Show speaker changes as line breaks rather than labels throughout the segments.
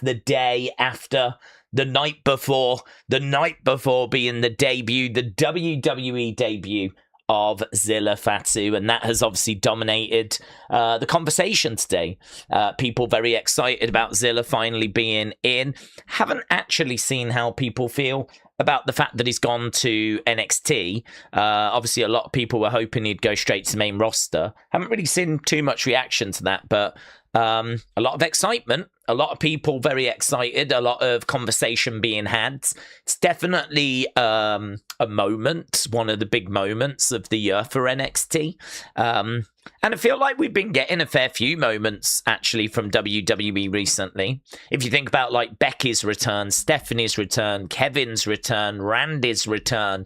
the day after, the night before being the WWE debut of Zilla Fatu, and that has obviously dominated the conversation today. People very excited about Zilla finally being in. Haven't actually seen how people feel about the fact that he's gone to NXT. Obviously, a lot of people were hoping he'd go straight to main roster. Haven't really seen too much reaction to that, but a lot of excitement, a lot of people very excited, a lot of conversation being had. It's definitely a moment, one of the big moments of the year for NXT. And I feel like we've been getting a fair few moments, actually, from WWE recently. If you think about, like, Becky's return, Stephanie's return, Kevin's return, Randy's return,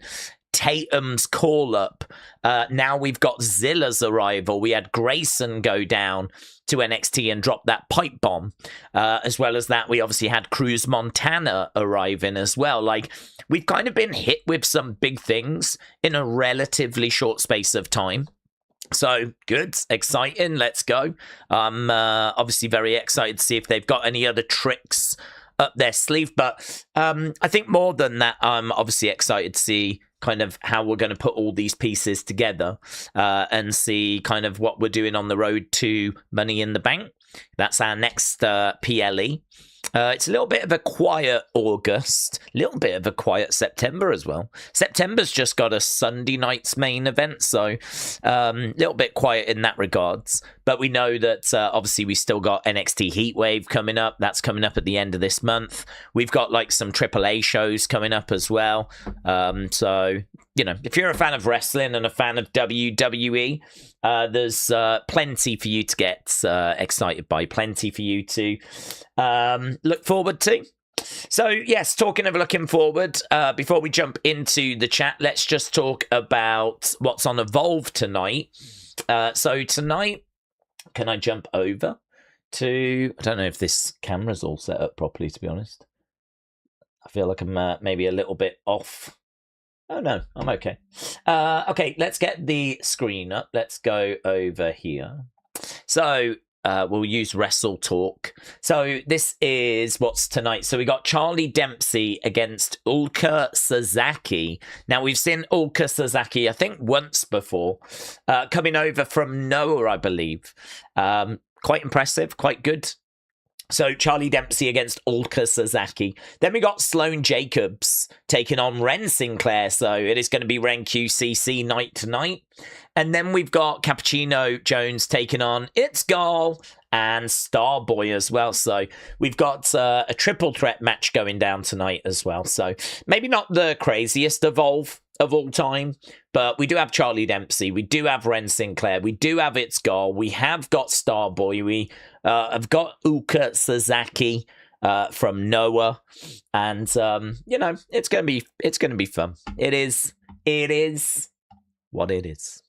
Tatum's call-up. Now we've got Zilla's arrival. We had Grayson go down to NXT and drop that pipe bomb. As well as that, we obviously had Cruz Montana arriving as well. Like, we've kind of been hit with some big things in a relatively short space of time. So, good, exciting, let's go. I'm obviously very excited to see if they've got any other tricks up their sleeve. But I think more than that, I'm obviously excited to see kind of how we're going to put all these pieces together and see kind of what we're doing on the road to Money in the Bank. That's our next PLE. It's a little bit of a quiet August, a little bit of a quiet September as well. September's just got a Sunday night's main event, so a little bit quiet in that regards. But we know that obviously we still got NXT Heatwave coming up. That's coming up at the end of this month. We've got like some AAA shows coming up as well. So, you know, if you're a fan of wrestling and a fan of WWE, there's plenty for you to get excited by, plenty for you to look forward to. So, yes, talking of looking forward, before we jump into the chat, let's just talk about what's on Evolve tonight. So tonight, can I jump over to... I don't know if this camera's all set up properly, to be honest. I feel like I'm maybe a little bit off. Oh, no, I'm okay. Okay, let's get the screen up. Let's go over here. So we'll use Wrestle Talk. So this is what's tonight. So we got Charlie Dempsey against Ulka Sasaki. Now, we've seen Ulka Sasaki, I think, once before, coming over from Noah, I believe. Quite impressive, quite good. So Charlie Dempsey against Ulka Sasaki. Then we got Sloane Jacobs taking on Ren Sinclair. So it is going to be Ren QCC night tonight. And then we've got Cappuccino Jones taking on It's Gal and Starboy as well. So we've got a triple threat match going down tonight as well. So maybe not the craziest Evolve of all time, but we do have Charlie Dempsey. We do have Ren Sinclair. We do have It's Gal. We have got Starboy. We have got Ulka Sasaki from Noah. And, you know, it's going to be fun. It is what it is.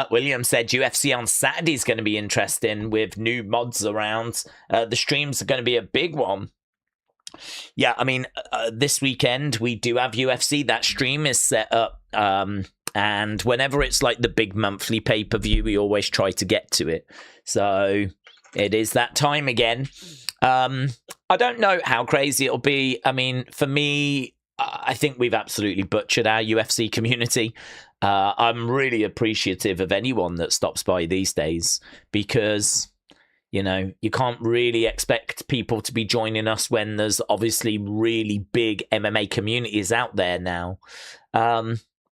William said UFC on Saturday is going to be interesting with new mods around. The streams are going to be a big one. Yeah, I mean, this weekend we do have UFC. That stream is set up. And whenever it's like the big monthly pay-per-view, we always try to get to it. So it is that time again. I don't know how crazy it'll be. I mean, for me, I think we've absolutely butchered our UFC community. I'm really appreciative of anyone that stops by these days because, you know, you can't really expect people to be joining us when there's obviously really big MMA communities out there now.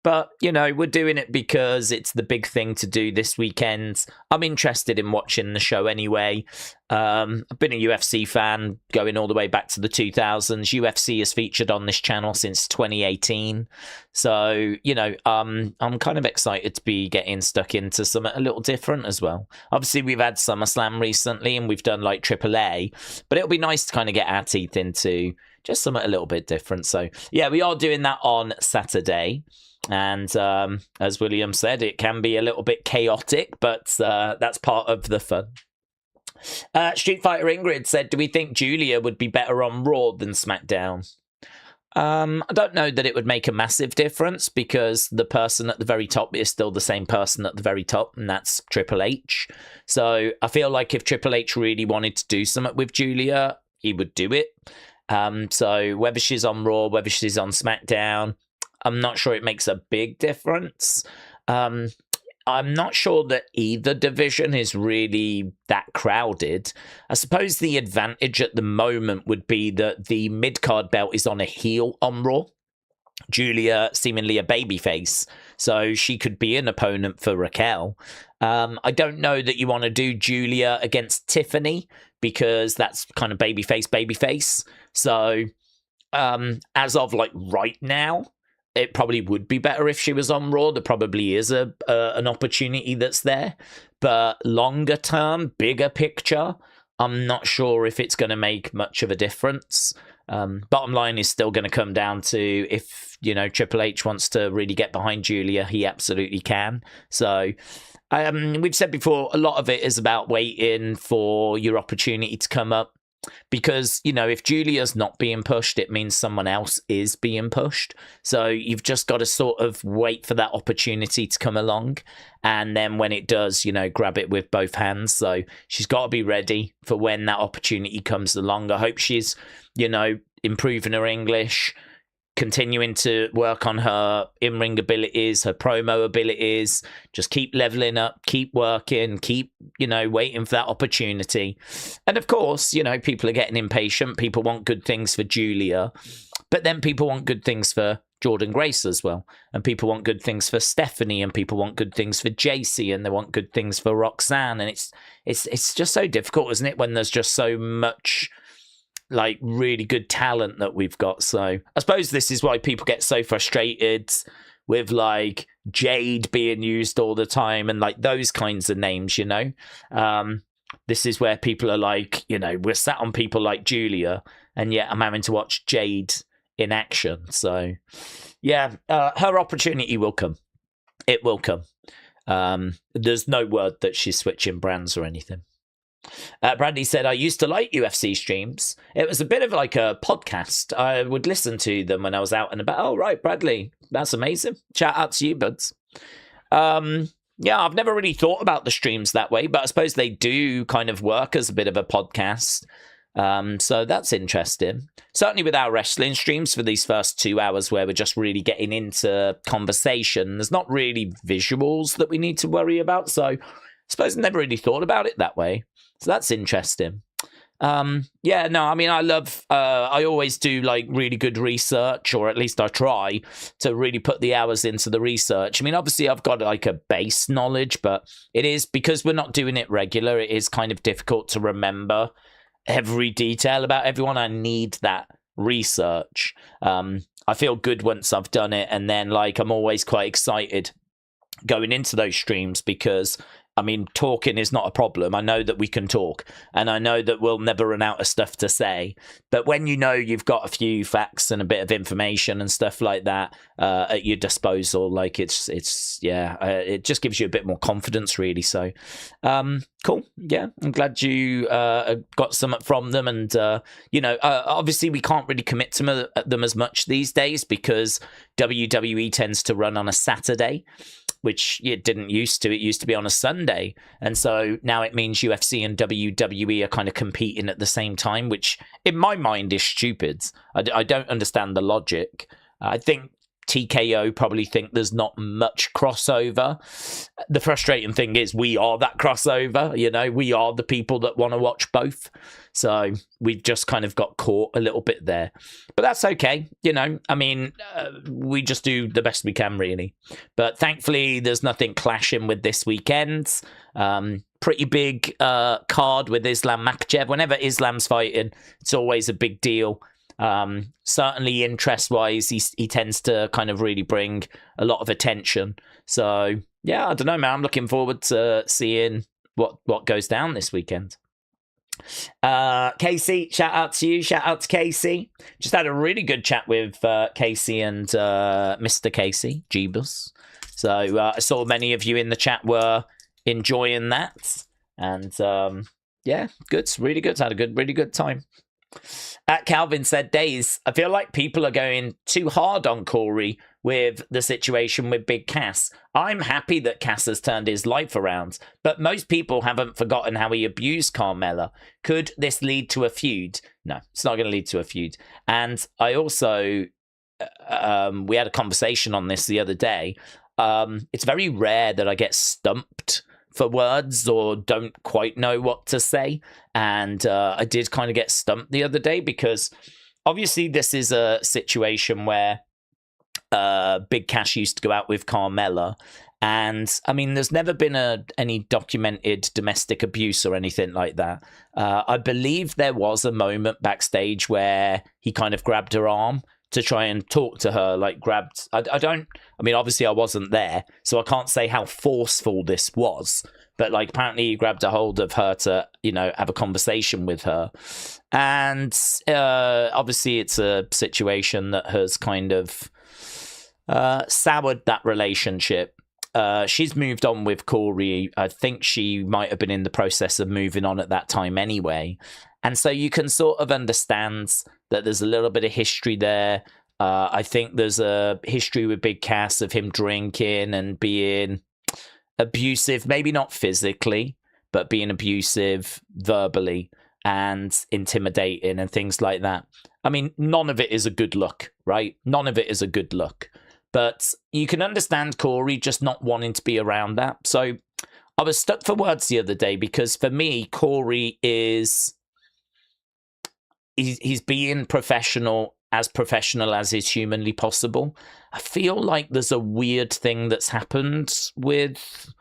But, you know, we're doing it because it's the big thing to do this weekend. I'm interested in watching the show anyway. I've been a UFC fan going all the way back to the 2000s. UFC has featured on this channel since 2018. So, you know, I'm kind of excited to be getting stuck into something a little different as well. Obviously, we've had SummerSlam recently and we've done like AAA, but it'll be nice to kind of get our teeth into just something a little bit different. So, yeah, we are doing that on Saturday. And as William said, it can be a little bit chaotic, but that's part of the fun. Street Fighter Ingrid said, do we think Julia would be better on Raw than SmackDown? I don't know that it would make a massive difference because the person at the very top is still the same person at the very top, and that's Triple H. So I feel like if Triple H really wanted to do something with Julia, he would do it. So whether she's on Raw, whether she's on SmackDown, I'm not sure it makes a big difference. I'm not sure that either division is really that crowded. I suppose the advantage at the moment would be that the mid-card belt is on a heel on Raw. Julia seemingly a babyface, so she could be an opponent for Raquel. I don't know that you want to do Julia against Tiffany because that's kind of babyface. So as of like right now, it probably would be better if she was on Raw. There probably is an opportunity that's there. But longer term, bigger picture, I'm not sure if it's going to make much of a difference. Bottom line is still going to come down to if, Triple H wants to really get behind Julia, he absolutely can. So we've said before, a lot of it is about waiting for your opportunity to come up. Because, if Julia's not being pushed, it means someone else is being pushed. So you've just got to sort of wait for that opportunity to come along. And then when it does, grab it with both hands. So she's got to be ready for when that opportunity comes along. I hope she's, improving her English, continuing to work on her in-ring abilities, her promo abilities, just keep leveling up, keep working, keep, waiting for that opportunity. And of course, people are getting impatient. People want good things for Julia, but then people want good things for Jordynne Grace as well. And people want good things for Stephanie, and people want good things for JC, and they want good things for Roxanne. And it's just so difficult, isn't it, when there's just so much like really good talent that we've got. So I suppose this is why people get so frustrated with like Jade being used all the time and like those kinds of names, this is where people are like, we're sat on people like Julia, and yet I'm having to watch Jade in action. So yeah, her opportunity will come. It will come. There's no word that she's switching brands or anything. Bradley said, I used to like UFC streams. It was a bit of like a podcast. I would listen to them when I was out and about. Oh, right, Bradley. That's amazing. Shout out to you, buds. Yeah, I've never really thought about the streams that way, but I suppose they do kind of work as a bit of a podcast. So that's interesting. Certainly with our wrestling streams for these first 2 hours where we're just really getting into conversation, there's not really visuals that we need to worry about. So I suppose I never really thought about it that way. So that's interesting. Yeah, no, I mean, I always do like really good research, or at least I try to really put the hours into the research. I mean, obviously I've got like a base knowledge, but it is because we're not doing it regular. It is kind of difficult to remember every detail about everyone. I need that research. I feel good once I've done it. And then like, I'm always quite excited going into those streams because I mean, talking is not a problem. I know that we can talk, and I know that we'll never run out of stuff to say. But when you've got a few facts and a bit of information and stuff like that at your disposal, like it just gives you a bit more confidence, really. So, cool. Yeah, I'm glad you got some from them, and obviously we can't really commit to them as much these days because WWE tends to run on a Saturday, which it didn't used to. It used to be on a Sunday. And so now it means UFC and WWE are kind of competing at the same time, which in my mind is stupid. I don't understand the logic. I think TKO probably think there's not much crossover. The frustrating thing is we are that crossover, we are the people that want to watch both. So we've just kind of got caught a little bit there. But that's okay, I mean, we just do the best we can, really. But thankfully, there's nothing clashing with this weekend. Pretty big card with Islam Makhachev. Whenever Islam's fighting, it's always a big deal. Certainly interest-wise, he tends to kind of really bring a lot of attention. So, yeah, I don't know, man. I'm looking forward to seeing what goes down this weekend. Casey, shout out to you. Shout out to Casey. Just had a really good chat with Casey and Mr. Casey, Jeebus. So I saw many of you in the chat were enjoying that. And yeah, good. Really good. Had a really good time. At Calvin said, Daze, I feel like people are going too hard on Corey with the situation with Big Cass. I'm happy that Cass has turned his life around, but most people haven't forgotten how he abused Carmella. Could this lead to a feud? No, it's not going to lead to a feud. And I also, we had a conversation on this the other day. It's very rare that I get stumped for words or don't quite know what to say. And I did kind of get stumped the other day because obviously this is a situation where Big Cass used to go out with Carmella. And I mean, there's never been any documented domestic abuse or anything like that. I believe there was a moment backstage where he kind of grabbed her arm to try and talk to her, like grabbed... I mean, obviously I wasn't there, so I can't say how forceful this was, but like apparently he grabbed a hold of her to, you know, have a conversation with her. And obviously it's a situation that has kind of soured that relationship. She's moved on with Corey. I think she might have been in the process of moving on at that time anyway. And so you can sort of understand that there's a little bit of history there. I think there's a history with Big Cass of him drinking and being abusive, maybe not physically, but being abusive verbally and intimidating and things like that. I mean, none of it is a good look, right? None of it is a good look. But you can understand Corey just not wanting to be around that. So I was stuck for words the other day because for me, Corey is... He's being professional as is humanly possible. I feel like there's a weird thing that's happened with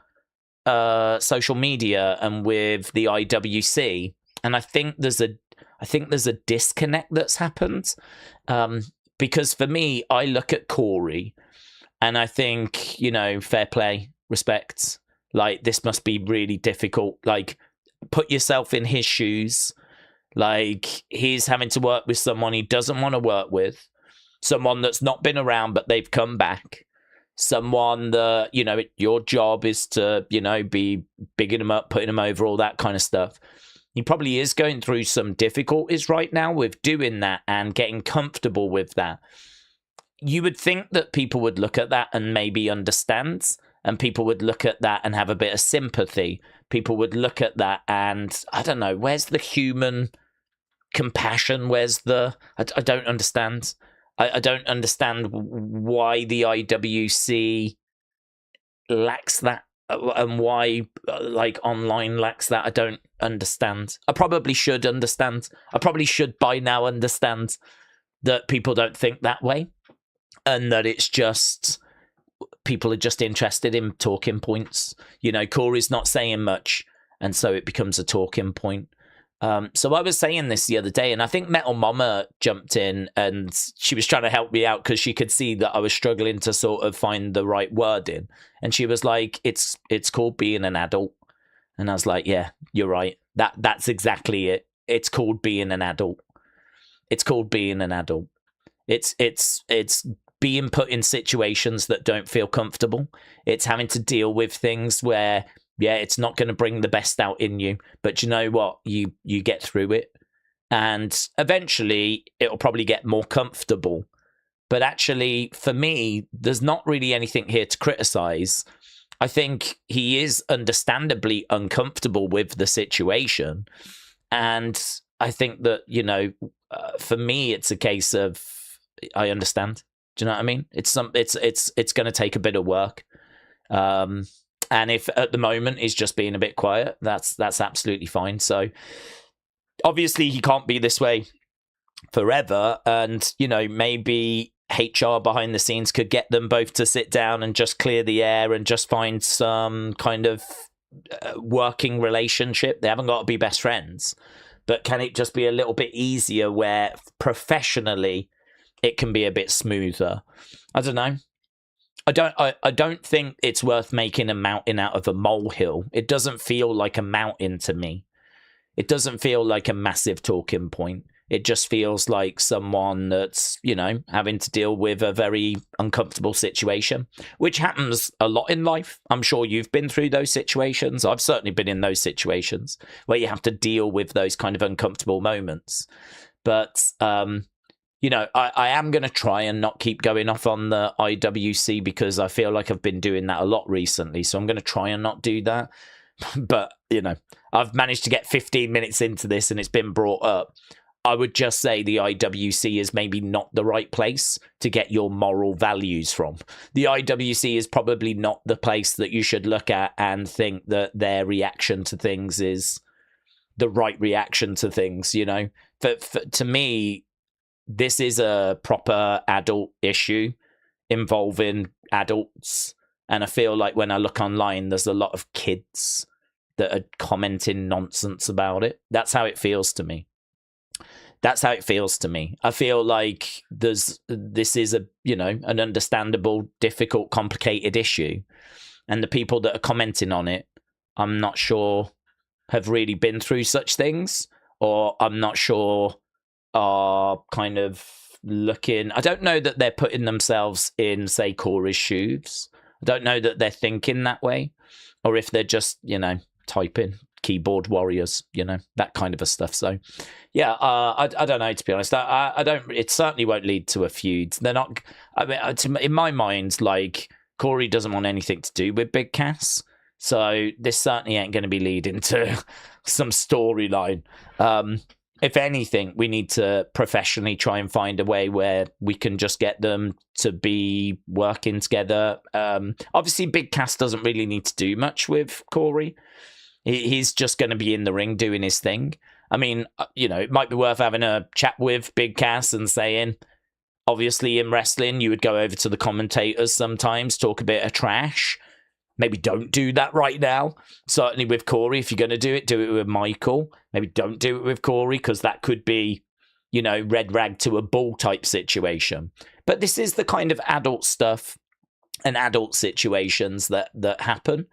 social media and with the IWC, and I think there's a disconnect that's happened. Because for me, I look at Corey, and I think, you know, fair play, respect. Like, this must be really difficult. Like, put yourself in his shoes. Like, he's having to work with someone he doesn't want to work with, someone that's not been around, but they've come back, someone that, you know, your job is to, you know, be bigging him up, putting him over, all that kind of stuff. He probably is going through some difficulties right now with doing that and getting comfortable with that. You would think that people would look at that and maybe understand, and people would look at that and have a bit of sympathy. People would look at that and, I don't know, where's the human compassion? Where's the... I don't understand. I don't understand why the IWC lacks that, and why like online lacks that. I don't understand. I probably should understand. I probably should by now understand that people don't think that way, and that it's just... people are just interested in talking points. You know, Corey's not saying much, and so it becomes a talking point. So I was saying this the other day, and I think Metal Mama jumped in, and she was trying to help me out because she could see that I was struggling to sort of find the right wording. And she was like, it's called being an adult. And I was like, yeah, you're right. That's exactly it. It's called being an adult. It's called being an adult. It's being put in situations that don't feel comfortable. It's having to deal with things where, yeah, it's not going to bring the best out in you, but you know what? You get through it, and eventually it'll probably get more comfortable. But actually, for me, there's not really anything here to criticize. I think he is understandably uncomfortable with the situation, and I think that, you know, for me, it's a case of I understand. Do you know what I mean? It's going to take a bit of work. And if at the moment he's just being a bit quiet, that's absolutely fine. So obviously he can't be this way forever. And, you know, maybe HR behind the scenes could get them both to sit down and just clear the air and just find some kind of working relationship. They haven't got to be best friends, but can it just be a little bit easier where professionally it can be a bit smoother? I don't know. I don't think it's worth making a mountain out of a molehill. It doesn't feel like a mountain to me. It doesn't feel like a massive talking point. It just feels like someone that's, you know, having to deal with a very uncomfortable situation, which happens a lot in life. I'm sure you've been through those situations. I've certainly been in those situations where you have to deal with those kind of uncomfortable moments. But you know, I am going to try and not keep going off on the IWC because I feel like I've been doing that a lot recently. So I'm going to try and not do that. But, you know, I've managed to get 15 minutes into this and it's been brought up. I would just say the IWC is maybe not the right place to get your moral values from. The IWC is probably not the place that you should look at and think that their reaction to things is the right reaction to things, you know. To me, this is a proper adult issue involving adults. And I feel like when I look online, there's a lot of kids that are commenting nonsense about it. That's how it feels to me. That's how it feels to me. I feel like this is a, you know, an understandable, difficult, complicated issue. And the people that are commenting on it, I'm not sure have really been through such things, or I'm not sure are kind of looking. I don't know that they're putting themselves in, say, Corey's shoes. I don't know that they're thinking that way, or if they're just, you know, typing keyboard warriors, you know, that kind of a stuff. So, yeah, I don't know, to be honest. I don't. It certainly won't lead to a feud. They're not. I mean, in my mind, like, Corey doesn't want anything to do with Big Cass, so this certainly ain't going to be leading to some storyline. If anything, we need to professionally try and find a way where we can just get them to be working together. Obviously, Big Cass doesn't really need to do much with Corey. He's just going to be in the ring doing his thing. I mean, you know, it might be worth having a chat with Big Cass and saying, obviously in wrestling, you would go over to the commentators sometimes, talk a bit of trash. Maybe don't do that right now. Certainly with Corey, if you're going to do it with Michael. Maybe don't do it with Corey, because that could be, you know, red rag to a bull type situation. But this is the kind of adult stuff and adult situations that happen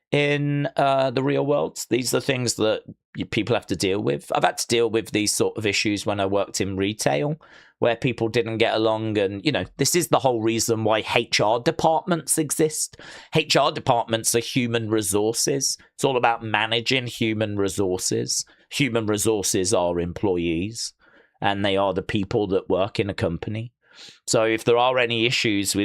in the real world. These are things that people have to deal with. I've had to deal with these sort of issues when I worked in retail, where people didn't get along. And, you know, this is the whole reason why HR departments exist. HR departments are human resources. It's all about managing human resources. Human resources are employees, and they are the people that work in a company. So if there are any issues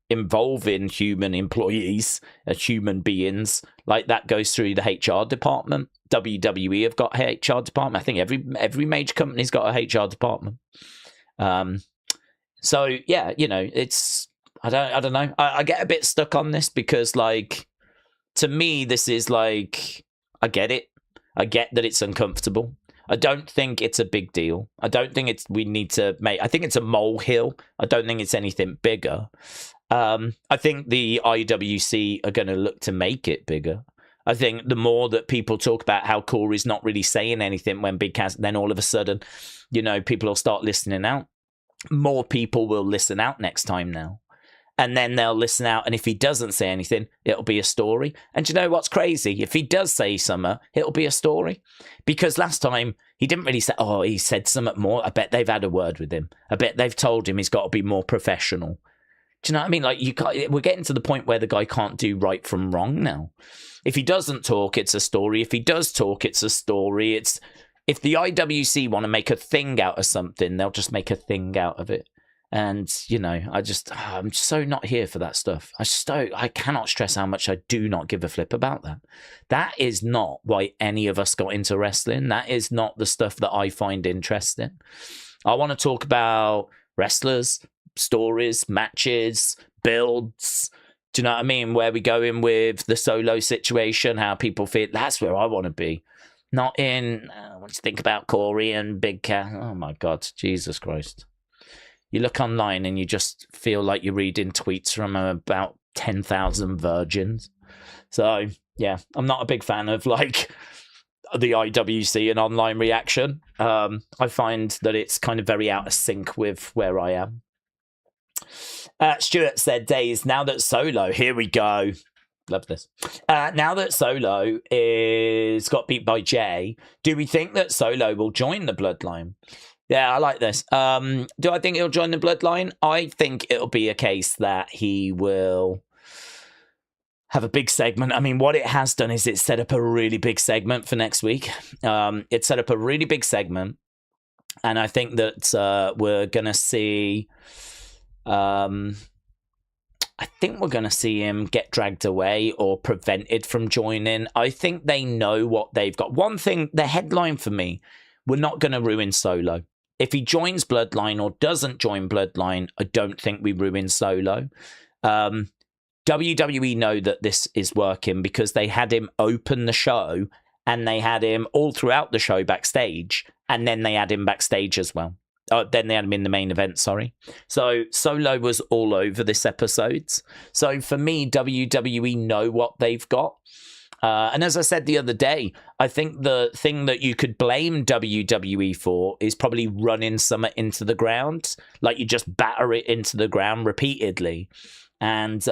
involving human employees and human beings, like, that goes through the HR department. WWE have got a HR department. I think every major company's got a HR department. So yeah, you know, it's, I don't know. I get a bit stuck on this because, like, to me, this is like, I get it. I get that it's uncomfortable. I don't think it's a big deal. I don't think we need to make, I think it's a molehill. I don't think it's anything bigger. I think the IWC are going to look to make it bigger. I think the more that people talk about how Corey's not really saying anything when Big Cass, then all of a sudden, you know, people will start listening out. More people will listen out next time now. And then they'll listen out, and if he doesn't say anything, it'll be a story. And do you know what's crazy? If he does say something, it'll be a story. Because last time, he didn't really say, oh, he said something more. I bet they've had a word with him. I bet they've told him he's got to be more professional. Do you know what I mean? Like, we're getting to the point where the guy can't do right from wrong now. If he doesn't talk, it's a story. If he does talk, it's a story. If the IWC want to make a thing out of something, they'll just make a thing out of it. And, you know, I'm so not here for that stuff. I cannot stress how much I do not give a flip about that. That is not why any of us got into wrestling. That is not the stuff that I find interesting. I want to talk about wrestlers, stories, matches, builds. Do you know what I mean? Where we go in with the solo situation, how people feel. That's where I want to be. Not in, what do you think about Corey and Big Cat? Oh my God, Jesus Christ. You look online and you just feel like you're reading tweets from about 10,000 virgins. So, yeah, I'm not a big fan of, like, the IWC and online reaction. I find that it's kind of very out of sync with where I am. Stuart said, Daze, now that Solo, here we go. Love this. Now that Solo got beat by Jay, do we think that Solo will join the Bloodline? Yeah, I like this. Do I think he'll join the Bloodline? I think it'll be a case that he will have a big segment. I mean, what it has done is it's set up a really big segment for next week. It set up a really big segment And I think that we're going to see... I think we're going to see him get dragged away or prevented from joining. I think they know what they've got. One thing, the headline for me, we're not going to ruin Solo. If he joins Bloodline or doesn't join Bloodline, I don't think we ruin Solo. WWE know that this is working because they had him open the show and they had him all throughout the show backstage, and then they had him backstage as well. Then they had him in the main event, sorry. So Solo was all over this episode. So for me, WWE know what they've got. And as I said the other day, I think the thing that you could blame WWE for is probably running Summit into the ground. Like you just batter it into the ground repeatedly. And,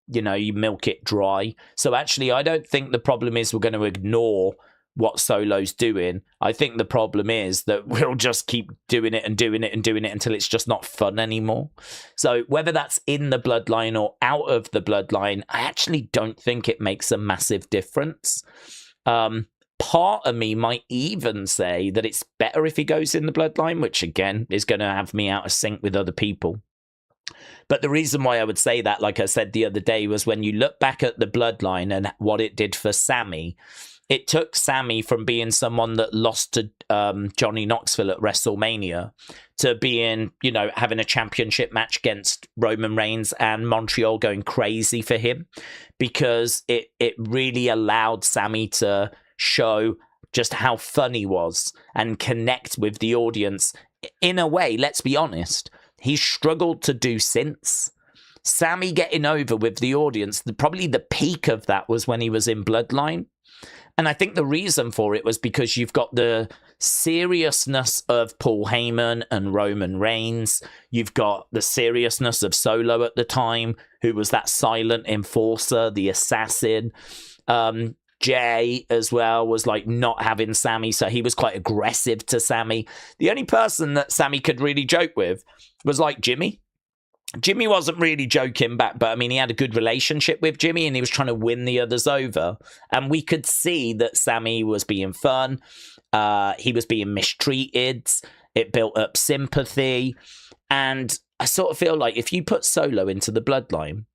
you milk it dry. So actually, I don't think the problem is we're going to ignore what Solo's doing. I think the problem is that we'll just keep doing it and doing it and doing it until it's just not fun anymore. So whether that's in the bloodline or out of the bloodline, I actually don't think it makes a massive difference. Part of me might even say that it's better if he goes in the bloodline, which again is going to have me out of sync with other people. But the reason why I would say that, like I said the other day, was when you look back at the bloodline and what it did for Sammy. It took Sammy from being someone that lost to Johnny Knoxville at WrestleMania to being, having a championship match against Roman Reigns and Montreal going crazy for him, because it really allowed Sammy to show just how fun he was and connect with the audience. In a way, let's be honest, he's struggled to do since. Sammy getting over with the audience, probably the peak of that was when he was in Bloodline. And I think the reason for it was because you've got the seriousness of Paul Heyman and Roman Reigns. You've got the seriousness of Solo at the time, who was that silent enforcer, the assassin. Jay as well was like not having Sammy, so he was quite aggressive to Sammy. The only person that Sammy could really joke with was like Jimmy. Jimmy wasn't really joking back, but I mean, he had a good relationship with Jimmy and he was trying to win the others over. And we could see that Sammy was being fun. He was being mistreated. It built up sympathy. And I sort of feel like if you put Solo into the bloodline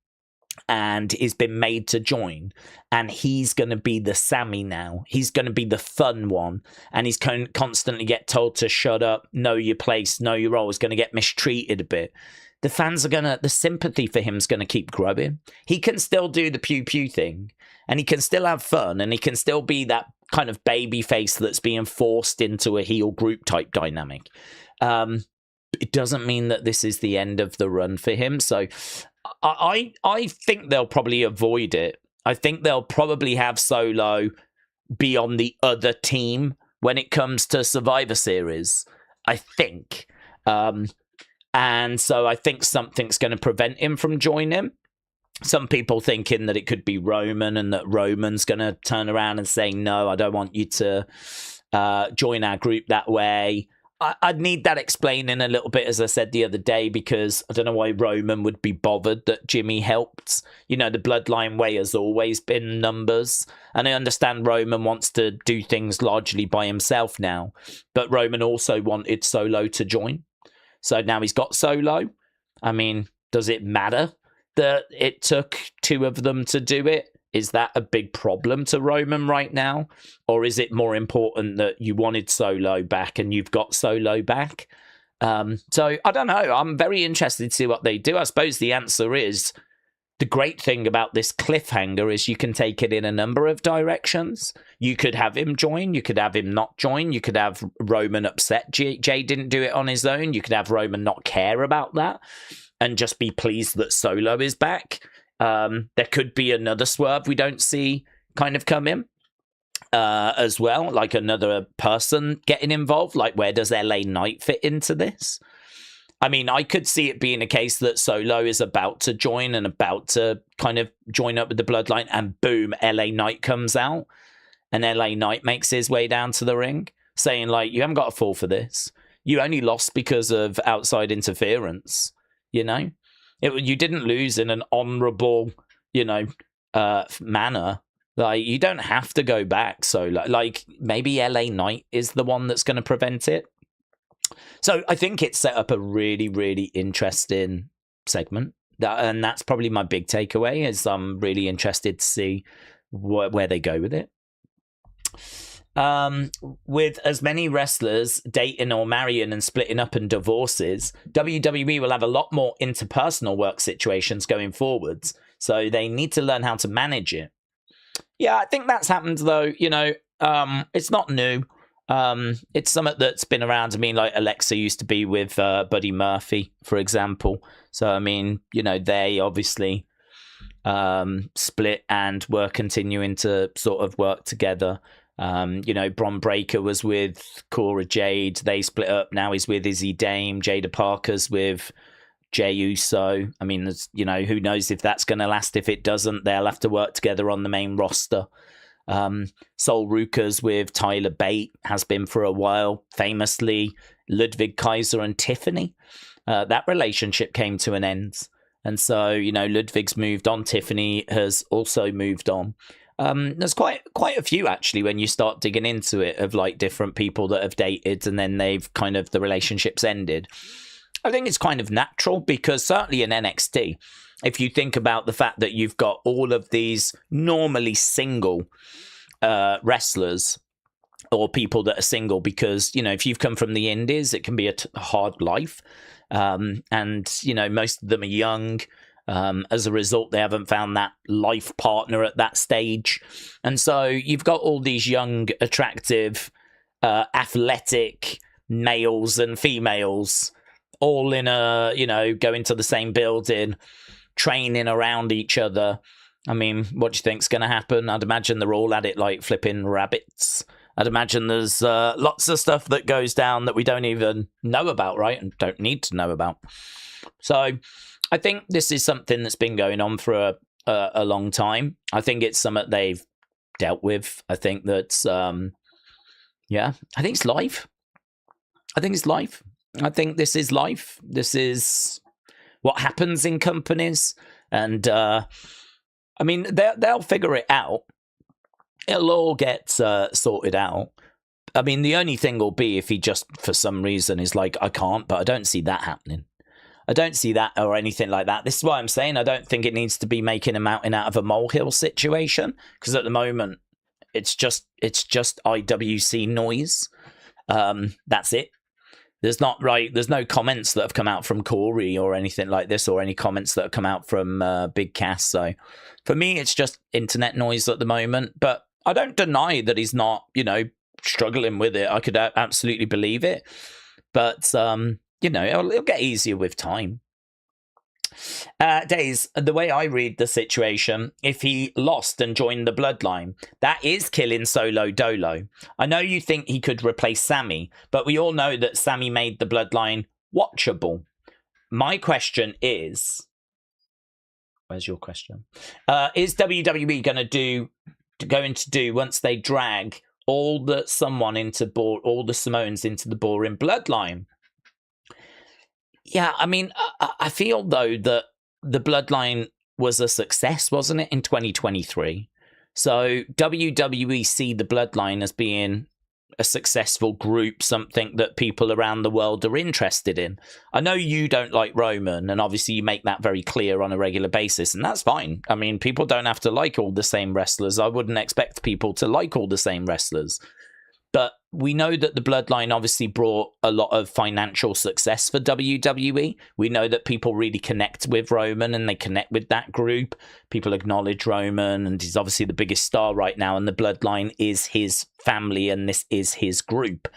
and he's been made to join, and he's going to be the Sammy now, he's going to be the fun one, and he's constantly get told to shut up, know your place, know your role, is going to get mistreated a bit. The fans are the sympathy for him is going to keep growing. He can still do the pew-pew thing, and he can still have fun, and he can still be that kind of baby face that's being forced into a heel group type dynamic. It doesn't mean that this is the end of the run for him. So I think they'll probably avoid it. I think they'll probably have Solo be on the other team when it comes to Survivor Series, I think. And so I think something's going to prevent him from joining. Some people thinking that it could be Roman and that Roman's going to turn around and say, no, I don't want you to join our group that way. I'd need that explaining a little bit, as I said the other day, because I don't know why Roman would be bothered that Jimmy helped. The bloodline way has always been numbers. And I understand Roman wants to do things largely by himself now. But Roman also wanted Solo to join. So now he's got Solo. I mean, does it matter that it took two of them to do it? Is that a big problem to Roman right now? Or is it more important that you wanted Solo back and you've got Solo back? So I don't know. I'm very interested to see what they do. I suppose the answer is, the great thing about this cliffhanger is you can take it in a number of directions. You could have him join. You could have him not join. You could have Roman upset Jay didn't do it on his own. You could have Roman not care about that and just be pleased that Solo is back. There could be another swerve we don't see kind of come in as well, like another person getting involved. Like, where does LA Knight fit into this? I mean, I could see it being a case that Solo is about to join and about to kind of join up with the bloodline, and boom, LA Knight comes out, and LA Knight makes his way down to the ring, saying, like, you haven't got to fall for this. You only lost because of outside interference, you didn't lose in an honorable, manner. Like, you don't have to go back. So, like maybe LA Knight is the one that's going to prevent it. So I think it set up a really, really interesting segment. And that's probably my big takeaway, is I'm really interested to see where they go with it. With as many wrestlers dating or marrying and splitting up and divorces, WWE will have a lot more interpersonal work situations going forwards. So they need to learn how to manage it. Yeah, I think that's happened, though. It's not new. It's something that's been around. I mean, like Alexa used to be with Buddy Murphy, for example. So, I mean, they obviously split and were continuing to sort of work together. Bron Breakker was with Cora Jade. They split up. Now he's with Izzy Dame. Jada Parker's with Jey Uso. I mean, who knows if that's going to last. If it doesn't, they'll have to work together on the main roster. Sol Ruka's with Tyler Bate, has been for a while. Famously, Ludwig Kaiser and Tiffany. That relationship came to an end. And so, Ludwig's moved on. Tiffany has also moved on. There's quite a few, actually, when you start digging into it, of like different people that have dated and then they've kind of, the relationships ended. I think it's kind of natural, because certainly in NXT, if you think about the fact that you've got all of these normally single wrestlers, or people that are single, because, if you've come from the indies, it can be a hard life. And, most of them are young. As a result, they haven't found that life partner at that stage. And so you've got all these young, attractive, athletic males and females all in going to the same building, training around each other. I mean, what do you think's going to happen? I'd imagine they're all at it like flipping rabbits. I'd imagine there's lots of stuff that goes down that we don't even know about, right? And don't need to know about. So I think this is something that's been going on for a long time. I think it's something they've dealt with. I think that's, I think it's life. I think it's life. I think this is life. This is what happens in companies. And, I mean, they'll figure it out. It'll all get sorted out. I mean, the only thing will be if he just, for some reason, is like, I can't, but I don't see that happening. I don't see that or anything like that. This is why I'm saying I don't think it needs to be making a mountain out of a molehill situation, because at the moment it's just IWC noise. That's it. There's no comments that have come out from Corey or anything like this, or any comments that have come out from Big Cass. So for me, it's just internet noise at the moment. But I don't deny that he's not, struggling with it. I could absolutely believe it. But it'll get easier with time. Daze, the way I read the situation, if he lost and joined the Bloodline, that is killing Solo Dolo. I know you think he could replace Sammy, but we all know that Sammy made the Bloodline watchable. My question is, where's your question? Is WWE going to do once they drag all the Samoans into the boring Bloodline? Yeah, I mean, I feel, though, that the Bloodline was a success, wasn't it, in 2023? So WWE see the Bloodline as being a successful group, something that people around the world are interested in. I know you don't like Roman, and obviously you make that very clear on a regular basis, and that's fine. I mean, people don't have to like all the same wrestlers. I wouldn't expect people to like all the same wrestlers. But we know that the Bloodline obviously brought a lot of financial success for WWE. We know that people really connect with Roman and they connect with that group. People acknowledge Roman, and he's obviously the biggest star right now, and the Bloodline is his family and this is his group.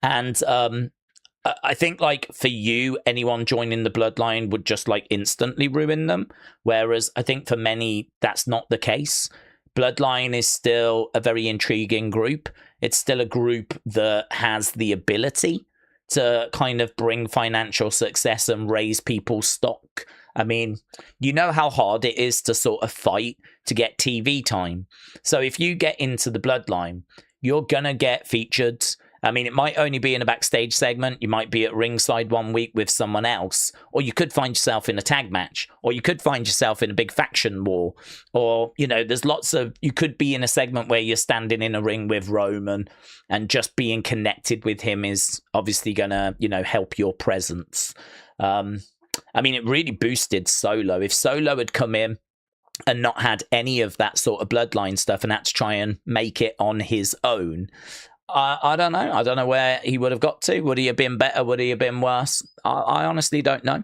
And I think, like, for you, anyone joining the Bloodline would just like instantly ruin them. Whereas I think for many, that's not the case. Bloodline is still a very intriguing group. It's still a group that has the ability to kind of bring financial success and raise people's stock. I mean, you know how hard it is to sort of fight to get TV time. So if you get into the Bloodline, you're going to get featured. I mean, it might only be in a backstage segment. You might be at ringside one week with someone else, or you could find yourself in a tag match, or you could find yourself in a big faction war, or, you know, there's lots of, you could be in a segment where you're standing in a ring with Roman, and just being connected with him is obviously going to, you know, help your presence. I mean, it really boosted Solo. If Solo had come in and not had any of that sort of bloodline stuff and had to try and make it on his own, I don't know. I don't know where he would have got to. Would he have been better? Would he have been worse? I honestly don't know.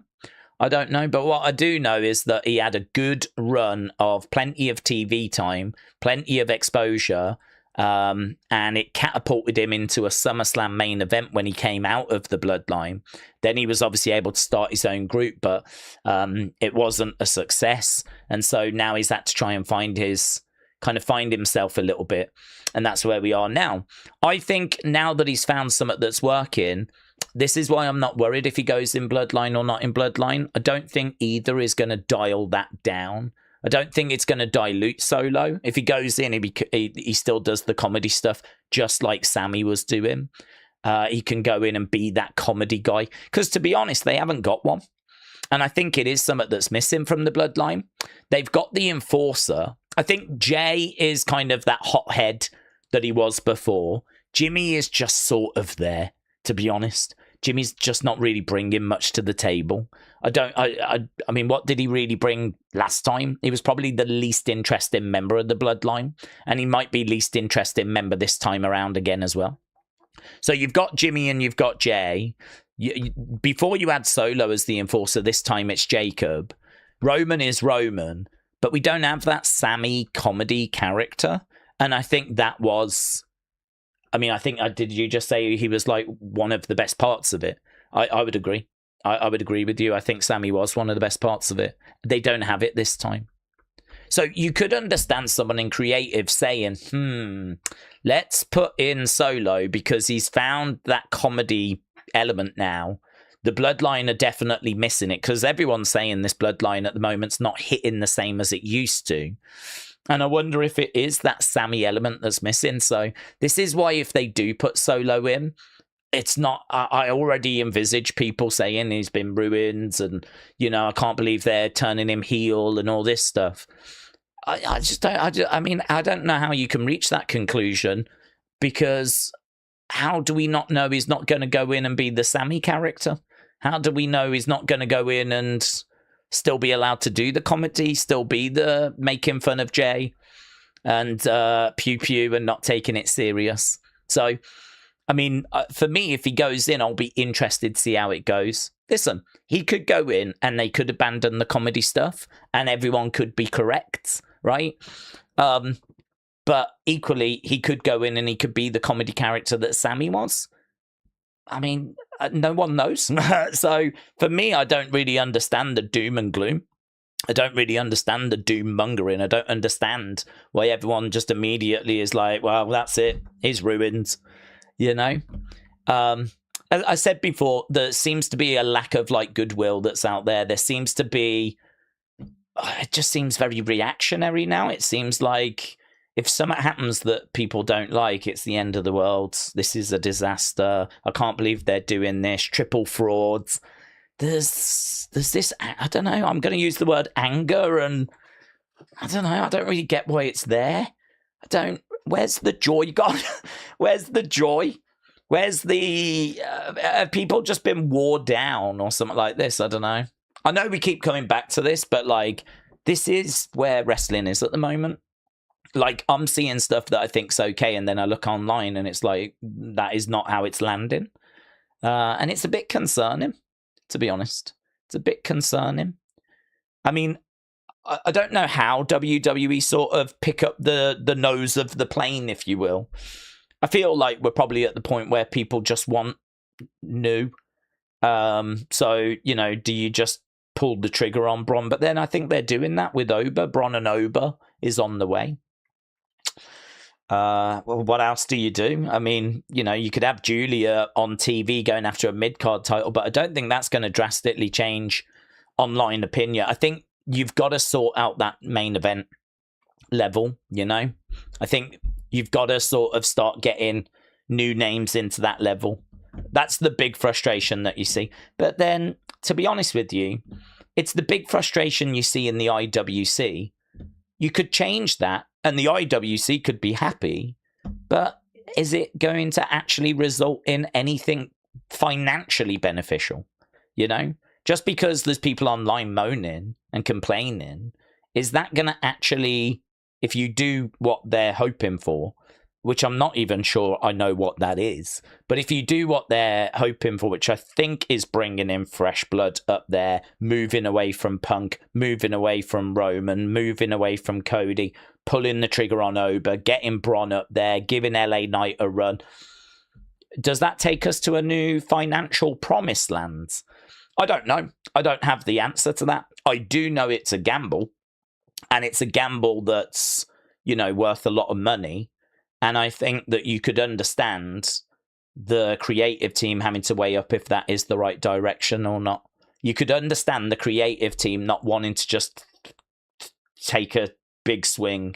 I don't know. But what I do know is that he had a good run of plenty of TV time, plenty of exposure, and it catapulted him into a SummerSlam main event when he came out of the bloodline. Then he was obviously able to start his own group, but it wasn't a success. And so now he's had to try and find himself a little bit. And that's where we are now. I think now that he's found something that's working, this is why I'm not worried if he goes in bloodline or not in bloodline. I don't think either is going to dial that down. I don't think it's going to dilute Solo. If he goes in, he still does the comedy stuff, just like Sammy was doing. He can go in and be that comedy guy. Because to be honest, they haven't got one. And I think it is something that's missing from the bloodline. They've got the enforcer. I think Jay is kind of that hothead that he was before. Jimmy is just sort of there, to be honest. Jimmy's just not really bringing much to the table. I mean, what did he really bring last time? He was probably the least interesting member of the bloodline, and he might be least interesting member this time around again as well. So you've got Jimmy and you've got Jay. Before you had Solo as the enforcer, this time it's Jacob. Roman is Roman, but we don't have that Sammy comedy character. And I think that was, I mean, did you just say he was like one of the best parts of it? I would agree. I would agree with you. I think Sammy was one of the best parts of it. They don't have it this time. So you could understand someone in creative saying, let's put in Solo because he's found that comedy element now. The bloodline are definitely missing it because everyone's saying this bloodline at the moment's not hitting the same as it used to. And I wonder if it is that Sammy element that's missing. So this is why if they do put Solo in, it's not, I already envisage people saying he's been ruined and, you know, I can't believe they're turning him heel and all this stuff. I don't know how you can reach that conclusion because how do we not know he's not going to go in and be the Sammy character? How do we know he's not going to go in and still be allowed to do the comedy, still be the making fun of Jay and pew pew and not taking it serious? So, I mean, for me, if he goes in, I'll be interested to see how it goes. Listen, he could go in and they could abandon the comedy stuff and everyone could be correct, right? But equally, he could go in and he could be the comedy character that Sammy was. I mean, no one knows. So for me, I don't really understand the doom and gloom. I don't really understand the doom mongering. I don't understand why everyone just immediately is like, well, that's it. He's ruined. You know, as I said before, there seems to be a lack of like goodwill that's out there. There seems to be, it just seems very reactionary now. It seems like if something happens that people don't like, it's the end of the world. This is a disaster. I can't believe they're doing this. Triple frauds. There's this, I don't know, I'm going to use the word anger and I don't know. I don't really get why it's there. Where's the joy gone? Where's the joy? Where's the... have people just been worn down or something like this? I don't know. I know we keep coming back to this, but like, this is where wrestling is at the moment. Like, I'm seeing stuff that I think's okay, and then I look online and it's like, that is not how it's landing. And it's a bit concerning, to be honest. It's a bit concerning. I mean, I don't know how WWE sort of pick up the nose of the plane, if you will. I feel like we're probably at the point where people just want new. So, you know, do you just pull the trigger on Bron? But then I think they're doing that with Oba. Bron and Oba is on the way. Well, what else do you do? I mean, you know, you could have Julia on TV going after a mid-card title, but I don't think that's going to drastically change online opinion. I think you've got to sort out that main event level, you know? I think you've got to sort of start getting new names into that level. That's the big frustration that you see. But then, to be honest with you, it's the big frustration you see in the IWC. You could change that, and the IWC could be happy, but is it going to actually result in anything financially beneficial? You know, just because there's people online moaning and complaining, is that going to actually, if you do what they're hoping for, which I'm not even sure I know what that is, but if you do what they're hoping for, which I think is bringing in fresh blood up there, moving away from Punk, moving away from Roman, moving away from Cody, pulling the trigger on Oba, getting Bron up there, giving LA Knight a run, does that take us to a new financial promised land? I don't know. I don't have the answer to that. I do know it's a gamble, and it's a gamble that's, you know, worth a lot of money. And I think that you could understand the creative team having to weigh up if that is the right direction or not. You could understand the creative team not wanting to just take a big swing.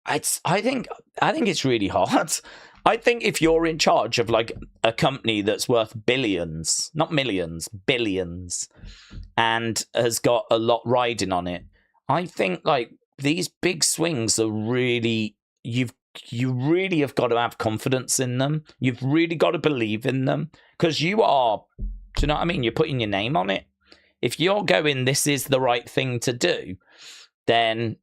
I think it's really hard. I think if you're in charge of like a company that's worth billions, not millions, billions, and has got a lot riding on it, I think like these big swings are really, you really have got to have confidence in them. You've really got to believe in them, because you are, do you know what I mean? You're putting your name on it. If you're going, this is the right thing to do, then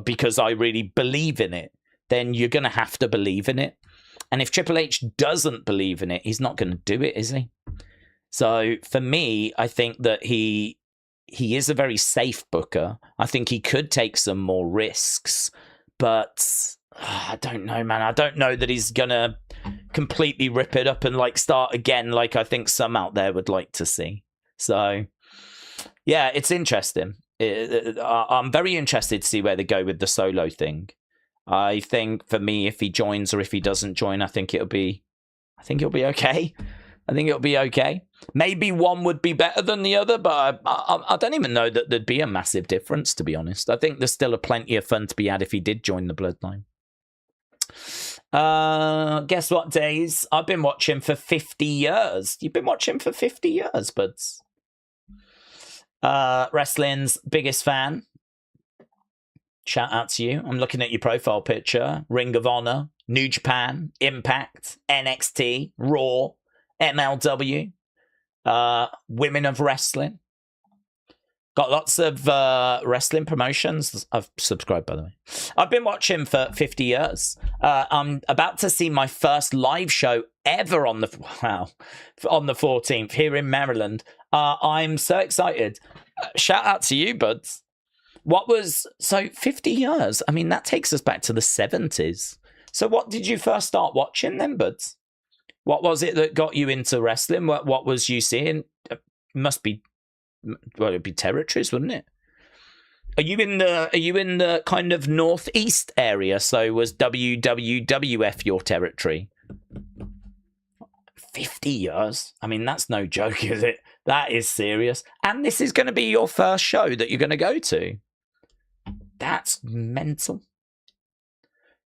because I really believe in it, then you're going to have to believe in it. And if Triple H doesn't believe in it, he's not going to do it, is he? So for me, I think that he is a very safe booker. I think he could take some more risks, but I don't know, man. I don't know that he's going to completely rip it up and like start again like I think some out there would like to see. So, yeah, it's interesting. I'm very interested to see where they go with the solo thing. I think for me, if he joins or if he doesn't join, I think it'll be okay. I think it'll be okay. Maybe one would be better than the other, but I don't even know that there'd be a massive difference, to be honest. I think there's still plenty of fun to be had if he did join the Bloodline. Guess what, Daze? I've been watching for 50 years. You've been watching for 50 years, buds. Wrestling's biggest fan. Shout out to you. I'm looking at your profile picture. Ring of Honor, New Japan, Impact, NXT, Raw, MLW, Women of Wrestling. Got lots of wrestling promotions. I've subscribed, by the way. I've been watching for 50 years. I'm about to see my first live show ever on the 14th here in Maryland. I'm so excited. Shout out to you, buds. 50 years? I mean, that takes us back to the 70s. So what did you first start watching then, buds? What was it that got you into wrestling? What was you seeing? Must be, well, it'd be territories, wouldn't it? Are you in the kind of northeast area? So was WWF your territory? 50 years? I mean, that's no joke, is it? That is serious. And this is going to be your first show that you're going to go to. That's mental.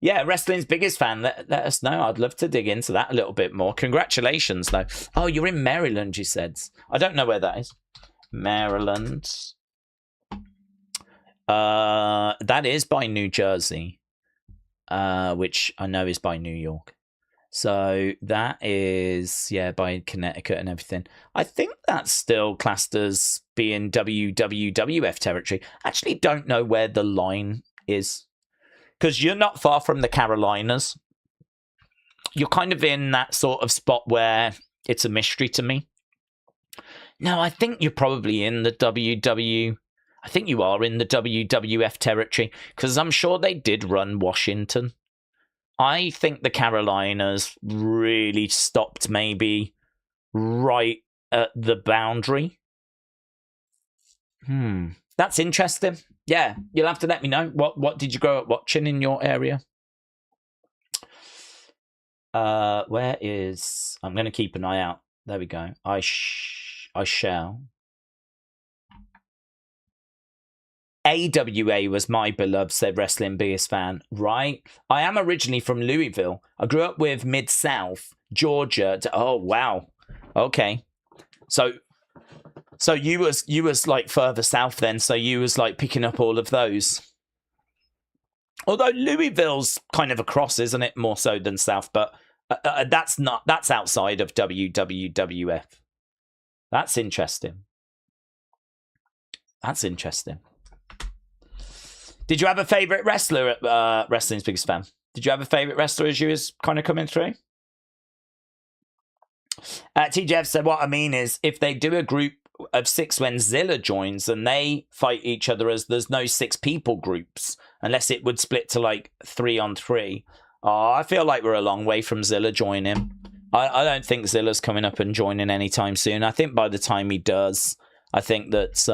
Yeah, wrestling's biggest fan. Let us know. I'd love to dig into that a little bit more. Congratulations, though. Oh, you're in Maryland, you said. I don't know where that is. Maryland. That is by New Jersey, which I know is by New York. So that is, yeah, by Connecticut and everything. I think that's still classed as being WWF territory. I actually don't know where the line is, because you're not far from the Carolinas. You're kind of in that sort of spot where it's a mystery to me. No, I think you're probably in the I think you are in the WWF territory, because I'm sure they did run Washington. I think the Carolinas really stopped maybe right at the boundary. That's interesting. Yeah, you'll have to let me know. What did you grow up watching in your area? Where is... I'm going to keep an eye out. There we go. I shall. AWA was my beloved, said Wrestling Daze fan. Right. I am originally from Louisville. I grew up with Mid-South, Georgia. Oh, wow. Okay. So you was like further south then. So you was like picking up all of those. Although Louisville's kind of across, isn't it? More so than south. But that's outside of WWF. That's interesting. That's interesting. Did you have a favourite wrestler at Wrestling's Biggest Fan? Did you have a favourite wrestler as you was kind of coming through? TJF said, what I mean is, if they do a group of 6 when Zilla joins and they fight each other, as there's no 6 people groups, unless it would split to like 3-on-3. Oh, I feel like we're a long way from Zilla joining. I don't think Zilla's coming up and joining anytime soon. I think by the time he does, I think that...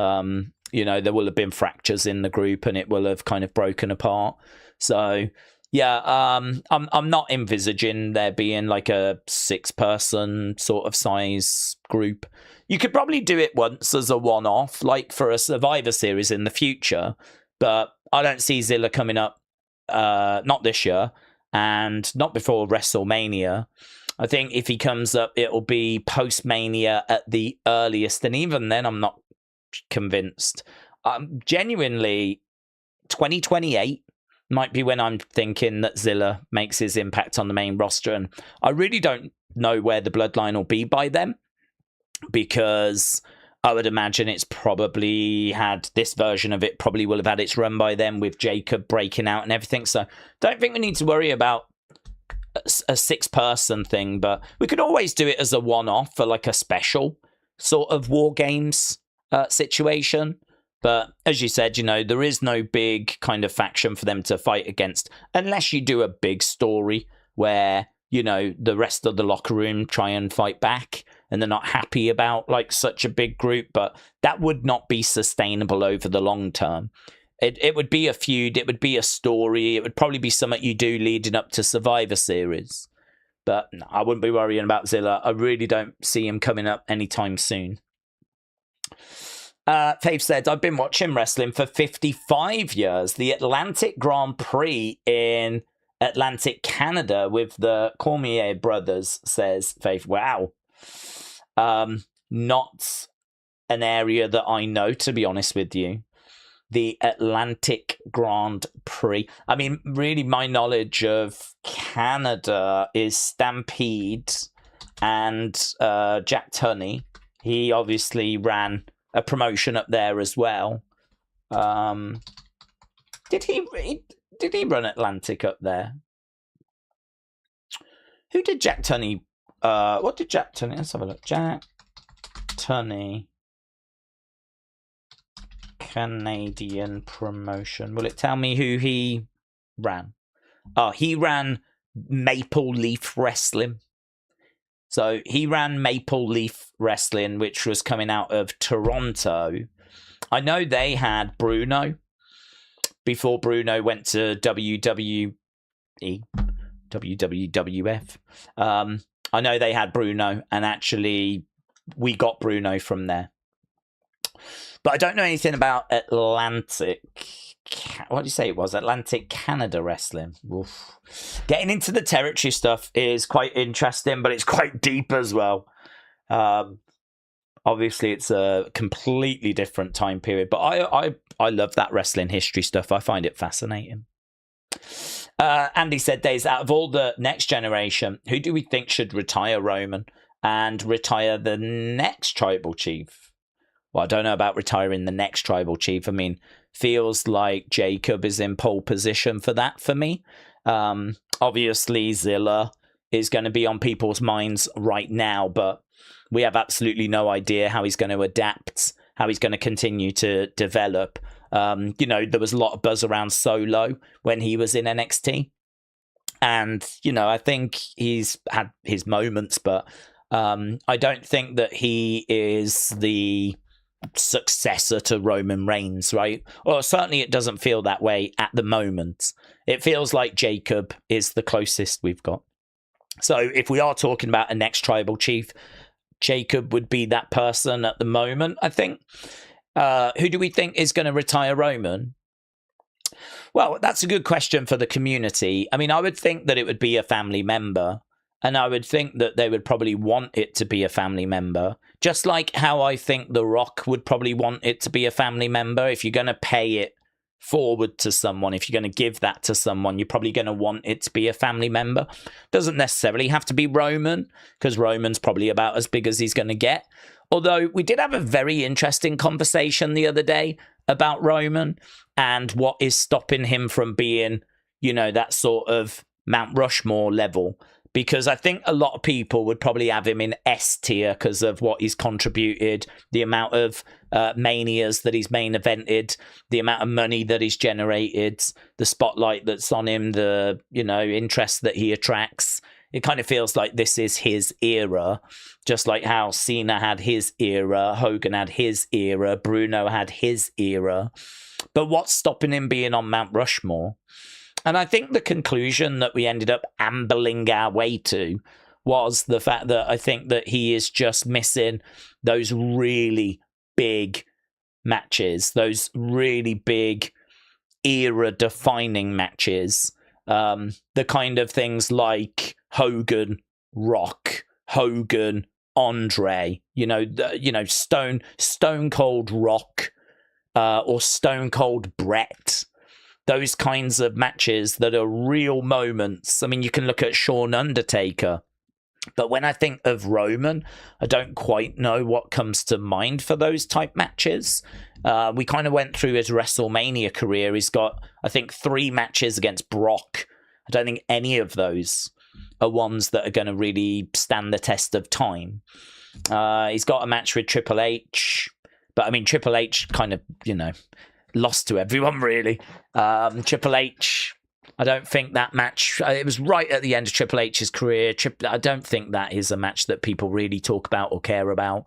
there will have been fractures in the group and it will have kind of broken apart. So, yeah, I'm not envisaging there being like a 6-person sort of size group. You could probably do it once as a one-off, like for a Survivor Series in the future, but I don't see Zilla coming up, not this year, and not before WrestleMania. I think if he comes up, it'll be post-Mania at the earliest, and even then I'm not convinced. Genuinely, 2028 might be when I'm thinking that Zilla makes his impact on the main roster, and I really don't know where the bloodline will be by then, because I would imagine it's probably had this version of it probably will have had its run by then, with Jacob breaking out and everything. So don't think we need to worry about a 6-person thing, but we could always do it as a one-off for like a special sort of War Games situation. But as you said, there is no big kind of faction for them to fight against, unless you do a big story where, the rest of the locker room try and fight back and they're not happy about like such a big group. But that would not be sustainable over the long term. It would be a feud. It would be a story. It would probably be something you do leading up to Survivor Series. But no, I wouldn't be worrying about Zilla. I really don't see him coming up anytime soon. Faith said, I've been watching wrestling for 55 years. The Atlantic Grand Prix in Atlantic, Canada with the Cormier brothers, says Faith. Wow. Not an area that I know, to be honest with you. The Atlantic Grand Prix. I mean, really, my knowledge of Canada is Stampede and Jack Tunney. He obviously ran a promotion up there as well. Did he run Atlantic up there? Who did Jack Tunney? What did Jack Tunney? Let's have a look. Jack Tunney, Canadian promotion. Will it tell me who he ran? Oh, he ran Maple Leaf Wrestling. So he ran Maple Leaf Wrestling, which was coming out of Toronto. I know they had Bruno before Bruno went to WWF. I know they had Bruno, and actually we got Bruno from there. But I don't know anything about Atlantic. What did you say it was? Atlantic Canada Wrestling. Oof. Getting into the territory stuff is quite interesting, but it's quite deep as well. Obviously, it's a completely different time period, but I love that wrestling history stuff. I find it fascinating. Andy said, Daze, out of all the next generation, who do we think should retire Roman and retire the next tribal chief? Well, I don't know about retiring the next tribal chief. I mean, feels like Jacob is in pole position for that for me. Obviously, Zilla is going to be on people's minds right now, but we have absolutely no idea how he's going to adapt, how he's going to continue to develop. There was a lot of buzz around Solo when he was in NXT. And, I think he's had his moments, but I don't think that he is the successor to Roman Reigns, right? Or certainly it doesn't feel that way at the moment. It feels like Jacob is the closest we've got. So if we are talking about a next tribal chief, Jacob would be that person at the moment, I think. Who do we think is going to retire Roman? Well, that's a good question for the community. I mean, I would think that it would be a family member, and I would think that they would probably want it to be a family member, just like how I think The Rock would probably want it to be a family member. If you're going to pay it forward to someone, if you're going to give that to someone, you're probably going to want it to be a family member. Doesn't necessarily have to be Roman, because Roman's probably about as big as he's going to get. Although we did have a very interesting conversation the other day about Roman and what is stopping him from being, you know, that sort of Mount Rushmore level. Because I think a lot of people would probably have him in S tier because of what he's contributed, the amount of manias that he's main evented, the amount of money that he's generated, the spotlight that's on him, the, you know, interest that he attracts. It kind of feels like this is his era, just like how Cena had his era, Hogan had his era, Bruno had his era. But what's stopping him being on Mount Rushmore? And I think the conclusion that we ended up ambling our way to was the fact that I think that he is just missing those really big matches, those really big era-defining matches. The kind of things like Hogan, Rock, Hogan, Andre, Stone Cold Rock, or Stone Cold Brett. Those kinds of matches that are real moments. I mean, you can look at Shawn Undertaker, but when I think of Roman, I don't quite know what comes to mind for those type matches. We kind of went through his WrestleMania career. He's got, I think, 3 matches against Brock. I don't think any of those are ones that are going to really stand the test of time. He's got a match with Triple H, but I mean, Triple H kind of, lost to everyone, really. Triple H, I don't think that match, it was right at the end of Triple H's career. I don't think that is a match that people really talk about or care about.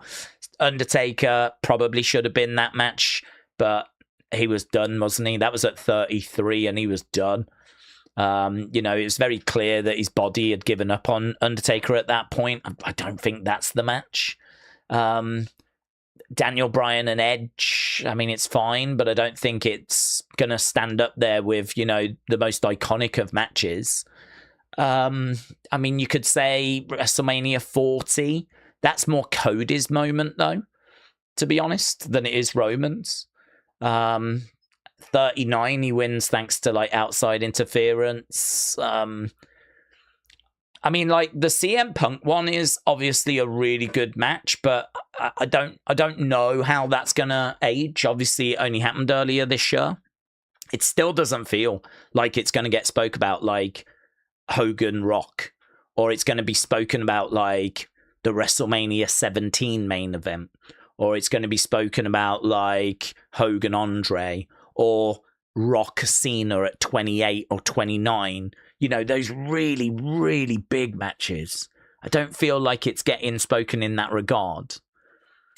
Undertaker probably should have been that match, but he was done, wasn't he? That was at 33 and he was done. It was very clear that his body had given up on Undertaker at that point. I don't think that's the match. Daniel Bryan and Edge, I mean, it's fine, but I don't think it's going to stand up there with, the most iconic of matches. I mean, you could say WrestleMania 40. That's more Cody's moment, though, to be honest, than it is Roman's. 39, he wins thanks to, outside interference. I mean, the CM Punk one is obviously a really good match, but I don't know how that's gonna age. Obviously, it only happened earlier this year. It still doesn't feel like it's gonna get spoke about like Hogan Rock, or it's gonna be spoken about like the WrestleMania 17 main event, or it's gonna be spoken about like Hogan Andre, or Rock Cena at 28 or 29. Those really, really big matches. I don't feel like it's getting spoken in that regard.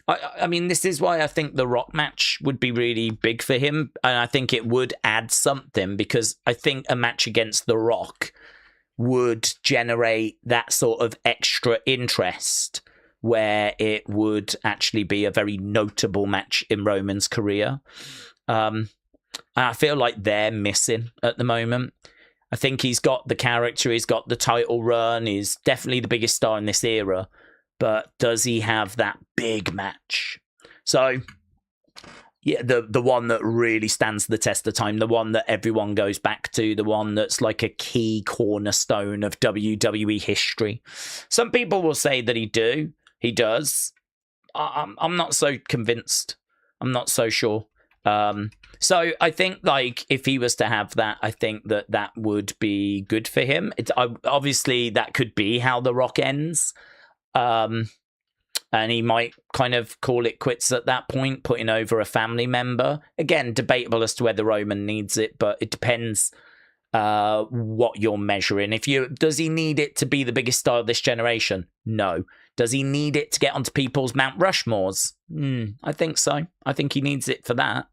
I mean, this is why I think the Rock match would be really big for him. And I think it would add something, because I think a match against the Rock would generate that sort of extra interest where it would actually be a very notable match in Roman's career. I feel like they're missing at the moment. I think he's got the character, he's got the title run, he's definitely the biggest star in this era, but does he have that big match? So, yeah, the one that really stands the test of time, the one that everyone goes back to, the one that's like a key cornerstone of WWE history. Some people will say that he does. I'm not so convinced. I'm not so sure. So I think if he was to have that, I think that would be good for him. Obviously that could be how The Rock ends. And he might kind of call it quits at that point, putting over a family member. Again, debatable as to whether Roman needs it, but it depends what you're measuring. Does he need it to be the biggest star of this generation? No. Does he need it to get onto people's Mount Rushmores? I think so. I think he needs it for that.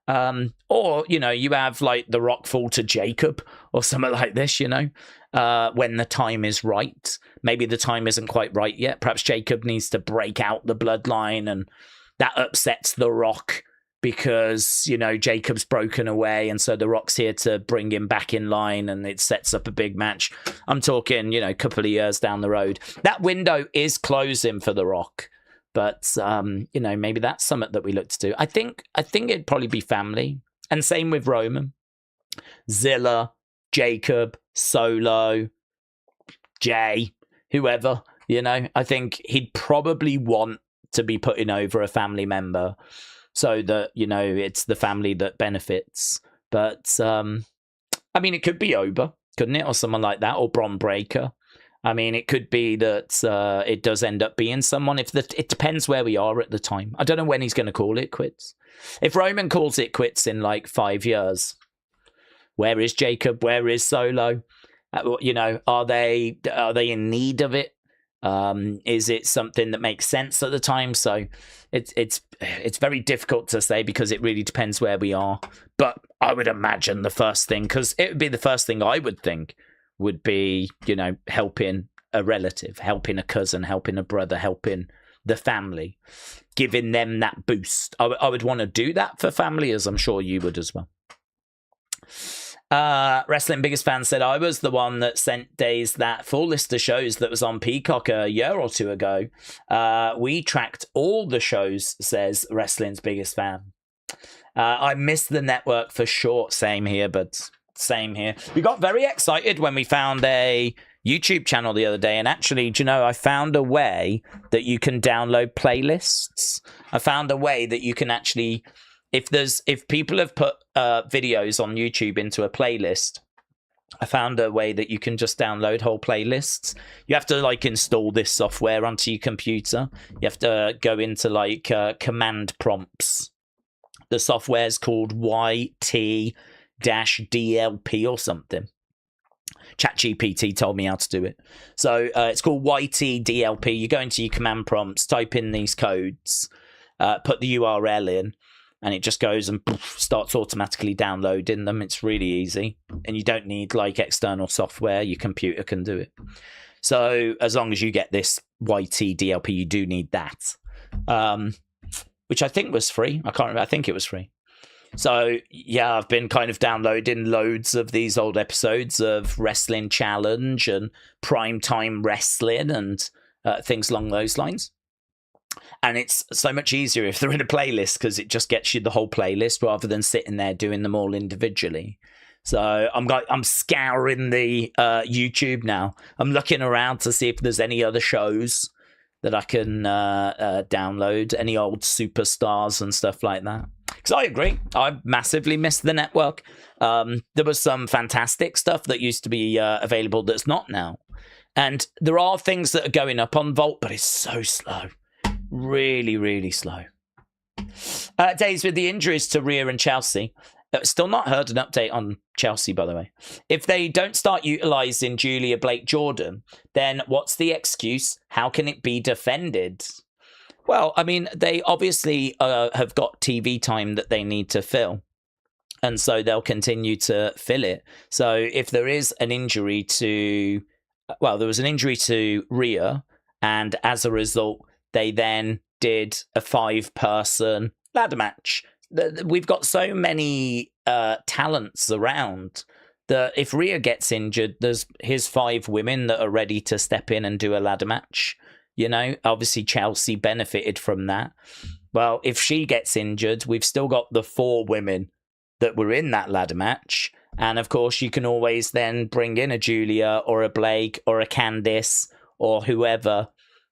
Or, you have the Rock fall to Jacob or something like this, when the time is right. Maybe the time isn't quite right yet. Perhaps Jacob needs to break out the bloodline and that upsets The Rock because, you know, Jacob's broken away, and so The Rock's here to bring him back in line, and it sets up a big match. I'm talking, you know, a couple of years down the road. That window is closing for The Rock, but, you know, maybe that's something that we look to do. I think it'd probably be family, and same with Roman. Zilla, Jacob, Solo, Jay, whoever, you know. I think he'd probably want to be putting over a family member so that, you know, it's the family that benefits. But, I mean, it could be Oba, couldn't it? Or someone like that, or Bron Breakker. I mean, it could be that it does end up being someone. It depends where we are at the time. I don't know when he's going to call it quits. If Roman calls it quits in like 5 years, where is Jacob? Where is Solo? You know, are they in need of it? Is it something that makes sense at the time? So it's very difficult to say because it really depends where we are. But I would imagine the first thing, because it would be the first thing I would think would be, you know, helping a relative, helping a cousin, helping a brother, helping the family, giving them that boost. I would want to do that for family, as I'm sure you would as well. Wrestling Biggest Fan said, I was the one that sent Daze that full list of shows that was on Peacock a year or two ago. We tracked all the shows, says Wrestling's Biggest Fan. I missed the network for sure. Same here, but same here. We got very excited when we found a YouTube channel the other day, and actually, do you know, I found a way that you can download playlists. I found a way that you can actually, if people have put videos on YouTube into a playlist, I found a way that you can just download whole playlists. You have to like install this software onto your computer. You have to go into like command prompts. The software's called YT-DLP or something. ChatGPT told me how to do it. So it's called YT-DLP. You go into your command prompts, type in these codes, put the URL in, and it just goes and starts automatically downloading them. It's really easy. And you don't need like external software. Your computer can do it. So as long as you get this YT-DLP, you do need that. Which I think was free. I can't remember. I think it was free. So, yeah, I've been kind of downloading loads of these old episodes of Wrestling Challenge and Primetime Wrestling and things along those lines. And it's so much easier if they're in a playlist because it just gets you the whole playlist rather than sitting there doing them all individually. So I'm scouring the YouTube now. I'm looking around to see if there's any other shows that I can download, any old superstars and stuff like that. Because I agree, I massively missed the network. There was some fantastic stuff that used to be available that's not now. And there are things that are going up on Volt, but it's so slow. Really, really slow. Days with the injuries to Rhea and Chelsea. Still not heard an update on Chelsea, by the way. If they don't start utilising Julia Blake-Jordan, then what's the excuse? How can it be defended? Well, I mean, they obviously have got TV time that they need to fill. And so they'll continue to fill it. So if there is an injury to... Well, there was an injury to Rhea, and as a result, they then did a 5-person ladder match. We've got so many talents around that if Rhea gets injured, here's 5 women that are ready to step in and do a ladder match. You know, obviously Chelsea benefited from that. Well, if she gets injured, we've still got the 4 women that were in that ladder match. And of course, you can always then bring in a Julia or a Blake or a Candice or whoever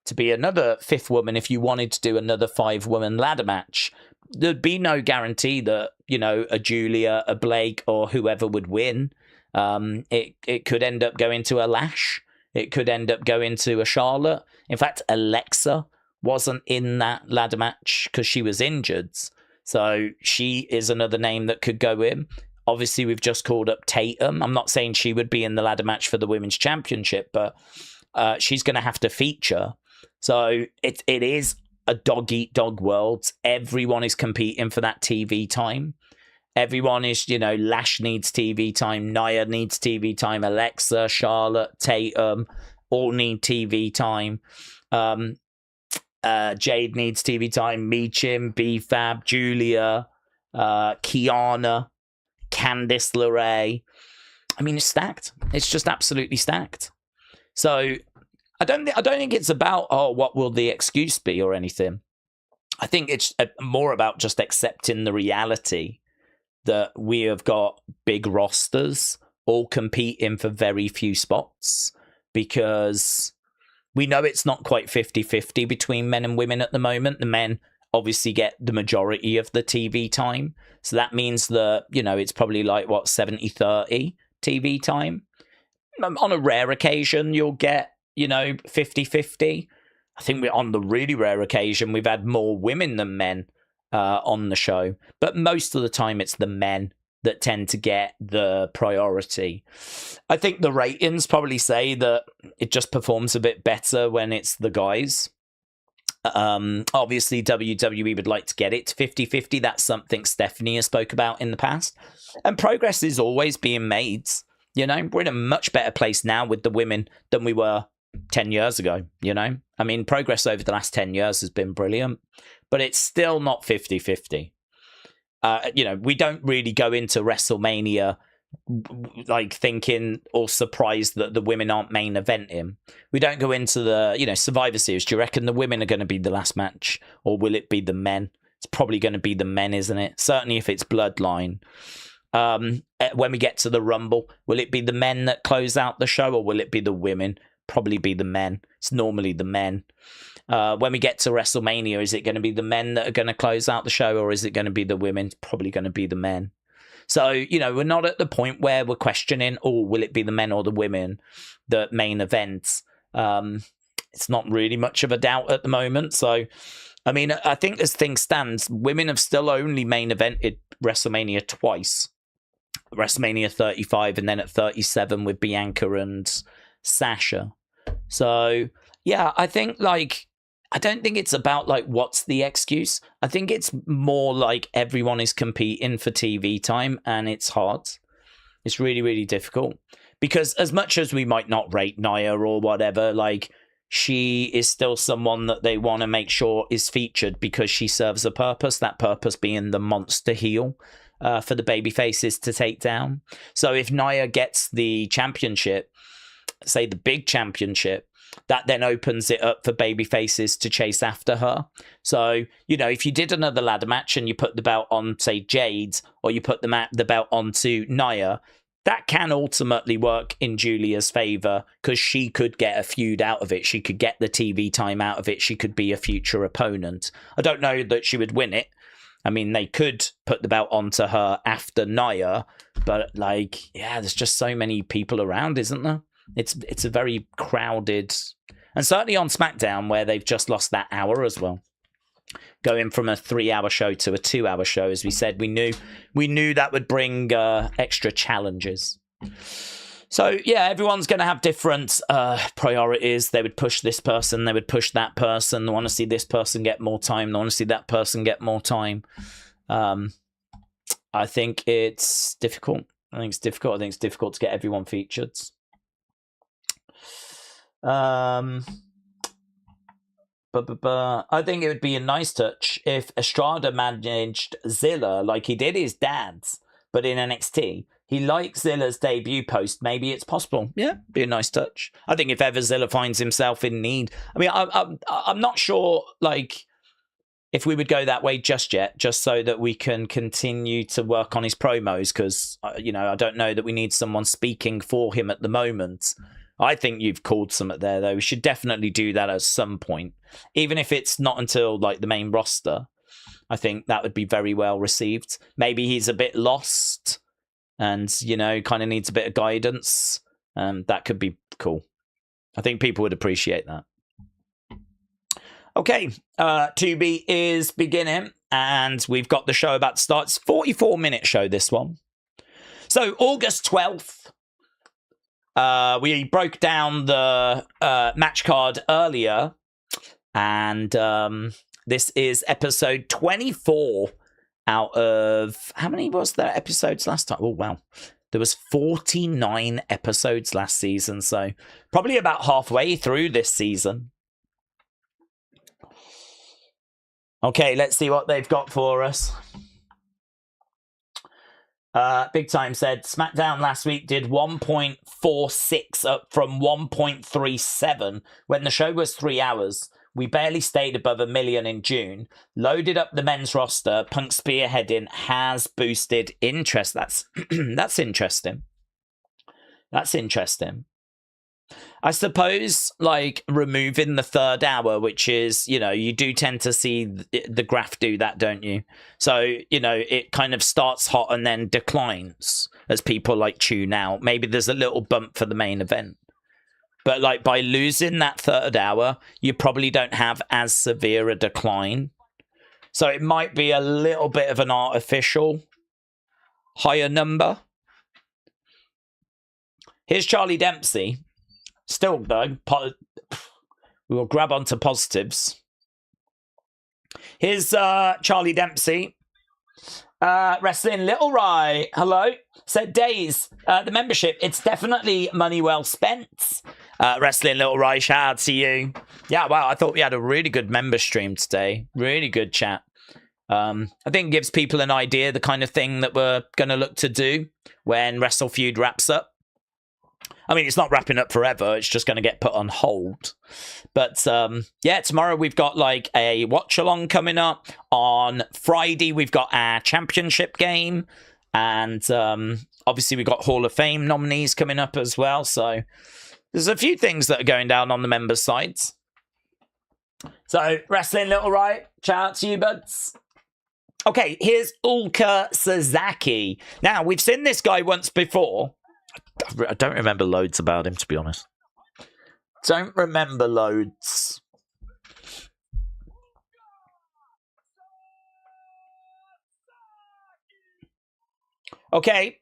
to be another 5th woman if you wanted to do another 5-woman ladder match. There'd be no guarantee that, you know, a Julia, a Blake, or whoever would win. It could end up going to a Lash. It could end up going to a Charlotte. In fact, Alexa wasn't in that ladder match because she was injured. So she is another name that could go in. Obviously, we've just called up Tatum. I'm not saying she would be in the ladder match for the Women's Championship, but she's going to have to feature. So it is a dog-eat-dog world. Everyone is competing for that TV time. Everyone is, you know, Lash needs TV time, Nia needs TV time, Alexa, Charlotte, Tatum, all need TV time. Jade needs TV time. Meechim, B-Fab, Julia, Kiana, Candice LeRae. I mean, it's stacked. It's just absolutely stacked. So I don't think it's about, oh, what will the excuse be or anything. I think it's more about just accepting the reality that we have got big rosters all competing for very few spots, because we know it's not quite 50-50 between men and women at the moment. The men obviously get the majority of the TV time. So that means that, it's probably like, 70-30 TV time. On a rare occasion, you'll get, 50-50. I think we're on the really rare occasion, we've had more women than men on the show. But most of the time, it's the men that tend to get the priority. I think the ratings probably say that it just performs a bit better when it's the guys. Obviously, WWE would like to get it to 50-50. That's something Stephanie has spoke about in the past. And progress is always being made. We're in a much better place now with the women than we were 10 years ago, I mean, progress over the last 10 years has been brilliant, but it's still not 50-50. We don't really go into WrestleMania like thinking or surprised that the women aren't main eventing. We don't go into the, Survivor Series. Do you reckon the women are going to be the last match, or will it be the men? It's probably going to be the men, isn't it? Certainly if it's Bloodline. When we get to the Rumble, will it be the men that close out the show, or will it be the women? Probably be the men. It's normally the men. When we get to WrestleMania, is it going to be the men that are going to close out the show, or is it going to be the women? It's probably going to be the men. So, we're not at the point where we're questioning, oh, will it be the men or the women that main events? It's not really much of a doubt at the moment. So, I mean, I think as things stand, women have still only main evented WrestleMania twice. WrestleMania 35 and then at 37 with Bianca and Sasha. So, yeah, I think, I don't think it's about, what's the excuse. I think it's more like everyone is competing for TV time, and it's hard. It's really, really difficult. Because as much as we might not rate Nia or whatever, she is still someone that they want to make sure is featured because she serves a purpose, that purpose being the monster heel for the baby faces to take down. So if Nia gets the championship, say the big championship, that then opens it up for baby faces to chase after her. So, if you did another ladder match and you put the belt on, say, Jade's, or you put the belt onto Nia, that can ultimately work in Julia's favor, because she could get a feud out of it. She could get the TV time out of it. She could be a future opponent. I don't know that she would win it. I mean, they could put the belt onto her after Nia, but there's just so many people around, isn't there? It's a very crowded, and certainly on SmackDown, where they've just lost that hour as well, going from a 3-hour show to a 2-hour show. As we said, we knew that would bring extra challenges. So yeah, everyone's going to have different priorities. They would push this person, they would push that person. They want to see this person get more time. They want to see that person get more time. I think it's difficult. I think it's difficult to get everyone featured. I think it would be a nice touch if Estrada managed Zilla like he did his dad's, but in NXT. He likes Zilla's debut post. Maybe it's possible. Yeah, be a nice touch. I think if ever Zilla finds himself in need, I mean, I'm not sure if we would go that way just yet, just so that we can continue to work on his promos, because I don't know that we need someone speaking for him at the moment. I think you've called something there, though. We should definitely do that at some point. Even if it's not until, the main roster. I think that would be very well received. Maybe he's a bit lost and, kind of needs a bit of guidance. That could be cool. I think people would appreciate that. Okay, 2B is beginning, and we've got the show about to start. It's a 44-minute show, this one. So, August 12th. We broke down the match card earlier, and this is episode 24 out of... How many was there episodes last time? Oh, wow. There was 49 episodes last season, so probably about halfway through this season. Okay, let's see what they've got for us. Big Time said, SmackDown last week did 1.46 up from 1.37 when the show was 3 hours. We barely stayed above 1 million in June. Loaded up the men's roster. Punk spearheading has boosted interest. That's that's interesting. That's interesting. I suppose, like, removing the third hour, which is, you know, you do tend to see the graph do that, don't you? So, you know, it kind of starts hot and then declines as people like Choo now. Maybe there's a little bump for the main event. But, like, by losing that third hour, you probably don't have as severe a decline. So it might be a little bit of an artificial higher number. Here's Charlie Dempsey. Still, though, we'll grab onto positives. Here's Charlie Dempsey. Wrestling Little Rye. Hello. Said Daze. The membership, it's definitely money well spent. Wrestling Little Rye, shout out to you. Yeah, wow, I thought we had a really good member stream today. Really good chat. I think it gives people an idea the kind of thing that we're going to look to do when Wrestle Feud wraps up. I mean, it's not wrapping up forever. It's just going to get put on hold. But, yeah, tomorrow we've got, like, a watch-along coming up. On Friday, we've got our championship game. And, obviously, we've got Hall of Fame nominees coming up as well. So, there's a few things that are going down on the members' sides. So, Wrestling Little Right, shout out to you, buds. Okay, here's Ulka Sasaki. Now, we've seen this guy once before. I don't remember loads about him, to be honest. Don't remember loads. Okay.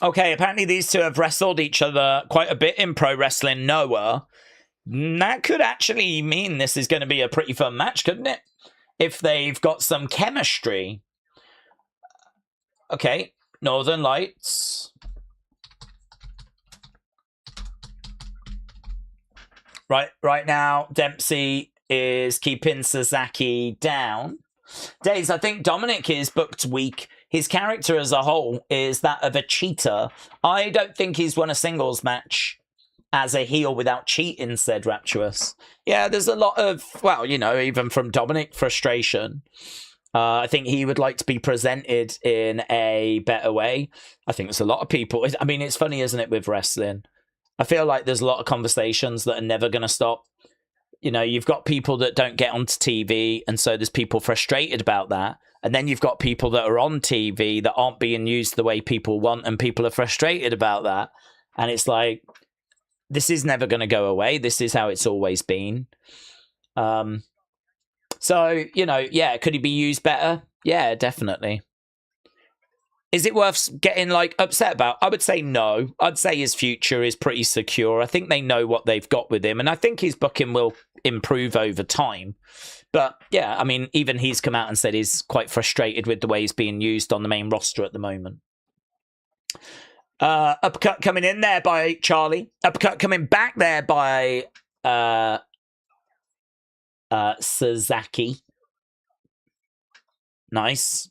Okay, apparently these two have wrestled each other quite a bit in Pro Wrestling Noah. That could actually mean this is going to be a pretty fun match, couldn't it? If they've got some chemistry. Okay, Northern Lights. Right now, Dempsey is keeping Sasaki down. Daze, I think Dominic is booked weak. His character as a whole is that of a cheater. I don't think he's won a singles match as a heel without cheating, said Rapturous. Yeah, there's a lot of, well, you know, even from Dominic, frustration. I think he would like to be presented in a better way. I think there's a lot of people. I mean, it's funny, isn't it, with wrestling? I feel like there's a lot of conversations that are never going to stop. You know, you've got people that don't get onto TV, and so there's people frustrated about that. And then you've got people that are on TV that aren't being used the way people want, and people are frustrated about that. And it's like, this is never going to go away. This is how it's always been. So, you know, yeah, could he be used better? Yeah, definitely. Is it worth getting, like, upset about? I would say no. I'd say his future is pretty secure. I think they know what they've got with him, and I think his booking will improve over time. But, yeah, I mean, even he's come out and said he's quite frustrated with the way he's being used on the main roster at the moment. Uppercut coming in there by Charlie. Uppercut coming back there by Sasaki. Nice.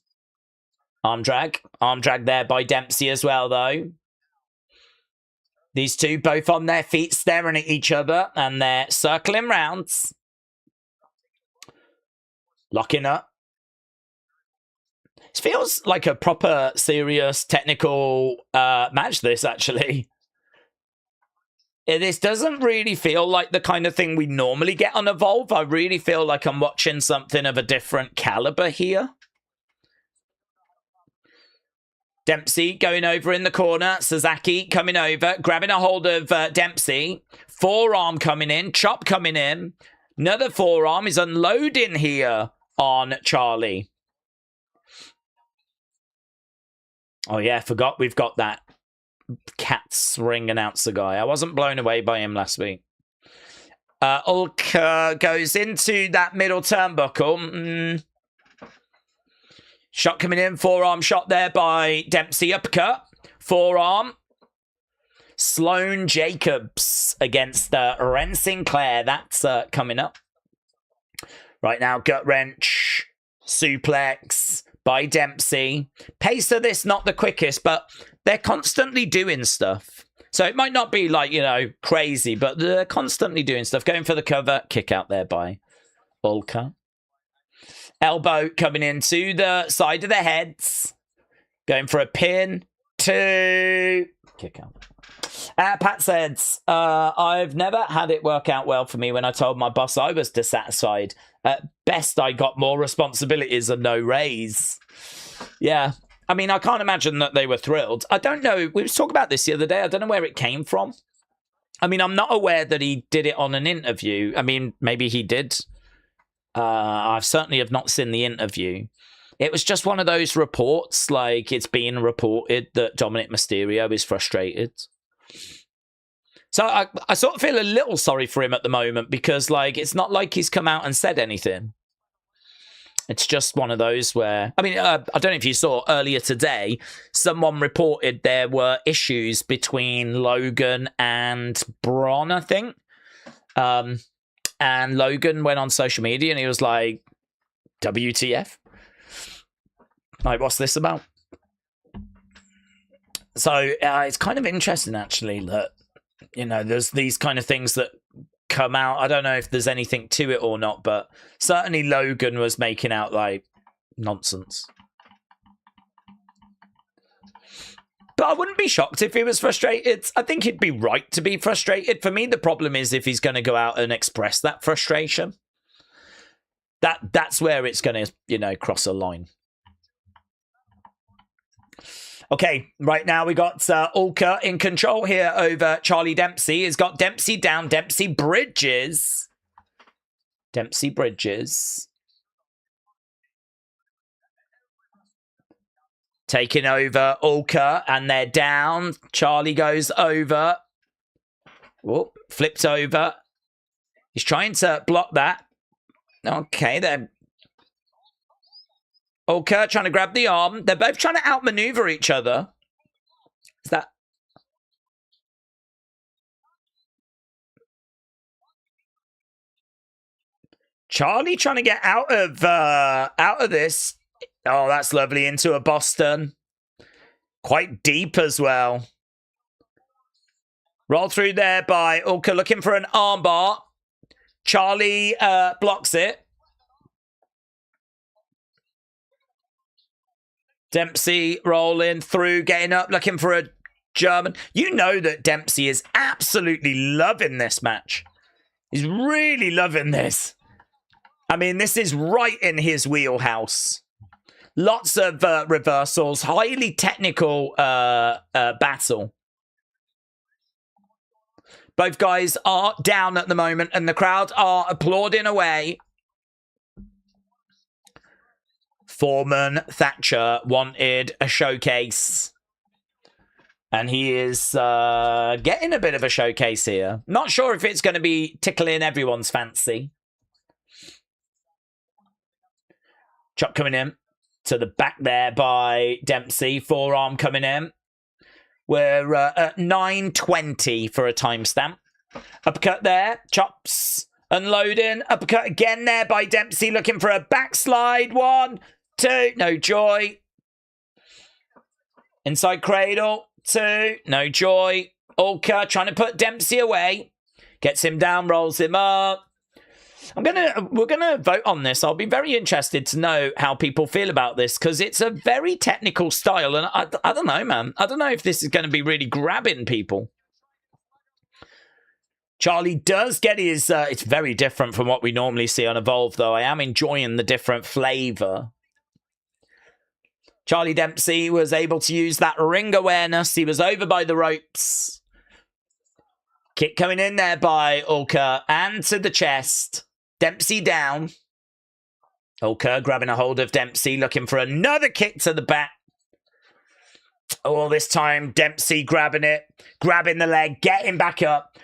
Arm drag. Arm drag there by Dempsey as well, though. These two both on their feet staring at each other, and they're circling rounds. Locking up. It feels like a proper, serious, technical match, this, actually. This doesn't really feel like the kind of thing we normally get on Evolve. I really feel like I'm watching something of a different caliber here. Dempsey going over in the corner. Sasaki coming over, grabbing a hold of Dempsey. Forearm coming in, chop coming in. Another forearm is unloading here on Charlie. Oh, yeah, forgot we've got that Cat's ring announcer guy. I wasn't blown away by him last week. Ulka goes into that middle turnbuckle. Shot coming in, forearm shot there by Dempsey. Uppercut, forearm. Sloane Jacobs against Ren Sinclair. That's coming up. Right now, gut wrench, suplex by Dempsey. Pace of this, not the quickest, but they're constantly doing stuff. So it might not be like, crazy, but they're constantly doing stuff. Going for the cover, kick out there by Ulka. Elbow coming into the side of the heads. Going for a pin. 2. Kick out. Pat says, I've never had it work out well for me when I told my boss I was dissatisfied. At best, I got more responsibilities and no raise. Yeah. I mean, I can't imagine that they were thrilled. I don't know. We were talking about this the other day. I don't know where it came from. I mean, I'm not aware that he did it on an interview. I mean, maybe he did. I certainly have not seen the interview. It was just one of those reports, like it's being reported that Dominic Mysterio is frustrated. So I sort of feel a little sorry for him at the moment because, like, it's not like he's come out and said anything. It's just one of those where, I mean, I don't know if you saw earlier today, someone reported there were issues between Logan and Braun, I think. And Logan went on social media and he was like, WTF? Like, what's this about? So it's kind of interesting, actually, that, there's these kind of things that come out. I don't know if there's anything to it or not, but certainly Logan was making out like nonsense. But I wouldn't be shocked if he was frustrated. I think he'd be right to be frustrated. For me, the problem is if he's going to go out and express that frustration. That's where it's going to, cross a line. Okay, right now we got Ulka in control here over Charlie Dempsey. He's got Dempsey down, Dempsey Bridges. Dempsey Bridges. Taking over Ulka, and they're down. Charlie goes over. Whoop, flipped over. He's trying to block that. Okay, then. Ulka trying to grab the arm. They're both trying to outmaneuver each other. Is that... Charlie trying to get out of this. Oh, that's lovely. Into a Boston. Quite deep as well. Roll through there by Ulka, looking for an armbar. Charlie blocks it. Dempsey rolling through, getting up, looking for a German. You know that Dempsey is absolutely loving this match. He's really loving this. I mean, this is right in his wheelhouse. Lots of reversals, highly technical battle. Both guys are down at the moment, and the crowd are applauding away. Foreman Thatcher wanted a showcase. And he is getting a bit of a showcase here. Not sure if it's going to be tickling everyone's fancy. Chop coming in to the back there by Dempsey. Forearm coming in. We're at 9:20 for a timestamp. Uppercut there. Chops. Unloading. Uppercut again there by Dempsey. Looking for a backslide. 1, 2. No joy. Inside cradle. 2. No joy. Ulka trying to put Dempsey away. Gets him down. Rolls him up. We're gonna vote on this. I'll be very interested to know how people feel about this because it's a very technical style, and I don't know, man. I don't know if this is going to be really grabbing people. Charlie does get his. It's very different from what we normally see on Evolve, though. I am enjoying the different flavor. Charlie Dempsey was able to use that ring awareness. He was over by the ropes. Kick coming in there by Ulka and to the chest. Dempsey down. Ulka grabbing a hold of Dempsey, looking for another kick to the back. Oh, this time Dempsey grabbing it, grabbing the leg, getting back up.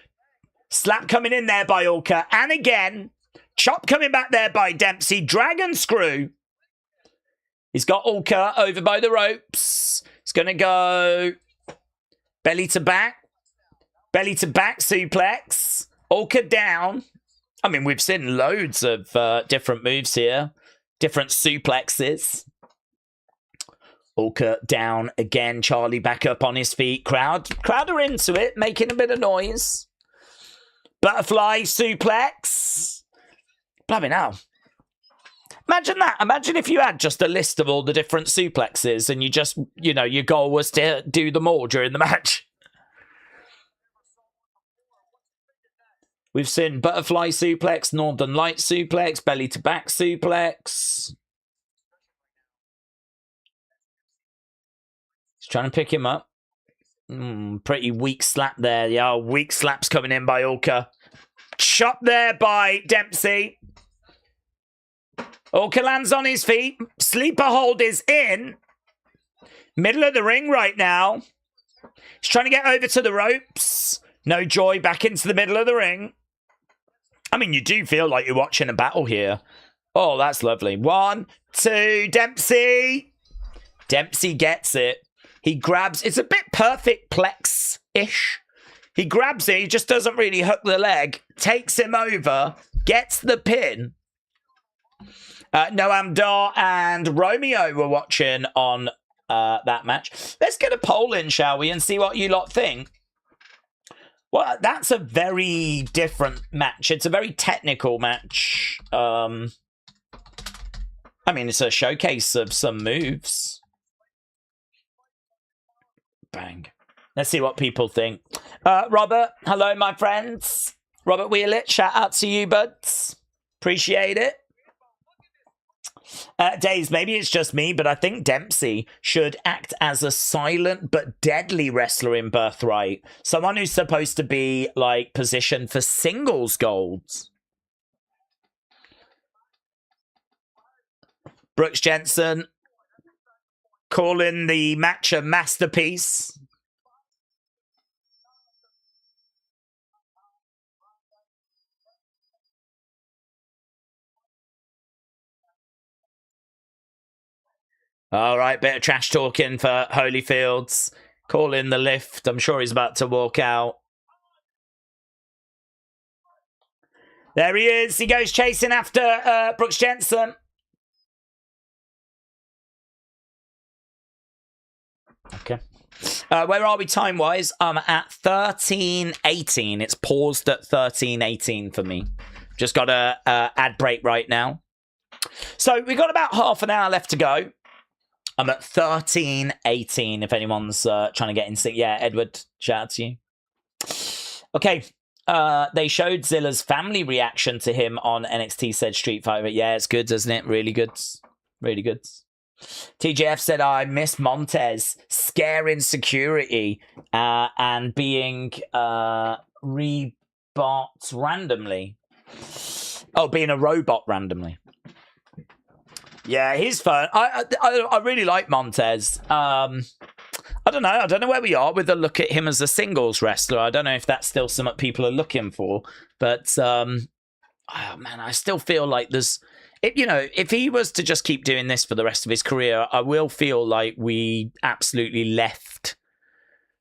Slap coming in there by Ulka, and again, chop coming back there by Dempsey. Dragon screw. He's got Ulka over by the ropes. He's going to go belly to back. Belly to back suplex. Orca down. I mean, we've seen loads of different moves here. Different suplexes. Orca down again. Charlie back up on his feet. Crowd are into it, making a bit of noise. Butterfly suplex. Bloody hell. Imagine that. Imagine if you had just a list of all the different suplexes and you just, you know, your goal was to do them all during the match. We've seen butterfly suplex, northern light suplex, belly to back suplex. He's trying to pick him up. Pretty weak slap there. Yeah, weak slaps coming in by Orca. Chop there by Dempsey. Orca lands on his feet. Sleeper hold is in. Middle of the ring right now. He's trying to get over to the ropes. No joy back into the middle of the ring. I mean, you do feel like you're watching a battle here. Oh, that's lovely. 1, 2, Dempsey. Dempsey gets it. He grabs, it's a bit perfect plex-ish. He grabs it, he just doesn't really hook the leg, takes him over, gets the pin. Noam Dar and Romeo were watching on that match. Let's get a poll in, shall we, and see what you lot think. Well, that's a very different match. It's a very technical match. I mean, it's a showcase of some moves. Bang. Let's see what people think. Robert, hello, my friends. Robert Wheelit, shout out to you, buds. Appreciate it. Daze, maybe it's just me, but I think Dempsey should act as a silent but deadly wrestler in Birthright. Someone who's supposed to be, like, positioned for singles golds. Brooks Jensen calling the match a masterpiece. All right, bit of trash talking for Holyfields. Call in the lift. I'm sure he's about to walk out. There he is. He goes chasing after Brooks Jensen. Okay. Where are we time-wise? I'm at 13:18. It's paused at 13:18 for me. Just got a ad break right now. So we've got about half an hour left to go. I'm at 13:18 if anyone's trying to get in sync. Yeah, Edward, shout out to you. Okay. They showed Zilla's family reaction to him on NXT said Street Fighter. Yeah, it's good, isn't it? Really good. Really good. TJF said, I miss Montez scaring security and being rebot randomly. Oh, being a robot randomly. Yeah, he's fun. I really like Montez. I don't know. I don't know where we are with a look at him as a singles wrestler. I don't know if that's still something people are looking for. But, oh, man, I still feel like there's... if he was to just keep doing this for the rest of his career, I will feel like we absolutely left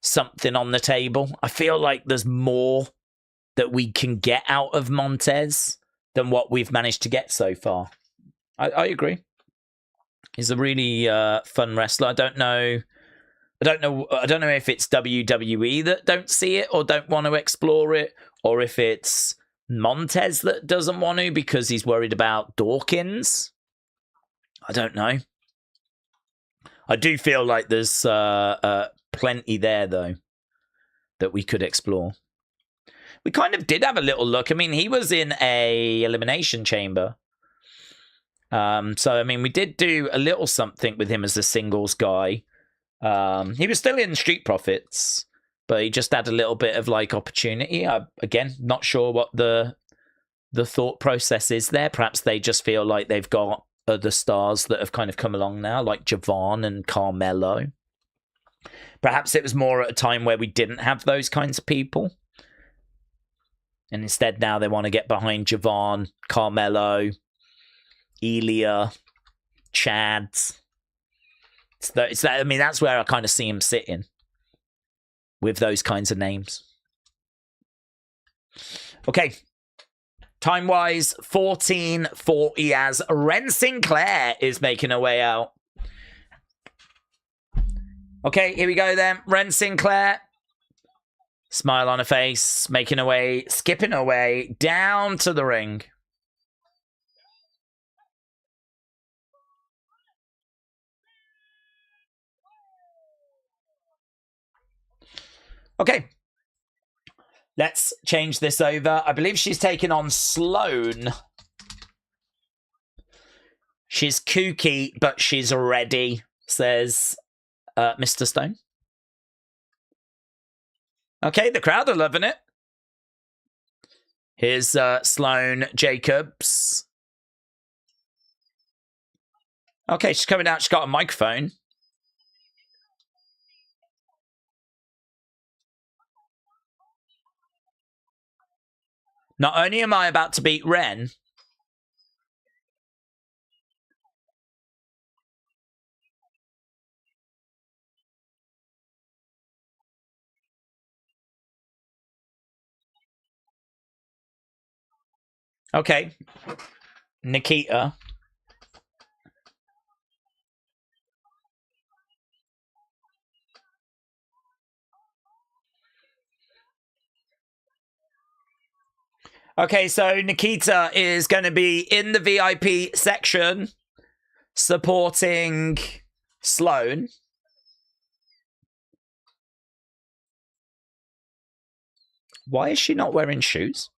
something on the table. I feel like there's more that we can get out of Montez than what we've managed to get so far. I agree. He's a really fun wrestler. I don't know if it's WWE that don't see it or don't want to explore it, or if it's Montez that doesn't want to because he's worried about Dawkins. I don't know. I do feel like there's plenty there, though, that we could explore. We kind of did have a little look. I mean, he was in a Elimination Chamber. So, I mean, we did do a little something with him as a singles guy. He was still in Street Profits, but he just had a little bit of, like, opportunity. Again, not sure what the thought process is there. Perhaps they just feel like they've got other stars that have kind of come along now, like Javon and Carmelo. Perhaps it was more at a time where we didn't have those kinds of people. And instead now they want to get behind Javon, Carmelo, Elia, Chad. It's that. I mean, that's where I kind of see him sitting with those kinds of names. Okay. Time-wise, 14:40 as Ren Sinclair is making her way out. Okay, here we go then. Ren Sinclair. Smile on her face, making her way, skipping her way down to the ring. Okay. Let's change this over. I believe she's taking on Sloane. She's kooky, but she's ready, says Mr. Stone. Okay, the crowd are loving it. Here's Sloane Jacobs. Okay, she's coming out. She's got a microphone. Not only am I about to beat Ren, okay, Nikkita. Okay, so Nikkita is going to be in the VIP section supporting Sloane. Why is she not wearing shoes?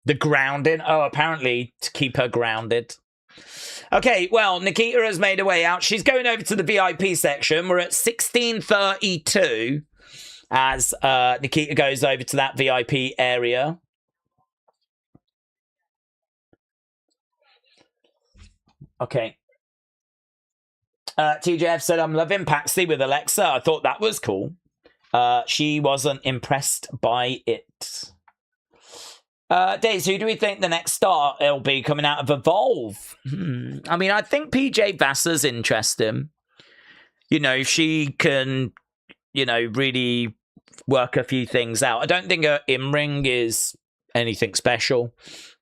The grounding? Oh, apparently to keep her grounded. Okay, well, Nikkita has made her way out. She's going over to the VIP section. We're at 16:32 as Nikkita goes over to that VIP area. Okay. TJF said, I'm loving Paxi with Alexa. I thought that was cool. She wasn't impressed by it. Daze, who do we think the next star will be coming out of Evolve? I mean, I think PJ Vasa's interesting. You know, she can, you know, really work a few things out. I don't think her in-ring is anything special.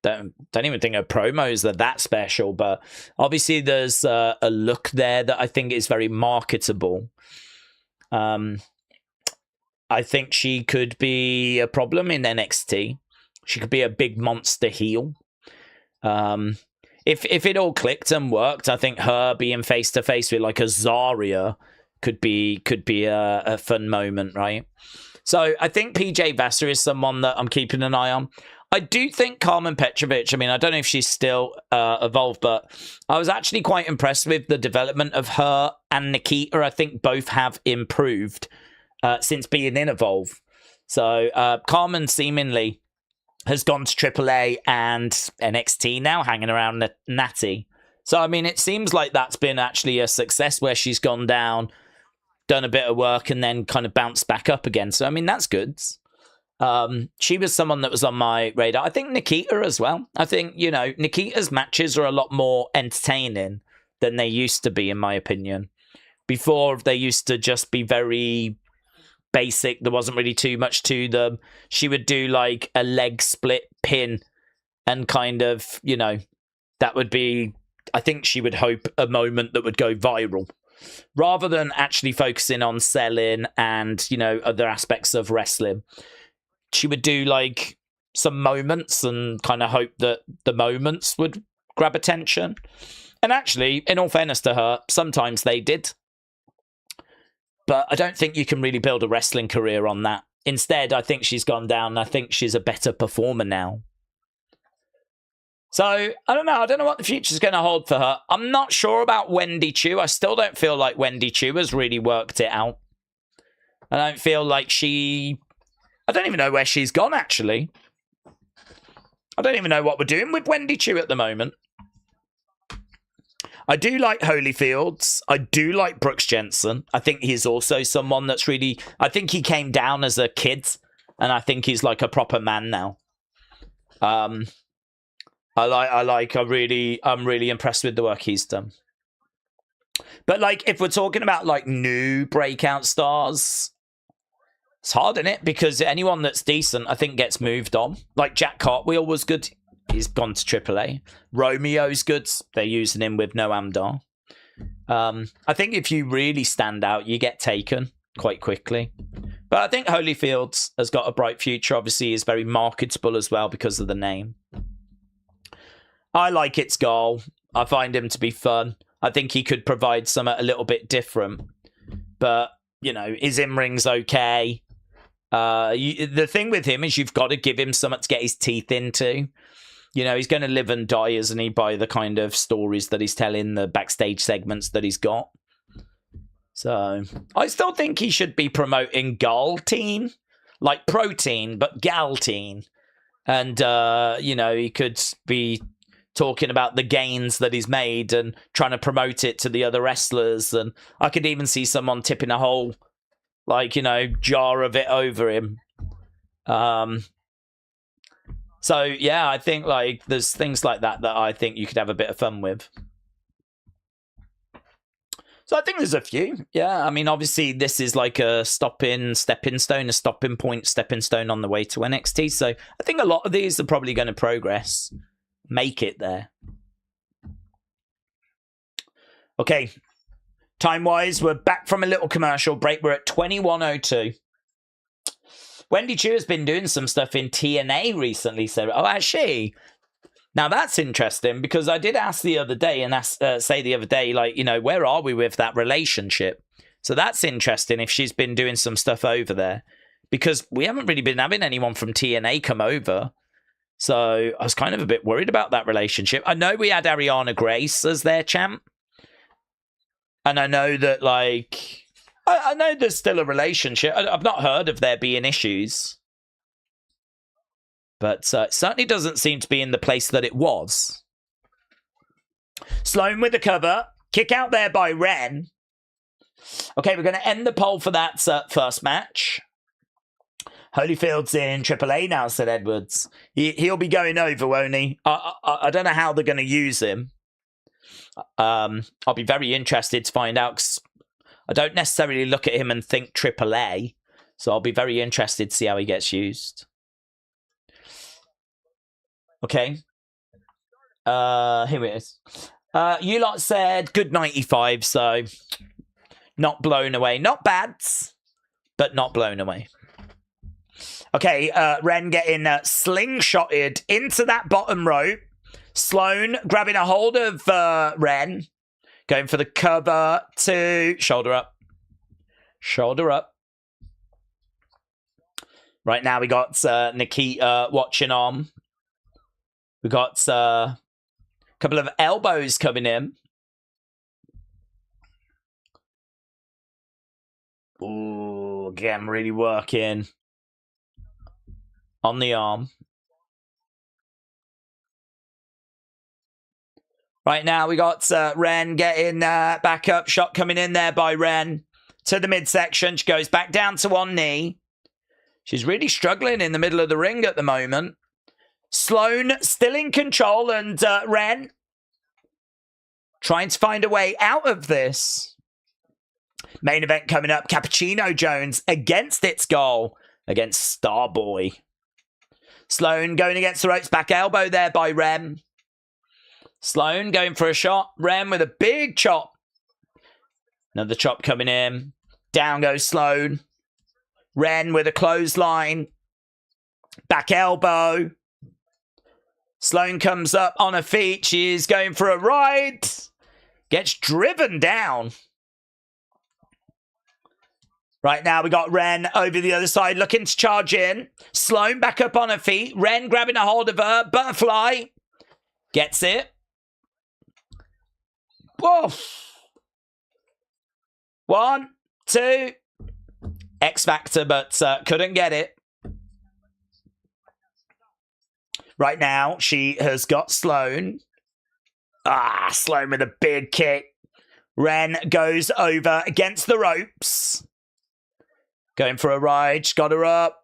Don't even think her promos are that special, but obviously there's a look there that I think is very marketable. I think she could be a problem in NXT. She could be a big monster heel. If it all clicked and worked, I think her being face to face with like a Zarya could be a fun moment, right? So I think PJ Vasa is someone that I'm keeping an eye on. I do think Carmen Petrovic, I mean, I don't know if she's still Evolved, but I was actually quite impressed with the development of her and Nikkita. I think both have improved since being in Evolve. So Carmen seemingly has gone to AAA and NXT now, hanging around Natty. So, I mean, it seems like that's been actually a success where she's gone down, done a bit of work, and then kind of bounced back up again. So, I mean, that's good. She was someone that was on my radar. I think Nikkita as well. I think, you know, Nikita's matches are a lot more entertaining than they used to be, in my opinion. Before, they used to just be very basic. There wasn't really too much to them. She would do like a leg split pin and kind of, you know, that would be, I think she would hope, a moment that would go viral rather than actually focusing on selling and, you know, other aspects of wrestling. She would do like some moments and kind of hope that the moments would grab attention. And actually, in all fairness to her, sometimes they did. But I don't think you can really build a wrestling career on that. Instead, I think she's gone down. I think she's a better performer now. So, I don't know. I don't know what the future's going to hold for her. I'm not sure about Wendy Choo. I still don't feel like Wendy Choo has really worked it out. I don't feel like she... I don't even know where she's gone, actually. I don't even know what we're doing with Wendy Choo at the moment. I do like Holyfields. I do like Brooks Jensen. I think he's also someone that's really... I think he came down as a kid, and I think he's like a proper man now. I'm really impressed with the work he's done. But like, if we're talking about like new breakout stars, It's hard, isn't it? Because anyone that's decent, I think, gets moved on. Like Jack Cartwheel was good. He's gone to AAA. Romeo's good. They're using him with no Amdar. I think if you really stand out, you get taken quite quickly. But I think Holyfield has got a bright future. Obviously, he's very marketable as well because of the name. I like its goal. I find him to be fun. I think he could provide something a little bit different. But, you know, his in-ring's okay. The thing with him is you've got to give him something to get his teeth into. You know, he's going to live and die, isn't he, by the kind of stories that he's telling, the backstage segments that he's got. So, I still think he should be promoting Galteen. Like protein, but Galteen. And, you know, he could be talking about the gains that he's made and trying to promote it to the other wrestlers. And I could even see someone tipping a whole, like, you know, jar of it over him. So, yeah, I think, like, there's things like that that I think you could have a bit of fun with. So I think there's a few. Yeah, I mean, obviously, this is like a stepping stone, a stopping point, stepping stone on the way to NXT. So I think a lot of these are probably going to progress, make it there. Okay, time-wise, we're back from a little commercial break. We're at 21:02. Wendy Choo has been doing some stuff in TNA recently. So, oh, actually, now that's interesting because I did ask the other day and say the other day, like, you know, where are we with that relationship? So that's interesting if she's been doing some stuff over there because we haven't really been having anyone from TNA come over. So I was kind of a bit worried about that relationship. I know we had Ariana Grace as their champ. And I know that, like, I know there's still a relationship. I've not heard of there being issues. But it certainly doesn't seem to be in the place that it was. Sloan with the cover. Kick out there by Ren. Okay, we're going to end the poll for that first match. Holyfield's in AAA now, said Edwards. He'll be going over, won't he? I don't know how they're going to use him. I'll be very interested to find out, 'cause I don't necessarily look at him and think AAA. So I'll be very interested to see how he gets used. Okay. Here it is. You lot said good 95, so not blown away. Not bad, but not blown away. Okay, Ren getting slingshotted into that bottom rope. Sloan grabbing a hold of Ren. Going for the cover to shoulder up. Shoulder up. Right now we got Nikkita watching on. We got a couple of elbows coming in. Ooh, again, really working on the arm. Right now, we got Ren getting back up. Shot coming in there by Ren to the midsection. She goes back down to one knee. She's really struggling in the middle of the ring at the moment. Sloan still in control, and Ren trying to find a way out of this. Main event coming up. Cappuccino Jones against its goal against Starboy. Sloan going against the ropes. Back elbow there by Ren. Sloan going for a shot. Ren with a big chop. Another chop coming in. Down goes Sloan. Ren with a clothesline. Back elbow. Sloan comes up on her feet. She is going for a ride. Gets driven down. Right now we got Ren over the other side looking to charge in. Sloan back up on her feet. Ren grabbing a hold of her. Butterfly. Gets it. Whoa. 1, 2. X Factor, but couldn't get it. Right now, she has got Sloan. Sloan with a big kick. Ren goes over against the ropes. Going for a ride. She's got her up.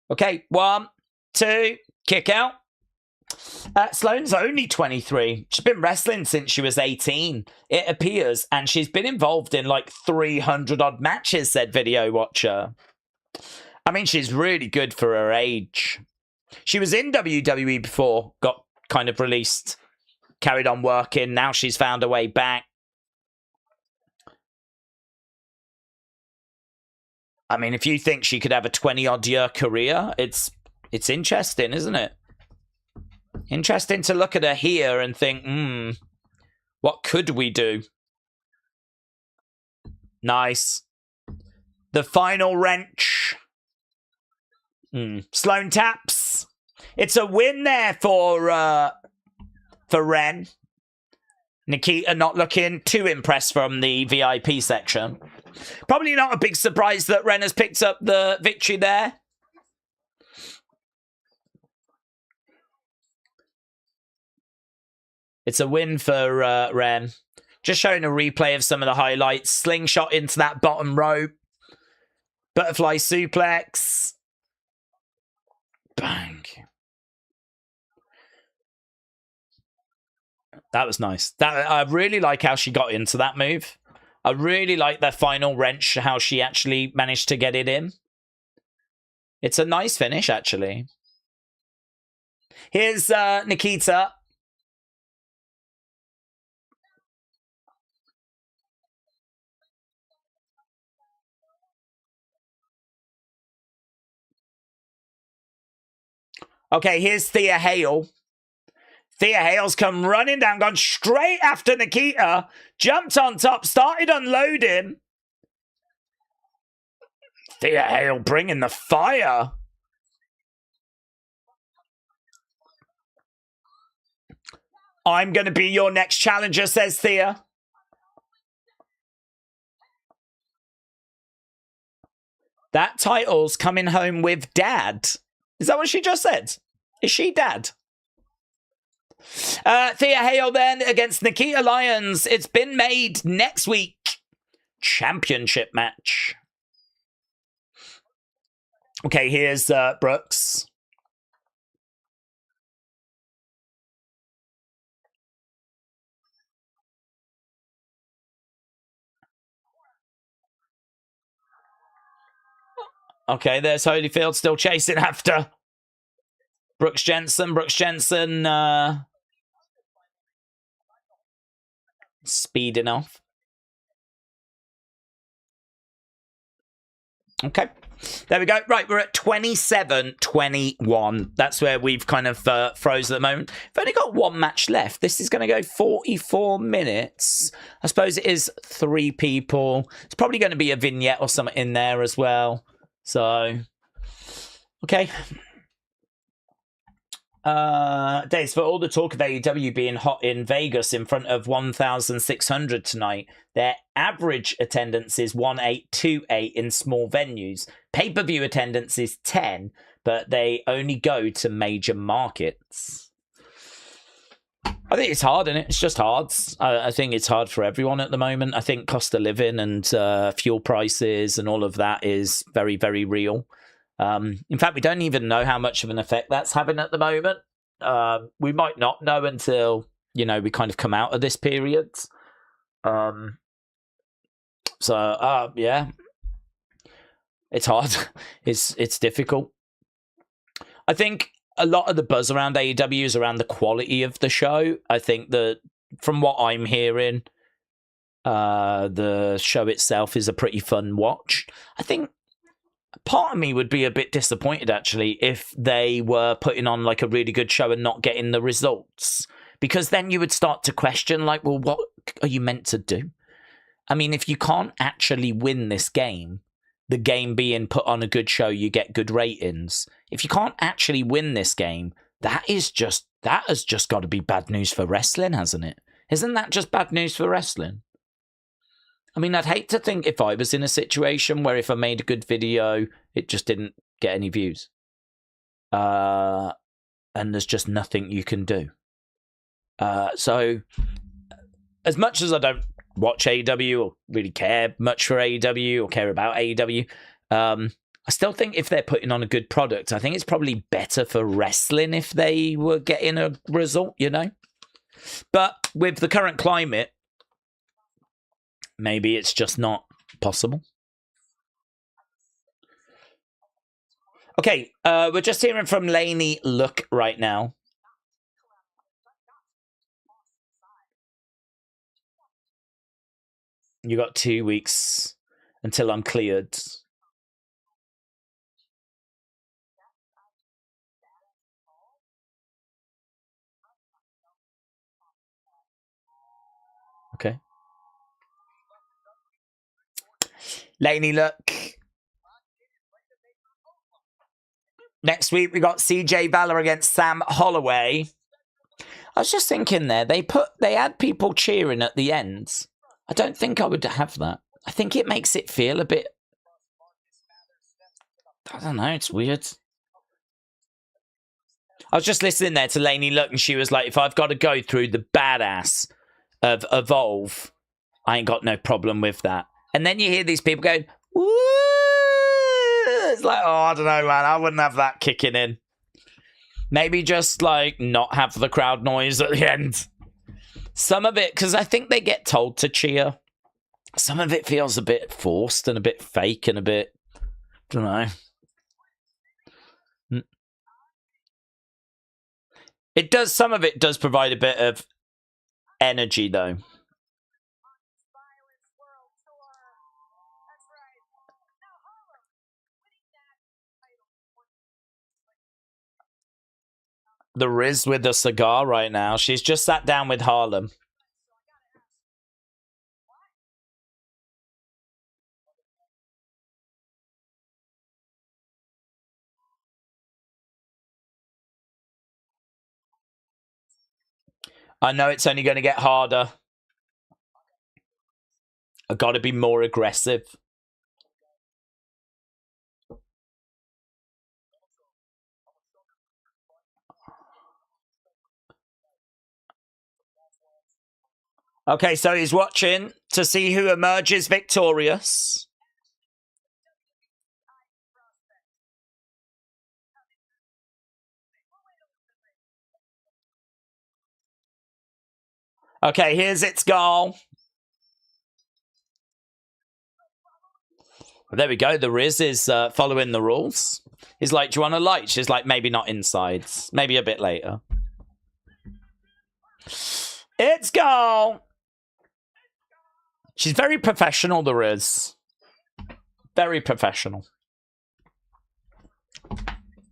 Okay, 1, 2. Kick out. Sloane's only 23. She's been wrestling since she was 18, it appears, and she's been involved in like 300 odd matches, said Video Watcher. I mean, she's really good for her age. She was in WWE before, got kind of released, carried on working. Now she's found her way back. I mean, if you think she could have a 20-odd year career, it's interesting, isn't it? Interesting to look at her here and think, what could we do? Nice. The final wrench. Sloane taps. It's a win there for Ren. Nikkita not looking too impressed from the VIP section. Probably not a big surprise that Ren has picked up the victory there. It's a win for Ren. Just showing a replay of some of the highlights. Slingshot into that bottom rope. Butterfly suplex. Bang. That was nice. I really like how she got into that move. I really like the final wrench, how she actually managed to get it in. It's a nice finish, actually. Here's Nikkita. Okay, here's Thea Hale. Thea Hale's come running down, gone straight after Nikkita, jumped on top, started unloading. Thea Hale bringing the fire. I'm going to be your next challenger, says Thea. That title's coming home with Dad. Is that what she just said? Is she Dad? Thea Hale then against Nikkita Lyons. It's been made next week. Championship match. Okay, here's Brooks. Okay, there's Holyfield still chasing after Brooks Jensen. Brooks Jensen speeding off. Okay, there we go. Right, we're at 27-21. That's where we've kind of froze at the moment. We've only got one match left. This is going to go 44 minutes. I suppose it is 3 people. It's probably going to be a vignette or something in there as well. So, okay. Daze, for all the talk of AEW being hot in Vegas in front of 1,600 tonight, their average attendance is 1,828 in small venues. Pay-per-view attendance is 10, but they only go to major markets. I think it's hard, isn't it? It's just hard. I think it's hard for everyone at the moment. I think cost of living and fuel prices and all of that is very, very real. In fact, we don't even know how much of an effect that's having at the moment. We might not know until, we kind of come out of this period. Yeah. It's hard. It's difficult. I think a lot of the buzz around AEW is around the quality of the show. I think that from what I'm hearing, the show itself is a pretty fun watch. I think part of me would be a bit disappointed, actually, if they were putting on like a really good show and not getting the results. Because then you would start to question, like, well, what are you meant to do? I mean, if you can't actually win this game, the game being put on a good show, you get good ratings. If you can't actually win this game, that has just got to be bad news for wrestling, hasn't it? Isn't that just bad news for wrestling? I mean, I'd hate to think if I was in a situation where if I made a good video, it just didn't get any views. And there's just nothing you can do. So, as much as I don't watch AEW or really care much for AEW or care about AEW, I still think if they're putting on a good product, I think it's probably better for wrestling if they were getting a result, you know? But with the current climate, maybe it's just not possible. Okay, we're just hearing from Lainey Look right now. You got 2 weeks until I'm cleared. Okay. Lainey Look. Next week, we got CJ Valor against Sam Holloway. I was just thinking there, they had people cheering at the end. I don't think I would have that. I think it makes it feel a bit... I don't know, it's weird. I was just listening there to Lainey Look, and she was like, if I've got to go through the badass of Evolve, I ain't got no problem with that. And then you hear these people going, woo! It's like, oh, I don't know, man. I wouldn't have that kicking in. Maybe just, like, not have the crowd noise at the end. Some of it, because I think they get told to cheer. Some of it feels a bit forced and a bit fake and a bit, I don't know. It does, some of it does provide a bit of energy, though. The Riz with a cigar right now. She's just sat down with Harlem. I know it's only going to get harder. I've got to be more aggressive. Okay, so he's watching to see who emerges victorious. Okay, here's its goal. There we go. The Riz is following the rules. He's like, do you want a light? She's like, maybe not inside. Maybe a bit later. It's goal. She's very professional, the Riz. Very professional.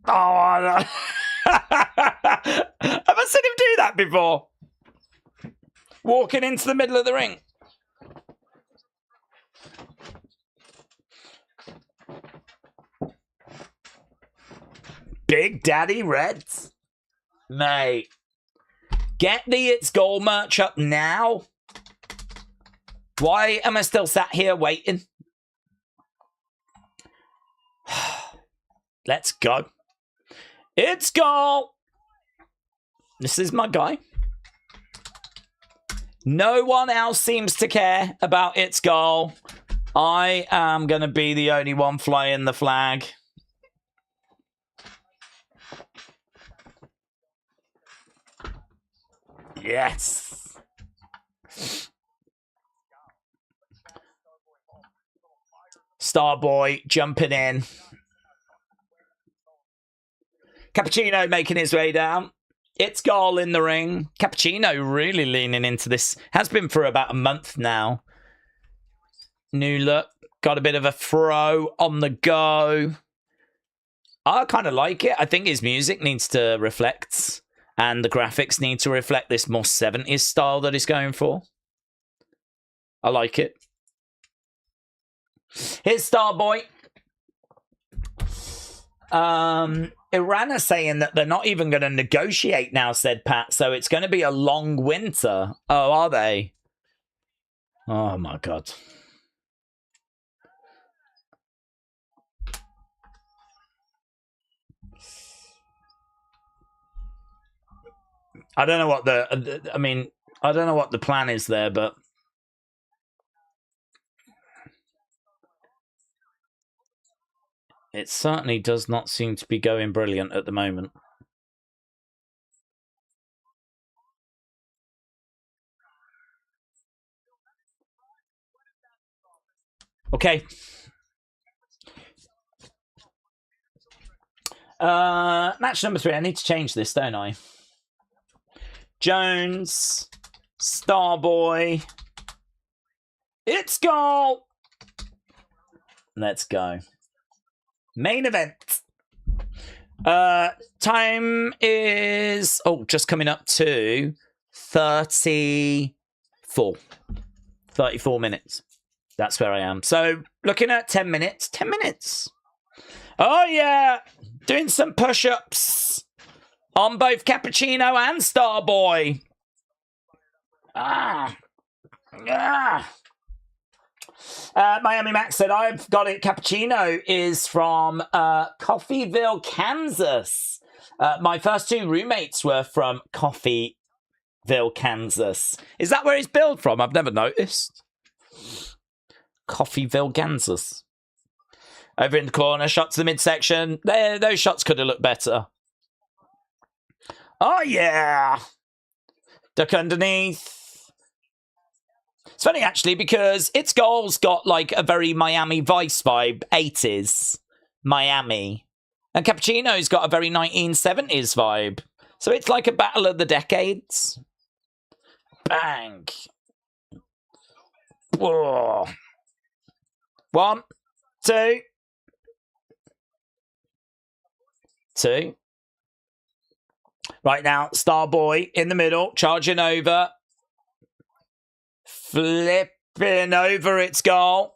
Oh, no. Have I seen him do that before? Walking into the middle of the ring. Big Daddy Reds. Mate. Get the It's Goal merch up now. Why am I still sat here waiting? Let's go. It's goal. This is my guy. No one else seems to care about It's Goal. I am going to be the only one flying the flag. Yes. Starboy jumping in. Cappuccino making his way down. It's Goal in the ring. Cappuccino really leaning into this. Has been for about a month now. New look. Got a bit of a throw on the go. I kind of like it. I think his music needs to reflect, and the graphics need to reflect this more 70s style that he's going for. I like it. Here's Starboy. Irana saying that they're not even going to negotiate now, said Pat. So it's going to be a long winter. Oh, are they? Oh, my God. I don't know what I mean, I don't know what the plan is there, but It certainly does not seem to be going brilliant at the moment. Okay. Match number 3. I need to change this, don't I? Jones, Starboy. It's goal! Let's go. Main event. Time is just coming up to 34 minutes. That's where I am. So looking at 10 minutes. 10 minutes. Oh yeah, doing some push-ups on both Cappuccino and Starboy. Miami Max said, I've got it. Cappuccino is from Coffeeville, Kansas. My first 2 roommates were from Coffeeville, Kansas. Is that where he's billed from? I've never noticed. Coffeeville, Kansas. Over in the corner, shots to the midsection. Those shots could have looked better. Oh, yeah. Duck underneath. It's funny, actually, because It's Goal's got, like, a very Miami Vice vibe. 80s. Miami. And Cappuccino's got a very 1970s vibe. So it's like a battle of the decades. Bang. Whoa. 1, 2. 2. Right now, Starboy in the middle, charging over. Flipping over It's Goal.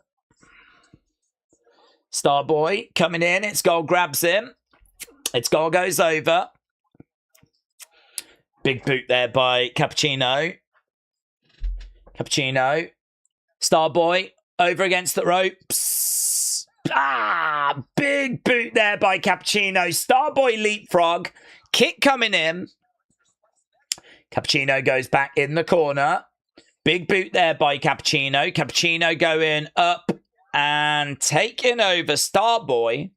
Starboy coming in. It's Goal grabs him. It's Goal goes over. Big boot there by Cappuccino. Cappuccino. Starboy over against the ropes. Big boot there by Cappuccino. Starboy leapfrog. Kick coming in. Cappuccino goes back in the corner. Big boot there by Cappuccino. Cappuccino going up and taking over Starboy.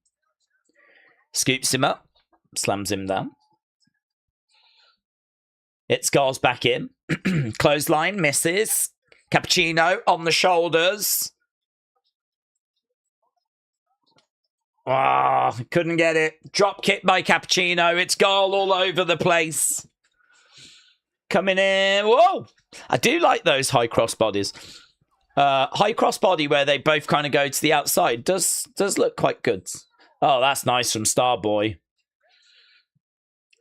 Scoops him up. Slams him down. It's Goals back in. Clothesline misses. Cappuccino on the shoulders. Couldn't get it. Drop kick by Cappuccino. It's Goal all over the place. Coming in. Whoa! I do like those high cross bodies. High cross body where they both kind of go to the outside does look quite good. Oh, that's nice from Starboy.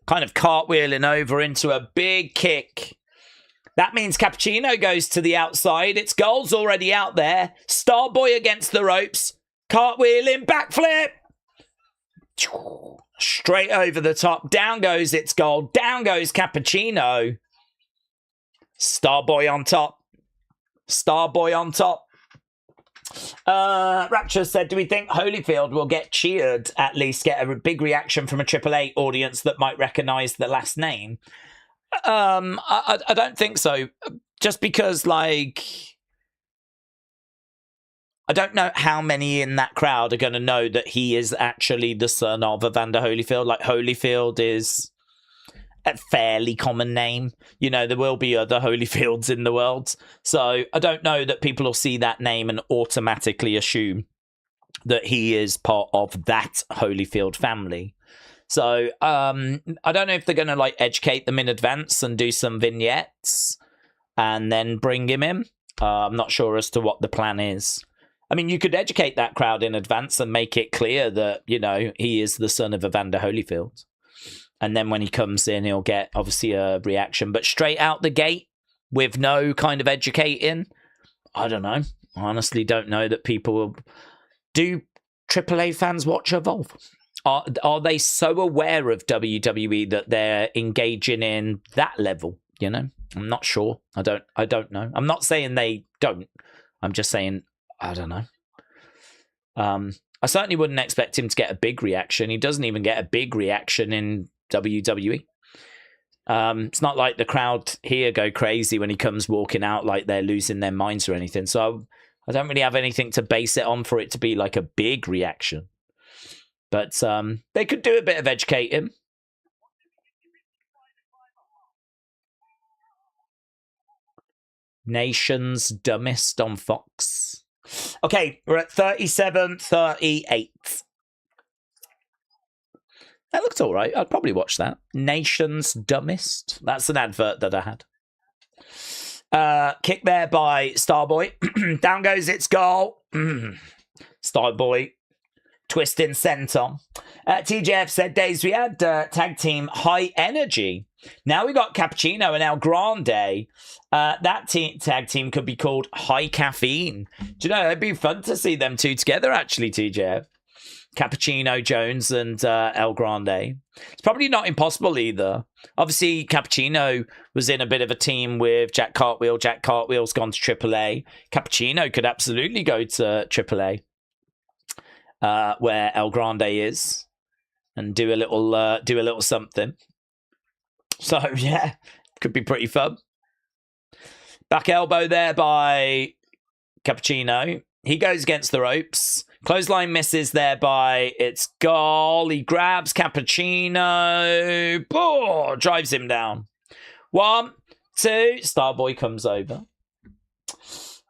Kind of cartwheeling over into a big kick. That means Cappuccino goes to the outside. It's Goal's already out there. Starboy against the ropes. Cartwheeling, backflip. Straight over the top. Down goes It's Goal. Down goes Cappuccino. Starboy on top. Starboy on top. Rapture said, do we think Holyfield will get cheered, at least get a big reaction from a AAA audience that might recognise the last name? I don't think so. Just because, like, I don't know how many in that crowd are going to know that he is actually the son of Evander Holyfield. Like, Holyfield is a fairly common name. You know, there will be other Holyfields in the world. So I don't know that people will see that name and automatically assume that he is part of that Holyfield family. So I don't know if they're going to, like, educate them in advance and do some vignettes and then bring him in. I'm not sure as to what the plan is. I mean, you could educate that crowd in advance and make it clear that, you know, he is the son of Evander Holyfield. And then when he comes in, he'll get, obviously, a reaction. But straight out the gate, with no kind of educating, I don't know. I honestly don't know that people will... Do AAA fans watch Evolve? Are they so aware of WWE that they're engaging in that level? You know? I'm not sure. I don't know. I'm not saying they don't. I'm just saying, I don't know. I certainly wouldn't expect him to get a big reaction. He doesn't even get a big reaction in WWE. It's not like the crowd here go crazy when he comes walking out like they're losing their minds or anything. So I don't really have anything to base it on for it to be like a big reaction. But they could do a bit of educating. Nation's Dumbest on Fox. Okay, we're at 37:38. That looked all right. I'd probably watch that. Nation's Dumbest. That's an advert that I had. Kick there by Starboy. Down goes its goal. Starboy twisting center. TJF said, Daze, we had tag team High Energy. Now we got Cappuccino and El Grande. That tag team could be called High Caffeine. Do you know, it'd be fun to see them two together, actually, TJF. Cappuccino Jones and El Grande. It's probably not impossible either. Obviously, Cappuccino was in a bit of a team with Jack Cartwheel. Jack Cartwheel's gone to AAA. Cappuccino could absolutely go to AAA, where El Grande is, and do a little something. So yeah, could be pretty fun. Back elbow there by Cappuccino. He goes against the ropes. Clothesline misses there by its goal. He grabs Cappuccino. Oh, drives him down. 1, 2. Starboy comes over.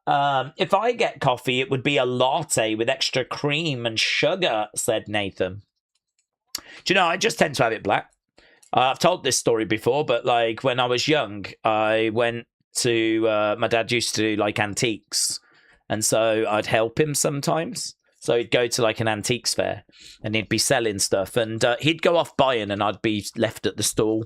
If I get coffee, it would be a latte with extra cream and sugar, said Nathan. Do you know, I just tend to have it black. I've told this story before, but like when I was young, I went to, my dad used to do like antiques. And so I'd help him sometimes. So he'd go to like an antiques fair and he'd be selling stuff, and he'd go off buying and I'd be left at the stall.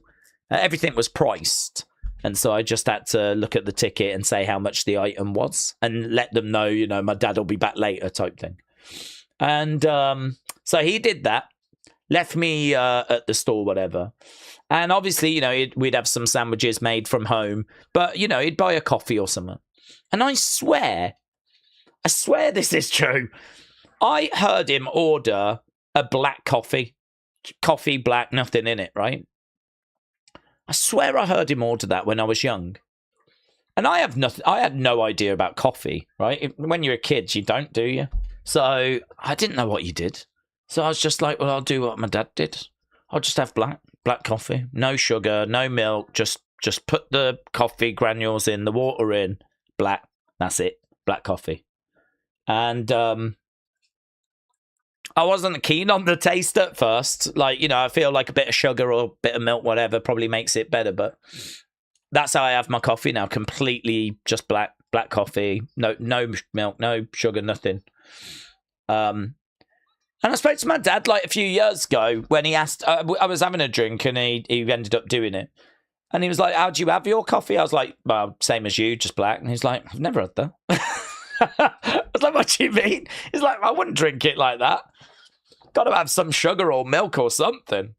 Everything was priced. And so I just had to look at the ticket and say how much the item was and let them know, you know, my dad will be back later type thing. And so he did that, left me at the store, whatever. And obviously, you know, we'd have some sandwiches made from home, but, you know, he'd buy a coffee or something. And I swear this is true. I heard him order a black coffee. Coffee, black, nothing in it, right? I swear I heard him order that when I was young. And I had no idea about coffee, right? When you're a kid, you don't, do you? So I didn't know what you did. So I was just like, well, I'll do what my dad did. I'll just have black coffee. No sugar, no milk. Just put the coffee granules in, the water in, black. That's it. Black coffee. And I wasn't keen on the taste at first. Like, you know, I feel like a bit of sugar or a bit of milk, whatever, probably makes it better. But that's how I have my coffee now. Completely just black coffee. No milk, no sugar, nothing. And I spoke to my dad like a few years ago when he asked, I was having a drink and he ended up doing it. And he was like, how do you have your coffee? I was like, well, same as you, just black. And he's like, I've never had that. I was like, what do you mean? He's like, I wouldn't drink it like that. Got to have some sugar or milk or something.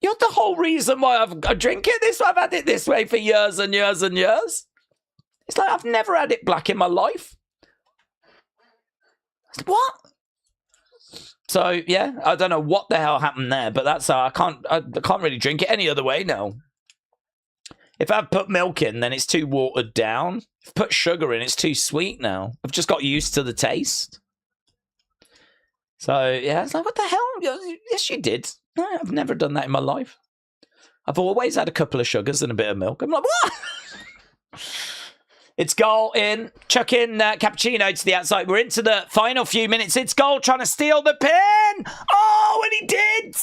You're the whole reason why I drink it this way. I've had it this way for years and years and years. It's like, I've never had it black in my life. What? So, yeah, I don't know what the hell happened there, but that's how I can't really drink it any other way now. If I put milk in, then it's too watered down. If I put sugar in, it's too sweet now. I've just got used to the taste. So, yeah, it's like, what the hell? Yes, you did. No, I've never done that in my life. I've always had a couple of sugars and a bit of milk. I'm like, what? It's goal in. Chuck in Cappuccino to the outside. We're into the final few minutes. It's goal trying to steal the pin. Oh, and he did.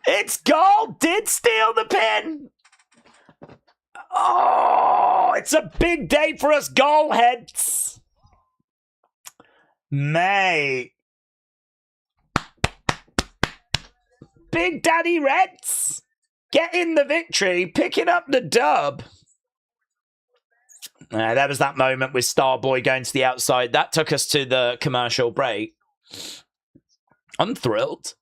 It's goal. Did steal the pin. Oh, it's a big day for us goal heads. Mate. Big Daddy Reds getting the victory, picking up the dub. There was that moment with Starboy going to the outside. That took us to the commercial break. I'm thrilled.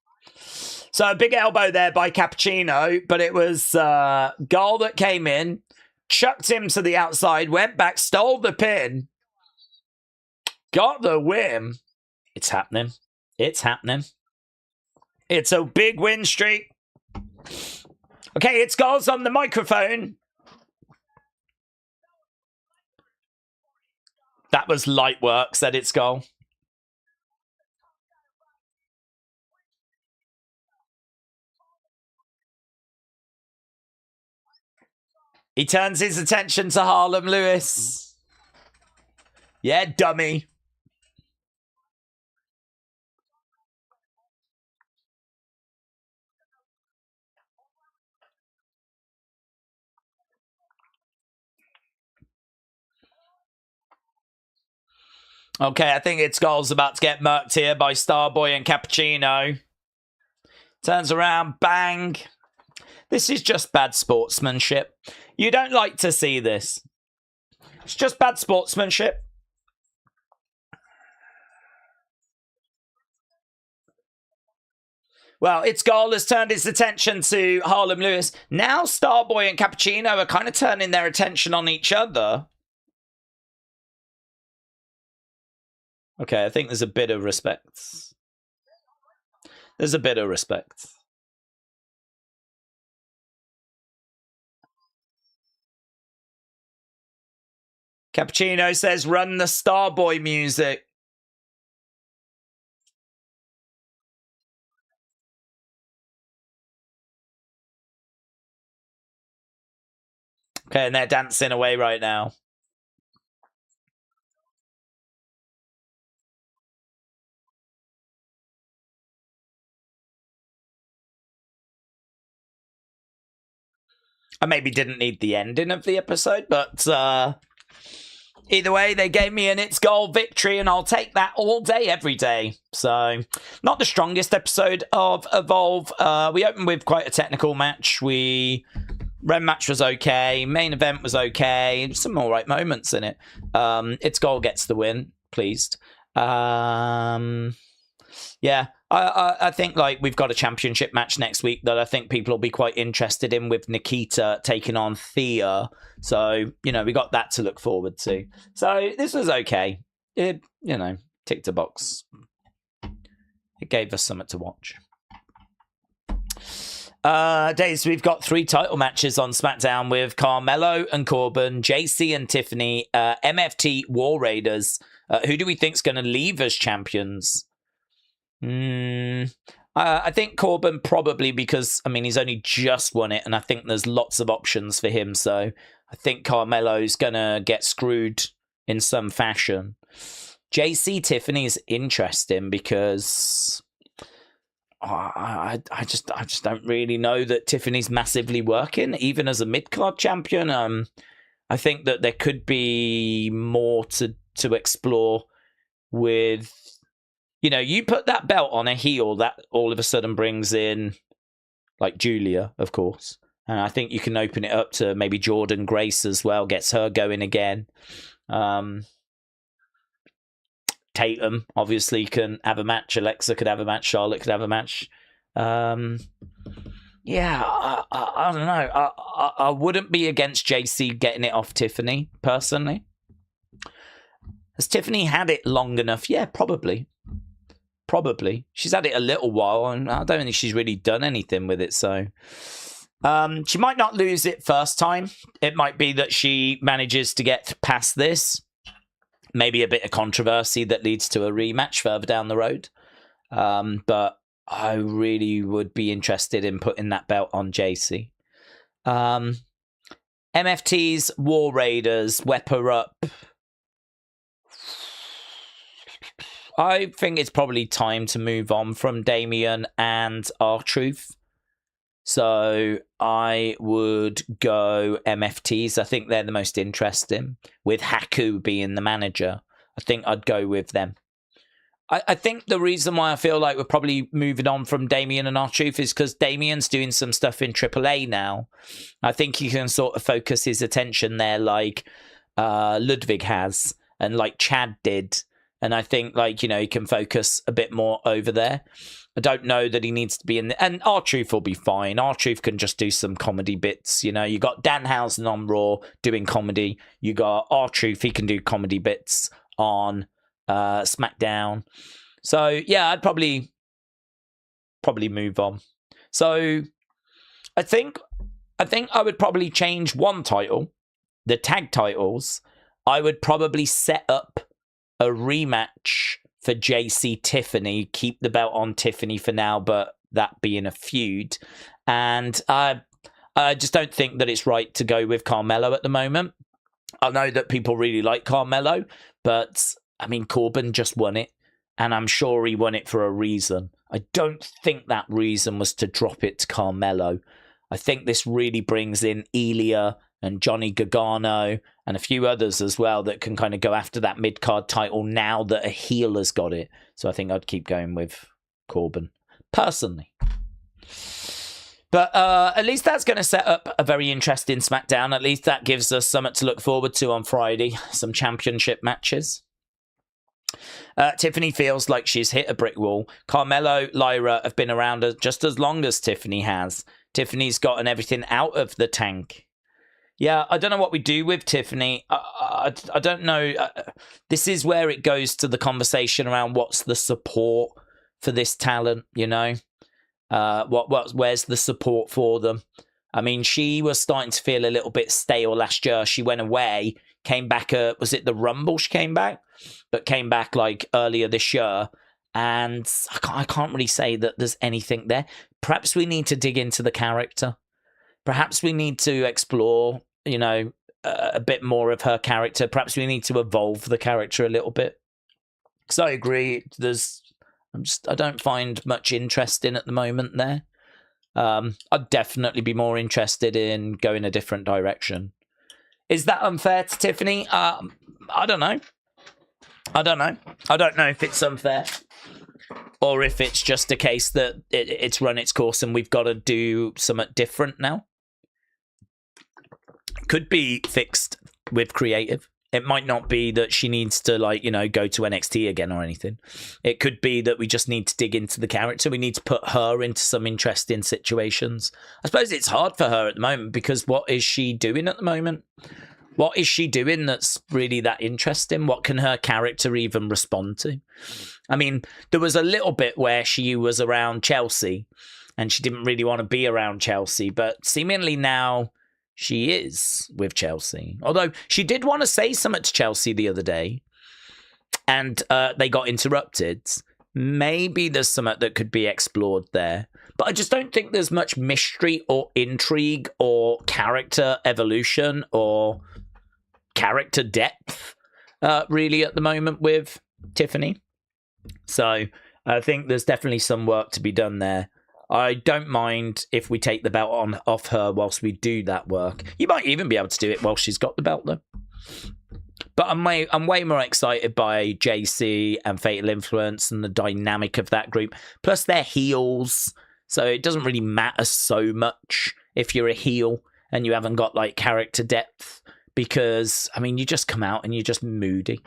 So a big elbow there by Cappuccino, but it was goal that came in, chucked him to the outside, went back, stole the pin, got the win. It's happening. It's happening. It's a big win streak. Okay, it's goals on the microphone. That was light work, said it's goal. He turns his attention to Harlem Lewis. Yeah, dummy. Okay, I think it's Skull's about to get murked here by Starboy and Cappuccino. Turns around, bang. This is just bad sportsmanship. You don't like to see this. It's just bad sportsmanship. Well, its goal has turned its attention to Harlem Lewis. Now Starboy and Cappuccino are kind of turning their attention on each other. Okay, I think there's a bit of respect. There's a bit of respect. Cappuccino says, run the Starboy music. Okay, and they're dancing away right now. I maybe didn't need the ending of the episode, but either way, they gave me an It's Goal victory, and I'll take that all day, every day. So, not the strongest episode of Evolve. We opened with quite a technical match. Ren match was okay. Main event was okay. Some all right moments in it. It's Goal gets the win. Pleased. Yeah, I think like we've got a championship match next week that I think people will be quite interested in with Nikkita taking on Thea. So, you know, we got that to look forward to. So this was okay. It, you know, ticked a box. It gave us something to watch. Days, we've got 3 title matches on SmackDown with Carmelo and Corbin, JC and Tiffany, MFT War Raiders. Who do we think's going to leave as champions? I think Corbin probably because, I mean, he's only just won it, and I think there's lots of options for him. So I think Carmelo's going to get screwed in some fashion. JC Tiffany is interesting because I just don't really know that Tiffany's massively working, even as a mid-card champion. I think that there could be more to explore with, you know, you put that belt on a heel, that all of a sudden brings in, like, Julia, of course. And I think you can open it up to maybe Jordan Grace as well, gets her going again. Tatum, obviously, can have a match. Alexa could have a match. Charlotte could have a match. Yeah, I don't know. I wouldn't be against JC getting it off Tiffany, personally. Has Tiffany had it long enough? Yeah, probably. Probably. She's had it a little while, and I don't think she's really done anything with it, so... she might not lose it first time. It might be that she manages to get past this. Maybe a bit of controversy that leads to a rematch further down the road. But I really would be interested in putting that belt on JC. MFT's War Raiders, Wep her up. I think it's probably time to move on from Damien and R-Truth. So I would go MFTs. I think they're the most interesting, with Haku being the manager. I think I'd go with them. I think the reason why I feel like we're probably moving on from Damien and R-Truth is because Damien's doing some stuff in AAA now. I think he can sort of focus his attention there like Ludwig has and like Chad did. And I think, like, you know, he can focus a bit more over there. I don't know that he needs to be in... And R-Truth will be fine. R-Truth can just do some comedy bits, you know. You got Danhausen on Raw doing comedy. You got R-Truth, he can do comedy bits on SmackDown. So, yeah, I'd probably move on. So, I think I would probably change one title, the tag titles. I would probably set up a rematch for JC Tiffany, keep the belt on Tiffany for now, but that being a feud. And I'd I just don't think that it's right to go with Carmelo at the moment. I know that people really like Carmelo, but I mean, Corbin just won it, and I'm sure he won it for a reason. I don't think that reason was to drop it to Carmelo. I think this really brings in Ilya and Johnny Gargano and a few others as well that can kind of go after that mid-card title now that a heel has got it. So I think I'd keep going with Corbin, personally. But at least that's going to set up a very interesting SmackDown. At least that gives us something to look forward to on Friday. Some championship matches. Tiffany feels like she's hit a brick wall. Carmelo, Lyra have been around just as long as Tiffany has. Tiffany's gotten everything out of the tank. Yeah, I don't know what we do with Tiffany. I don't know. This is where it goes to the conversation around what's the support for this talent, you know? Where's the support for them? I mean, she was starting to feel a little bit stale last year. She went away, came back. Was it the Rumble? She came back, but came back like earlier this year. And I can't really say that there's anything there. Perhaps we need to dig into the character. Perhaps we need to explore, you know, a bit more of her character. Perhaps we need to evolve the character a little bit. Because I agree, I don't find much interest in at the moment there. I'd definitely be more interested in going a different direction. Is that unfair to Tiffany? I don't know. I don't know if it's unfair or if it's just a case that it's run its course and we've got to do something different now. Could be fixed with creative. It might not be that she needs to, like, you know, go to NXT again or anything. It could be that we just need to dig into the character. We need to put her into some interesting situations. I suppose it's hard for her at the moment because what is she doing at the moment? What is she doing that's really that interesting? What can her character even respond to? I mean, there was a little bit where she was around Chelsea and she didn't really want to be around Chelsea, but seemingly now she is with Chelsea. Although she did want to say something to Chelsea the other day and they got interrupted. Maybe there's something that could be explored there. But I just don't think there's much mystery or intrigue or character evolution or character depth really at the moment with Tiffany. So I think there's definitely some work to be done there. I don't mind if we take the belt off her whilst we do that work. You might even be able to do it while she's got the belt, though. But I'm way more excited by JC and Fatal Influence and the dynamic of that group. Plus, they're heels, so it doesn't really matter so much if you're a heel and you haven't got, like, character depth. Because, I mean, you just come out and you're just moody.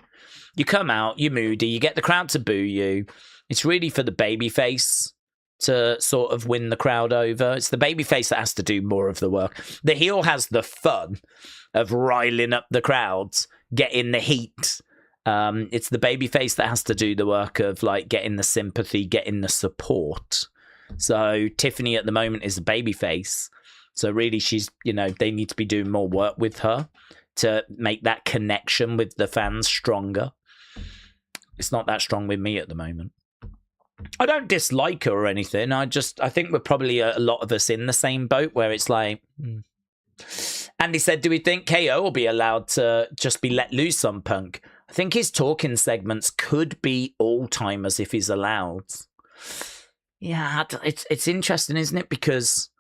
You come out, you're moody, you get the crowd to boo you. It's really for the babyface to sort of win the crowd over. It's the babyface that has to do more of the work. The heel has the fun of riling up the crowds, getting the heat. It's the babyface that has to do the work of, like, getting the sympathy, getting the support. So Tiffany at the moment is a babyface. So really she's, you know, they need to be doing more work with her to make that connection with the fans stronger. It's not that strong with me at the moment. I don't dislike her or anything. I think we're probably a lot of us in the same boat where it's like... Andy said, do we think KO will be allowed to just be let loose on Punk? I think his talking segments could be all-timers if he's allowed. Yeah, it's interesting, isn't it? Because,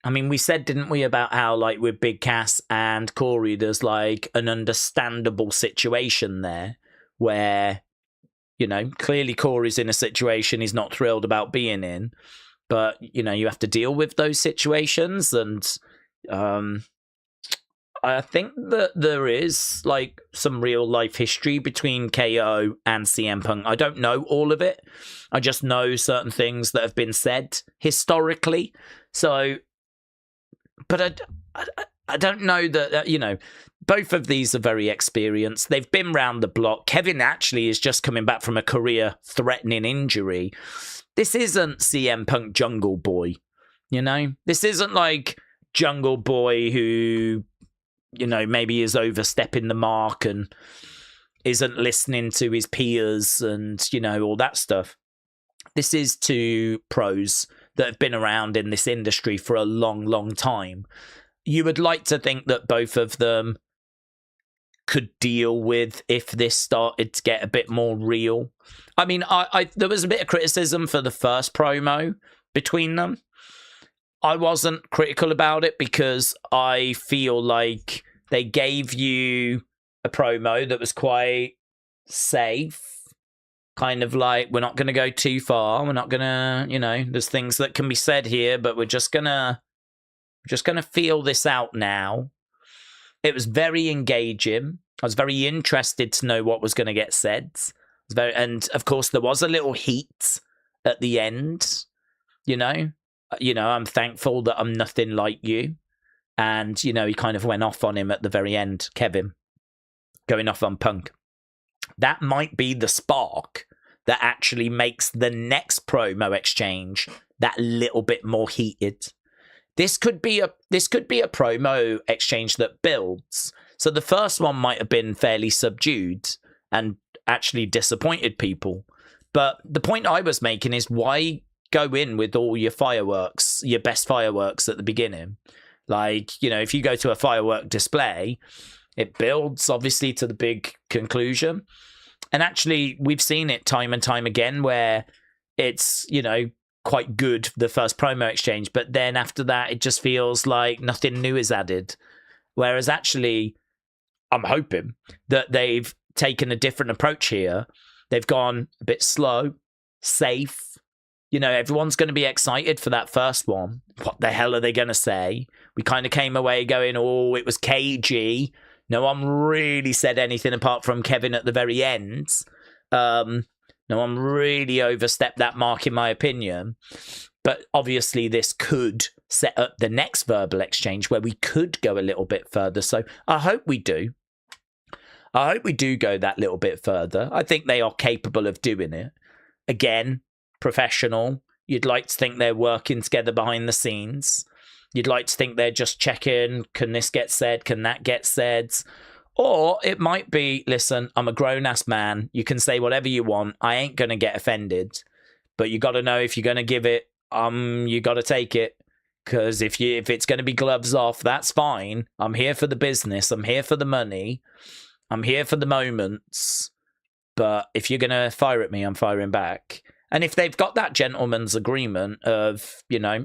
I mean, we said, didn't we, about how, like, with Big Cass and Corey, there's, like, an understandable situation there where... You know, clearly Corey's in a situation he's not thrilled about being in, but, you know, you have to deal with those situations. And I think that there is, like, some real life history between KO and CM Punk. I don't know all of it. I just know certain things that have been said historically. So, but I don't know that, you know, both of these are very experienced. They've been round the block. Kevin actually is just coming back from a career-threatening injury. This isn't CM Punk Jungle Boy, you know? This isn't like Jungle Boy who, you know, maybe is overstepping the mark and isn't listening to his peers and, you know, all that stuff. This is two pros that have been around in this industry for a long, long time. You would like to think that both of them could deal with if this started to get a bit more real. I mean, I there was a bit of criticism for the first promo between them. I wasn't critical about it because I feel like they gave you a promo that was quite safe. Kind of like, we're not going to go too far. We're not going to, you know, there's things that can be said here, but we're just going to feel this out now. It was very engaging. I was very interested to know what was going to get said. And of course, there was a little heat at the end, you know, I'm thankful that I'm nothing like you. And, you know, he kind of went off on him at the very end, Kevin, going off on Punk. That might be the spark that actually makes the next promo exchange that little bit more heated. This could be a promo exchange that builds. So the first one might have been fairly subdued and actually disappointed people. But the point I was making is, why go in with all your fireworks, your best fireworks at the beginning? Like, you know, if you go to a firework display, it builds obviously to the big conclusion. And actually, we've seen it time and time again where it's, you know, quite good, the first promo exchange, but then after that, it just feels like nothing new is added. Whereas actually, I'm hoping that they've taken a different approach here. They've gone a bit slow, safe. You know, everyone's going to be excited for that first one. What the hell are they going to say? We kind of came away going, oh, it was cagey. No one really said anything apart from Kevin at the very end. No one really overstepped that mark, in my opinion. But obviously, this could set up the next verbal exchange where we could go a little bit further. So I hope we do. I hope we do go that little bit further. I think they are capable of doing it. Again, professional. You'd like to think they're working together behind the scenes. You'd like to think they're just checking, can this get said? Can that get said? Or it might be, listen, I'm a grown-ass man. You can say whatever you want. I ain't going to get offended. But you got to know, if you're going to give it, you got to take it. Because if it's going to be gloves off, that's fine. I'm here for the business. I'm here for the money. I'm here for the moments. But if you're going to fire at me, I'm firing back. And if they've got that gentleman's agreement of, you know,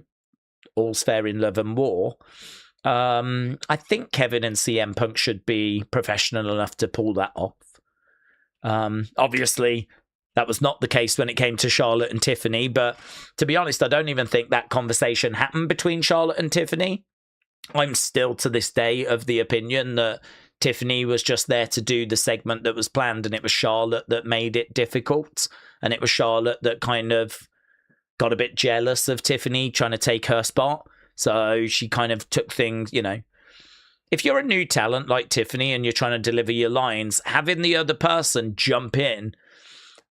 all's fair in love and war, I think Kevin and CM Punk should be professional enough to pull that off. Obviously, that was not the case when it came to Charlotte and Tiffany, but to be honest, I don't even think that conversation happened between Charlotte and Tiffany. I'm still to this day of the opinion that Tiffany was just there to do the segment that was planned, and it was Charlotte that made it difficult, and it was Charlotte that kind of got a bit jealous of Tiffany trying to take her spot. So she kind of took things, you know. If you're a new talent like Tiffany and you're trying to deliver your lines, having the other person jump in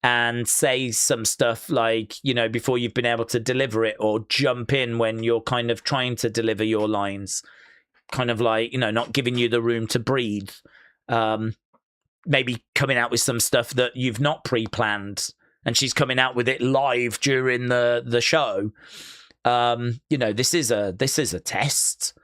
and say some stuff like, you know, before you've been able to deliver it, or jump in when you're kind of trying to deliver your lines, kind of like, you know, not giving you the room to breathe. Maybe coming out with some stuff that you've not pre-planned, and she's coming out with it live during the show. You know, this is a test.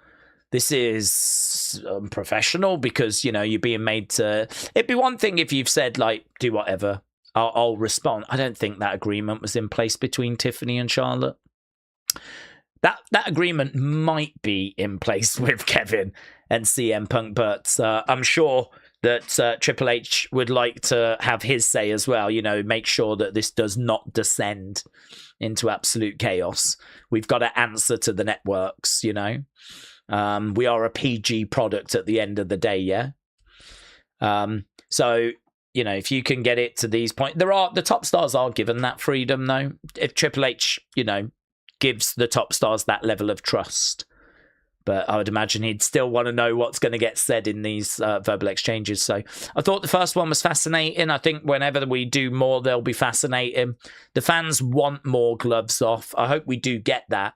This is unprofessional because, you know, you're being made to. It'd be one thing if you've said, like, do whatever, I'll respond. I don't think that agreement was in place between Tiffany and Charlotte. That agreement might be in place with Kevin and CM Punk, but I'm sure that Triple H would like to have his say as well, you know, make sure that this does not descend into absolute chaos. We've got to answer to the networks, you know. We are a PG product at the end of the day, yeah? So, you know, if you can get it to these points, the top stars are given that freedom, though. If Triple H, you know, gives the top stars that level of trust. But I would imagine he'd still want to know what's going to get said in these verbal exchanges. So I thought the first one was fascinating. I think whenever we do more, they'll be fascinating. The fans want more gloves off. I hope we do get that.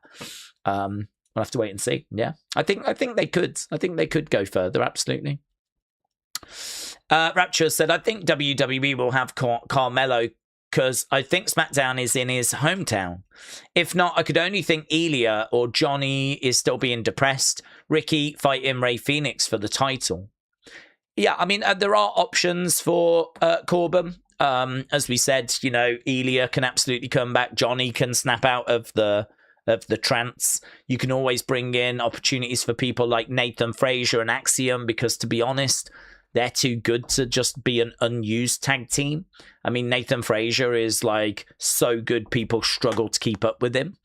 We'll have to wait and see. Yeah, I think they could. I think they could go further. Absolutely. Rapture said, I think WWE will have Carmelo because I think SmackDown is in his hometown. If not, I could only think Ilya or Johnny is still being depressed. Ricky fighting Rey Fenix for the title. Yeah, I mean, there are options for Corbin. As we said, you know, Ilya can absolutely come back. Johnny can snap out of the trance. You can always bring in opportunities for people like Nathan Frazier and Axiom, because to be honest, they're too good to just be an unused tag team. I mean, Nathan Frazier is like so good, people struggle to keep up with him.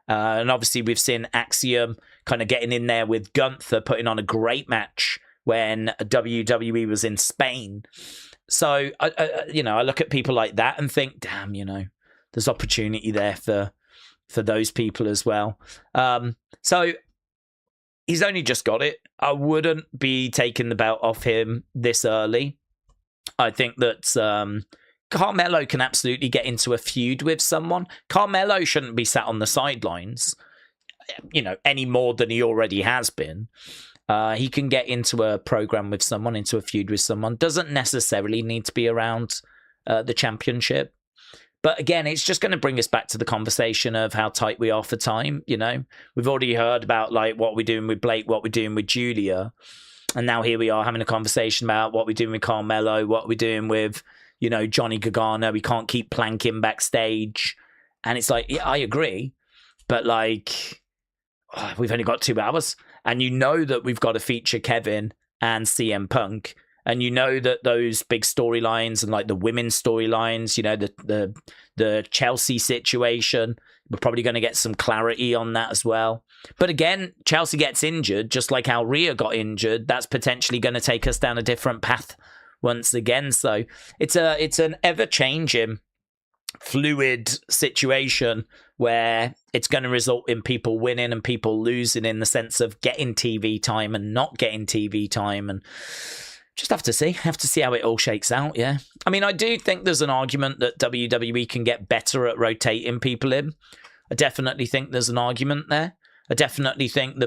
And obviously we've seen Axiom kind of getting in there with Gunther, putting on a great match when WWE was in Spain. So, I look at people like that and think, damn, you know, there's opportunity there for those people as well. So he's only just got it. I wouldn't be taking the belt off him this early. I think that Carmelo can absolutely get into a feud with someone. Carmelo shouldn't be sat on the sidelines, you know, any more than he already has been. He can get into a program with someone, into a feud with someone. Doesn't necessarily need to be around the championship. But again, it's just going to bring us back to the conversation of how tight we are for time. You know, we've already heard about like what we're doing with Blake, what we're doing with Julia. And now here we are having a conversation about what we're doing with Carmelo, what we're doing with, you know, Johnny Gargano. We can't keep planking backstage. And it's like, yeah, I agree. But like, we've only got 2 hours. And you know that we've got to feature Kevin and CM Punk. And you know that those big storylines and like the women's storylines, you know, the Chelsea situation, we're probably going to get some clarity on that as well. But again, Chelsea gets injured, just like how Rhea got injured. That's potentially going to take us down a different path once again. So it's an ever-changing, fluid situation where it's going to result in people winning and people losing in the sense of getting TV time and not getting TV time. And just have to see how it all shakes out. Yeah. I mean, I do think there's an argument that WWE can get better at rotating people in. I definitely think there's an argument there. I definitely think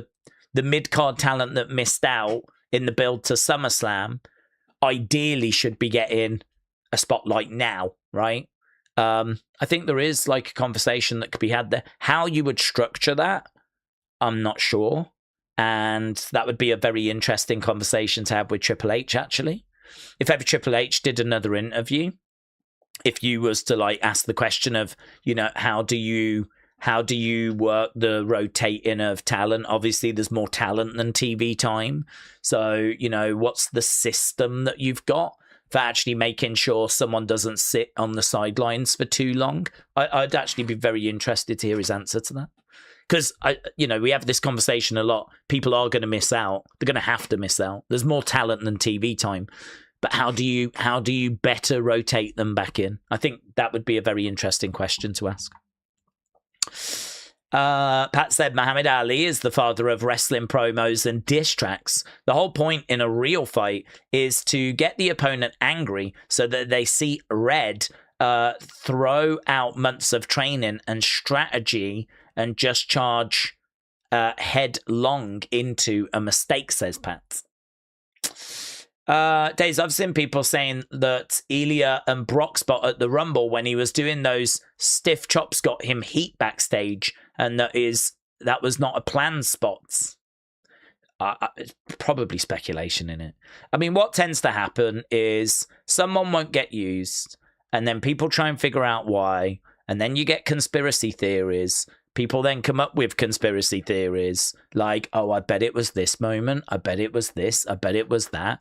the mid-card talent that missed out in the build to SummerSlam ideally should be getting a spotlight now, right? I think there is like a conversation that could be had there. How you would structure that, I'm not sure. And that would be a very interesting conversation to have with Triple H, actually. If ever Triple H did another interview, if you was to like ask the question of, you know, how do you work the rotating of talent? Obviously, there's more talent than TV time. So, you know, what's the system that you've got for actually making sure someone doesn't sit on the sidelines for too long? I'd actually be very interested to hear his answer to that. Because, we have this conversation a lot. People are going to miss out. They're going to have to miss out. There's more talent than TV time. But how do you better rotate them back in? I think that would be a very interesting question to ask. Pat said Muhammad Ali is the father of wrestling promos and diss tracks. The whole point in a real fight is to get the opponent angry so that they see red, throw out months of training and strategy and just charge headlong into a mistake, says Pat. Daze, I've seen people saying that Ilya and Brock spot at the Rumble when he was doing those stiff chops got him heat backstage, and that was not a planned spot. It's probably speculation in it. I mean, what tends to happen is someone won't get used, and then people try and figure out why, and then you get conspiracy theories. People then come up with conspiracy theories like, oh, I bet it was this moment. I bet it was this. I bet it was that.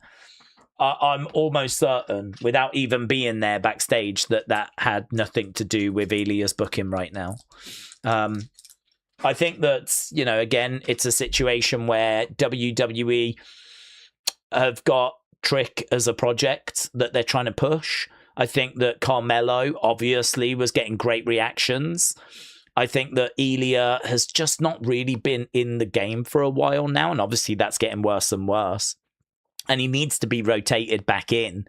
I'm almost certain, without even being there backstage, that had nothing to do with Ilya's booking right now. I think that, again, it's a situation where WWE have got Trick as a project that they're trying to push. I think that Carmelo obviously was getting great reactions. I think that Ilya has just not really been in the game for a while now, and obviously that's getting worse and worse. And he needs to be rotated back in.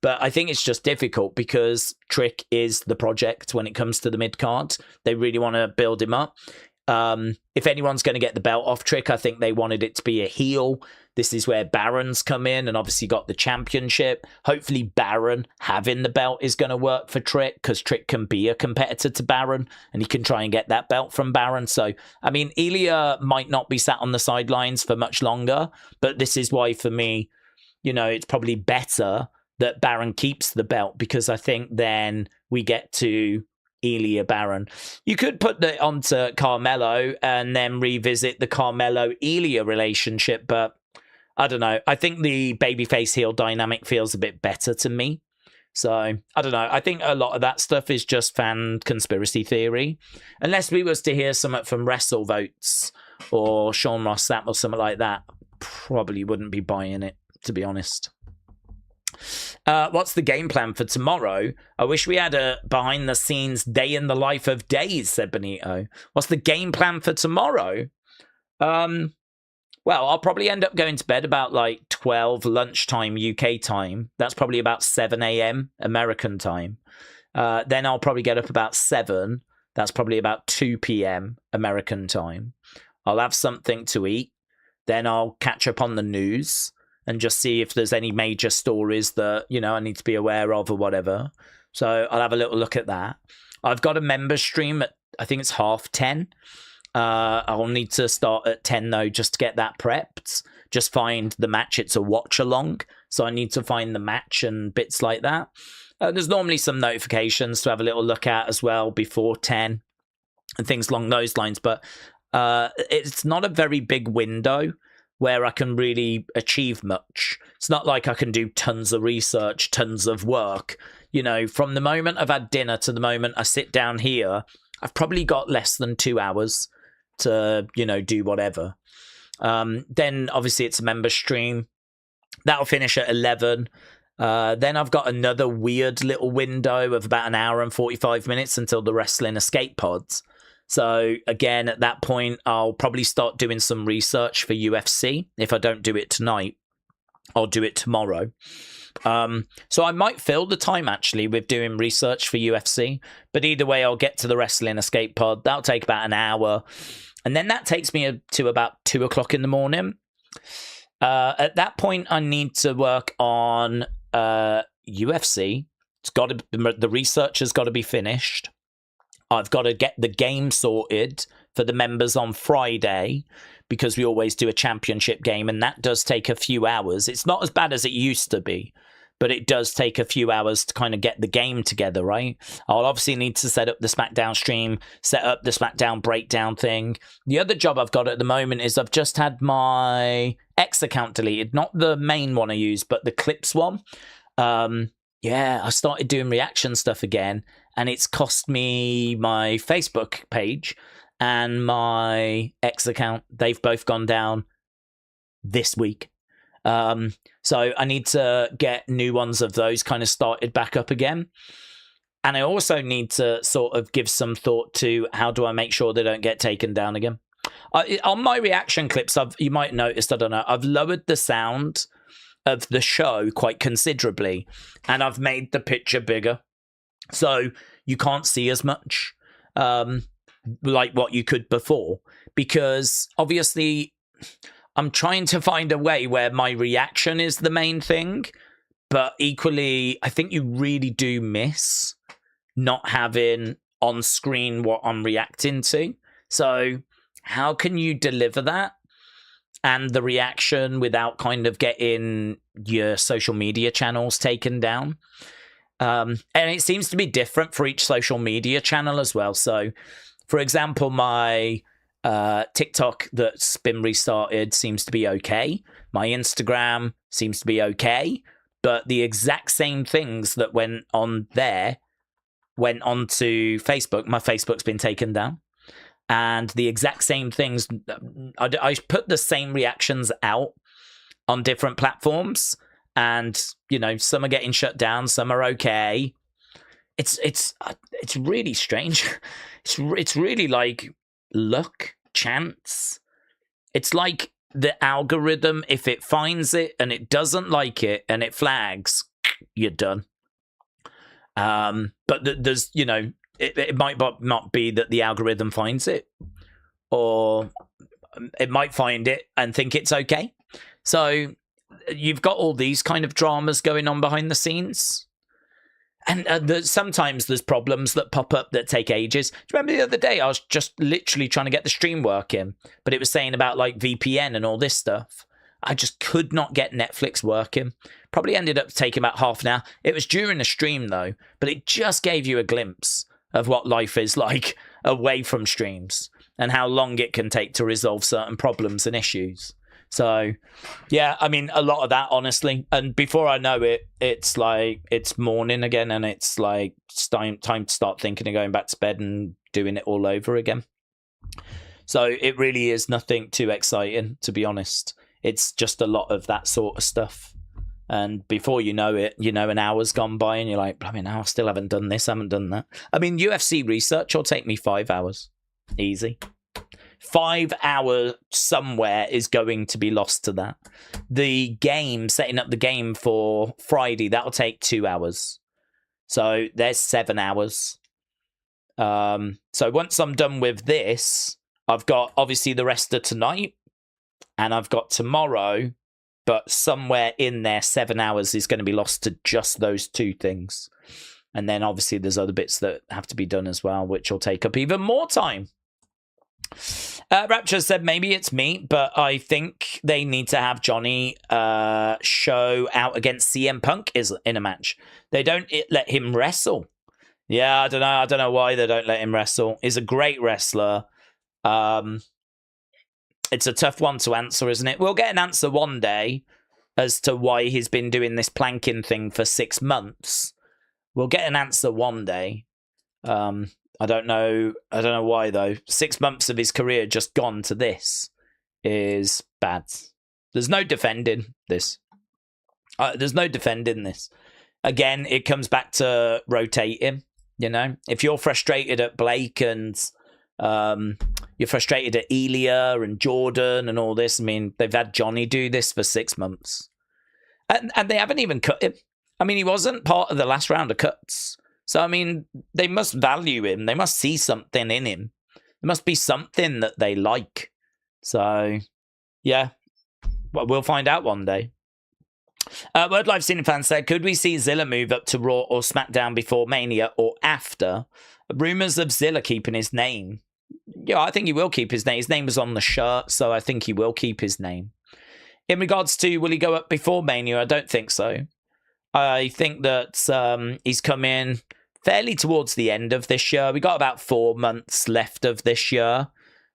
But I think it's just difficult because Trick is the project when it comes to the mid-card. They really want to build him up. If anyone's going to get the belt off Trick, I think they wanted it to be a heel. This is where Baron's come in and obviously got the championship. Hopefully Baron having the belt is going to work for Trick, because Trick can be a competitor to Baron and he can try and get that belt from Baron. So, I mean, Ilya might not be sat on the sidelines for much longer, but this is why, for me, you know, it's probably better that Baron keeps the belt, because I think then we get to Ilya Baron. You could put that onto Carmelo and then revisit the Carmelo-Ilya relationship, but I don't know. I think the babyface heel dynamic feels a bit better to me. So, I don't know. I think a lot of that stuff is just fan conspiracy theory. Unless we was to hear something from WrestleVotes or Sean Ross Sapp or something like that, probably wouldn't be buying it, to be honest. What's the game plan for tomorrow? I wish we had a behind-the-scenes day in the life of Daze, said Benito. What's the game plan for tomorrow? Well, I'll probably end up going to bed about like 12 lunchtime UK time. That's probably about 7 a.m. American time. Then I'll probably get up about 7. That's probably about 2 p.m. American time. I'll have something to eat. Then I'll catch up on the news and just see if there's any major stories that, you know, I need to be aware of or whatever. So I'll have a little look at that. I've got a member stream at, I think it's 10:30. I'll need to start at 10 though, just to get that prepped. Just find the match. It's a watch along, so I need to find the match and bits like that. There's normally some notifications to have a little look at as well before 10 and things along those lines, but it's not a very big window where I can really achieve much. It's not like I can do tons of research, tons of work. You know, from the moment I've had dinner to the moment I sit down here, I've probably got less than 2 hours to, you know, do whatever. Then obviously it's a member stream. That'll finish at 11. Then I've got another weird little window of about an hour and 45 minutes until the Wrestling Escape Pods. So again, at that point, I'll probably start doing some research for UFC. If I don't do it tonight, I'll do it tomorrow. So I might fill the time actually with doing research for UFC, but either way, I'll get to the Wrestling Escape Pod. That'll take about an hour. And then that takes me to about 2 o'clock in the morning. At that point, I need to work on UFC. The research has got to be finished. I've got to get the game sorted for the members on Friday, because we always do a championship game, and that does take a few hours. It's not as bad as it used to be, but it does take a few hours to kind of get the game together, right? I'll obviously need to set up the SmackDown stream, set up the SmackDown breakdown thing. The other job I've got at the moment is I've just had my X account deleted, not the main one I use, but the Clips one. Yeah, I started doing reaction stuff again, and it's cost me my Facebook page and my X account. They've both gone down this week. So I need to get new ones of those kind of started back up again. And I also need to sort of give some thought to how do I make sure they don't get taken down again. On my reaction clips, you might notice, I don't know, I've lowered the sound of the show quite considerably, and I've made the picture bigger. So you can't see as much like what you could before, because obviously I'm trying to find a way where my reaction is the main thing, but equally I think you really do miss not having on screen what I'm reacting to. So how can you deliver that and the reaction without kind of getting your social media channels taken down? And it seems to be different for each social media channel as well. So, for example, my TikTok that's been restarted seems to be okay. My Instagram seems to be okay. But the exact same things that went on there went onto Facebook. My Facebook's been taken down. And the exact same things, I put the same reactions out on different platforms, and you know, some are getting shut down, some are okay. It's really strange. It's really like luck, chance. It's like the algorithm, if it finds it and it doesn't like it and it flags, you're done. But there's, you know, it might not be that the algorithm finds it. or it might find it and think it's okay. So you've got all these kind of dramas going on behind the scenes. And sometimes there's problems that pop up that take ages. Do you remember the other day I was just literally trying to get the stream working, but it was saying about like VPN and all this stuff. I just could not get Netflix working. Probably ended up taking about half an hour. It was during the stream though, but it just gave you a glimpse of what life is like away from streams and how long it can take to resolve certain problems and issues. So, yeah, I mean, a lot of that, honestly. And before I know it, it's like, it's morning again, and it's like time to start thinking of going back to bed and doing it all over again. So it really is nothing too exciting, to be honest. It's just a lot of that sort of stuff. And before you know it, you know, an hour's gone by and you're like, I mean, I still haven't done this, I haven't done that. I mean, UFC research will take me 5 hours. Easy. 5 hours somewhere is going to be lost to that. The game, setting up the game for Friday, that'll take 2 hours. So there's 7 hours. So once I'm done with this, I've got obviously the rest of tonight and I've got tomorrow, but somewhere in there, 7 hours is going to be lost to just those two things. And then obviously there's other bits that have to be done as well, which will take up even more time. Rapture said maybe it's me, but I think they need to have Johnny show out against CM Punk is in a match. They don't let him wrestle. Yeah, I don't know why they don't let him wrestle. He's a great wrestler. It's a tough one to answer, isn't it? We'll get an answer one day as to why he's been doing this planking thing for 6 months. We'll get an answer one day. I don't know why though. 6 months of his career just gone to this is bad. There's no defending this. There's no defending this. Again, it comes back to rotating. You know, if you're frustrated at Blake and you're frustrated at Elia and Jordan and all this. I mean, they've had Johnny do this for 6 months, and they haven't even cut him. I mean, he wasn't part of the last round of cuts. So, I mean, they must value him. They must see something in him. There must be something that they like. So, yeah, well, we'll find out one day. Word Live Cine Fan said, could we see Zilla move up to Raw or SmackDown before Mania or after? Rumours of Zilla keeping his name. Yeah, I think he will keep his name. His name was on the shirt, so I think he will keep his name. In regards to, will he go up before Mania? I don't think so. I think that he's come in fairly towards the end of this year. We got about 4 months left of this year.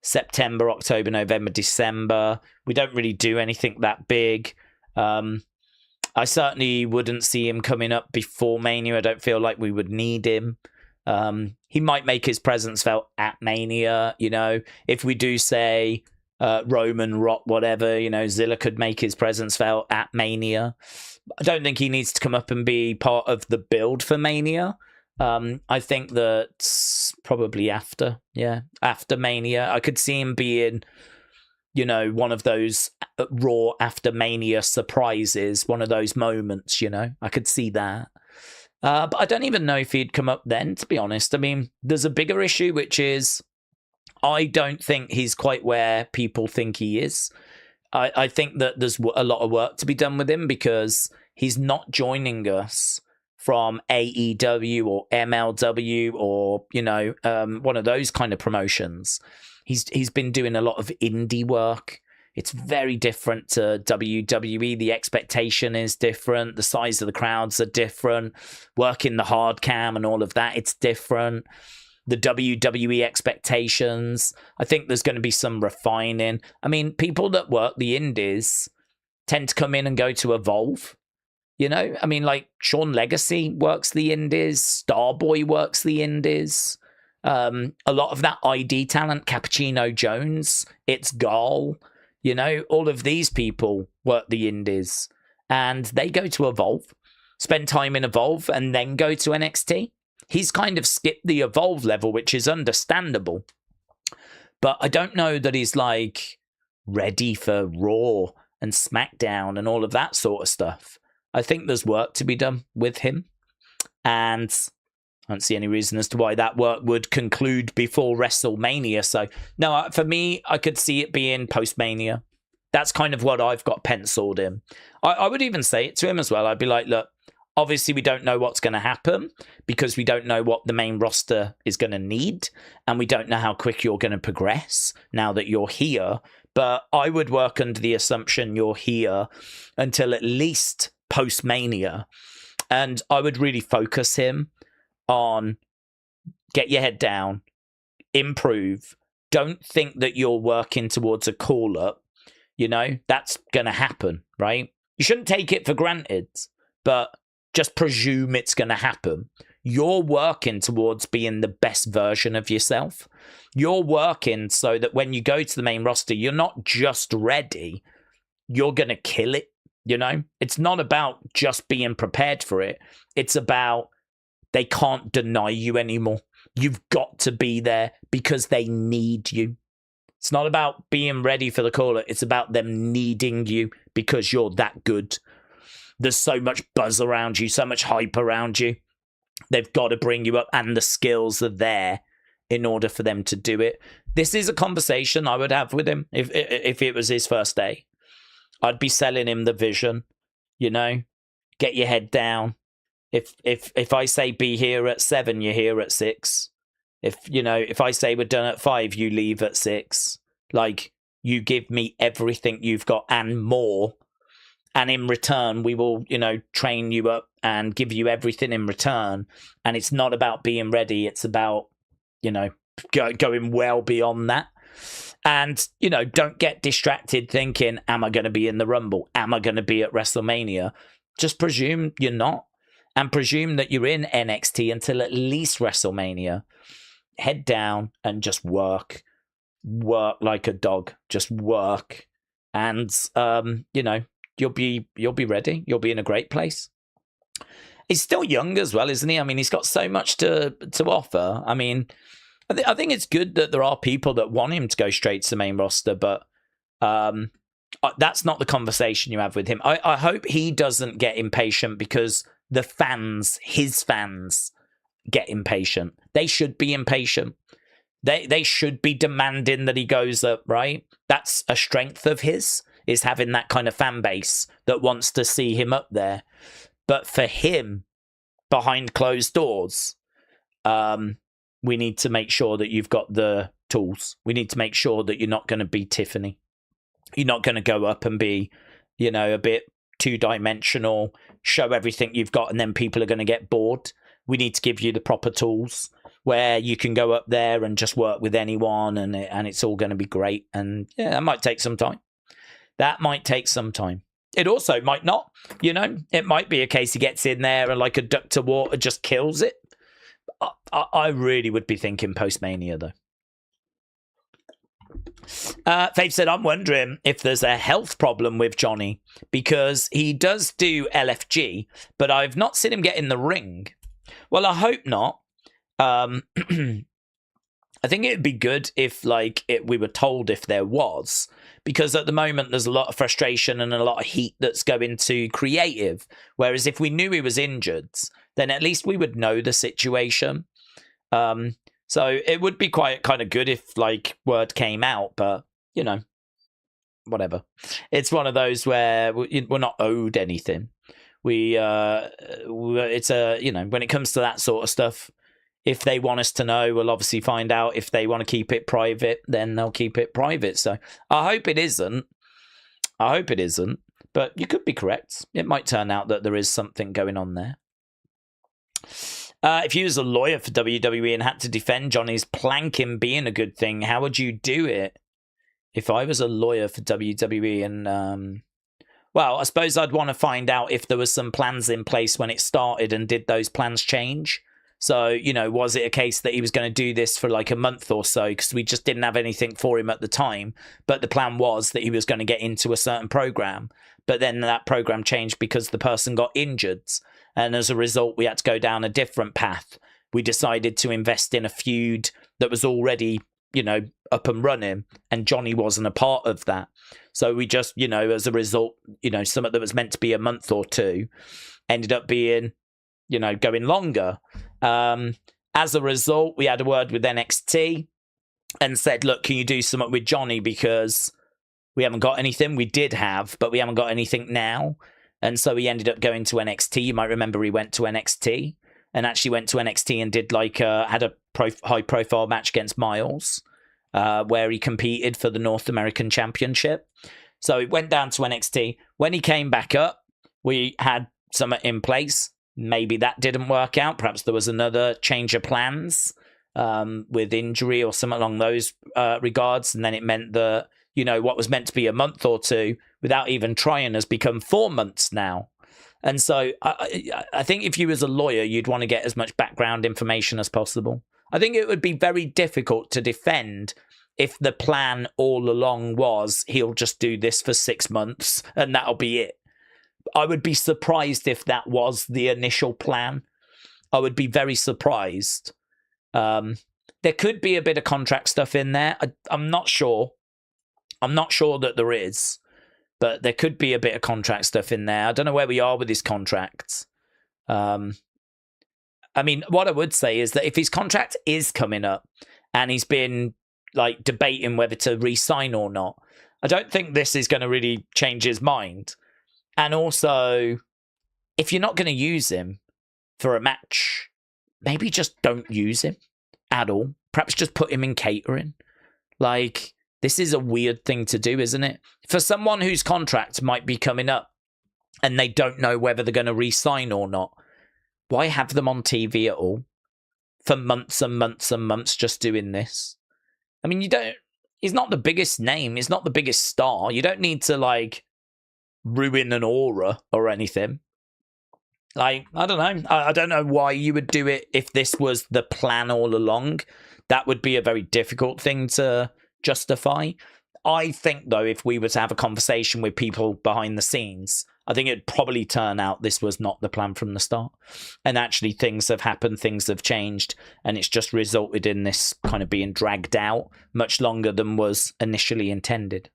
September, October, November, December. We don't really do anything that big. I certainly wouldn't see him coming up before Mania. I don't feel like we would need him. He might make his presence felt at Mania, you know. If we do say Roman, Rock, whatever, you know, Zilla could make his presence felt at Mania. I don't think he needs to come up and be part of the build for Mania. I think that probably after Mania. I could see him being, you know, one of those Raw after Mania surprises, one of those moments, you know. I could see that. But I don't even know if he'd come up then, to be honest. I mean, there's a bigger issue, which is I don't think he's quite where people think he is. I think that there's a lot of work to be done with him because he's not joining us from AEW or MLW or, you know, one of those kind of promotions. He's been doing a lot of indie work. It's very different to WWE. The expectation is different. The size of the crowds are different. Working the hard cam and all of that, it's different. The WWE expectations, I think there's going to be some refining. I mean, people that work the indies tend to come in and go to Evolve. You know, I mean, like Sean Legacy works the indies. Starboy works the indies. A lot of that ID talent, Cappuccino Jones, it's Gall. You know, all of these people work the indies and they go to Evolve, spend time in Evolve and then go to NXT. He's kind of skipped the Evolve level, which is understandable. But I don't know that he's like ready for Raw and SmackDown and all of that sort of stuff. I think there's work to be done with him. And I don't see any reason as to why that work would conclude before WrestleMania. So, no, for me, I could see it being post-Mania. That's kind of what I've got penciled in. I would even say it to him as well. I'd be like, look, obviously we don't know what's going to happen because we don't know what the main roster is going to need, and we don't know how quick you're going to progress now that you're here. But I would work under the assumption you're here until at least post-Mania. And I would really focus him on get your head down, improve. Don't think that you're working towards a call-up. You know, that's going to happen, right? You shouldn't take it for granted, but just presume it's going to happen. You're working towards being the best version of yourself. You're working so that when you go to the main roster, you're not just ready. You're going to kill it, you know? It's not about just being prepared for it. It's about they can't deny you anymore. You've got to be there because they need you. It's not about being ready for the caller. It's about them needing you because you're that good. There's so much buzz around you, so much hype around you. They've got to bring you up, and the skills are there in order for them to do it. This is a conversation I would have with him if it was his first day. I'd be selling him the vision, you know, get your head down. If I say be here at 7, you're here at 6. If I say we're done at 5, you leave at 6. Like, you give me everything you've got and more. And in return, we will, train you up and give you everything in return. And it's not about being ready. It's about, going well beyond that. And, don't get distracted thinking, am I going to be in the Rumble? Am I going to be at WrestleMania? Just presume you're not. And presume that you're in NXT until at least WrestleMania. Head down and just work. Work like a dog. Just work. And, you'll be ready. You'll be in a great place. He's still young as well, isn't he? I mean, he's got so much to offer. I mean, I think it's good that there are people that want him to go straight to the main roster, but that's not the conversation you have with him. I hope he doesn't get impatient because the fans, his fans, get impatient. They should be impatient. They should be demanding that he goes up, right? That's a strength of his, is having that kind of fan base that wants to see him up there. But for him, behind closed doors, we need to make sure that you've got the tools. We need to make sure that you're not going to be Tiffany. You're not going to go up and be, a bit two-dimensional, show everything you've got, and then people are going to get bored. We need to give you the proper tools where you can go up there and just work with anyone, and it's all going to be great. And yeah, that might take some time. It also might not, It might be a case he gets in there and like a duck to water just kills it. I really would be thinking post-Mania, though. Faith said, I'm wondering if there's a health problem with Johnny because he does do LFG, but I've not seen him get in the ring. Well, I hope not. I think it'd be good if, we were told if there was, because at the moment there's a lot of frustration and a lot of heat that's going to creative. Whereas if we knew he was injured, then at least we would know the situation. So it would be quite kind of good if word came out, but whatever. It's one of those where we're not owed anything. It's when it comes to that sort of stuff, if they want us to know, we'll obviously find out. If they want to keep it private, then they'll keep it private. So I hope it isn't. But you could be correct. It might turn out that there is something going on there. If you was a lawyer for WWE and had to defend Johnny's planking being a good thing, how would you do it? If I was a lawyer for WWE and... well, I suppose I'd want to find out if there was some plans in place when it started and did those plans change? So, was it a case that he was going to do this for a month or so because we just didn't have anything for him at the time, but the plan was that he was going to get into a certain program, but then that program changed because the person got injured, and as a result, we had to go down a different path. We decided to invest in a feud that was already, up and running, and Johnny wasn't a part of that. So we just, as a result, something that was meant to be a month or two ended up being, going longer. As a result, we had a word with NXT and said, look, can you do something with Johnny, because we haven't got anything. We did have, but we haven't got anything now. And so he ended up going to NXT. You might remember he went to NXT and actually went to NXT and did had a high-profile match against Miles, where he competed for the North American Championship. So he went down to NXT. When he came back up, we had something in place. Maybe that didn't work out. Perhaps there was another change of plans with injury or something along those regards. And then it meant that, what was meant to be a month or two without even trying has become 4 months now. And so I think if you as a lawyer, you'd want to get as much background information as possible. I think it would be very difficult to defend if the plan all along was he'll just do this for 6 months and that'll be it. I would be surprised if that was the initial plan. I would be very surprised. There could be a bit of contract stuff in there. I'm not sure. I'm not sure that there is, but there could be a bit of contract stuff in there. I don't know where we are with his contracts. I mean, what I would say is that if his contract is coming up and he's been debating whether to re-sign or not, I don't think this is going to really change his mind. And also, if you're not going to use him for a match, maybe just don't use him at all. Perhaps just put him in catering. This is a weird thing to do, isn't it? For someone whose contract might be coming up and they don't know whether they're going to re-sign or not, why have them on TV at all for months and months and months just doing this? I mean, he's not the biggest name. He's not the biggest star. You don't need to, ruin an aura or anything. I don't know. I don't know why you would do it if this was the plan all along. That would be a very difficult thing to justify. I think, though, if we were to have a conversation with people behind the scenes, I think it'd probably turn out this was not the plan from the start. And actually things have happened, things have changed, and it's just resulted in this kind of being dragged out much longer than was initially intended.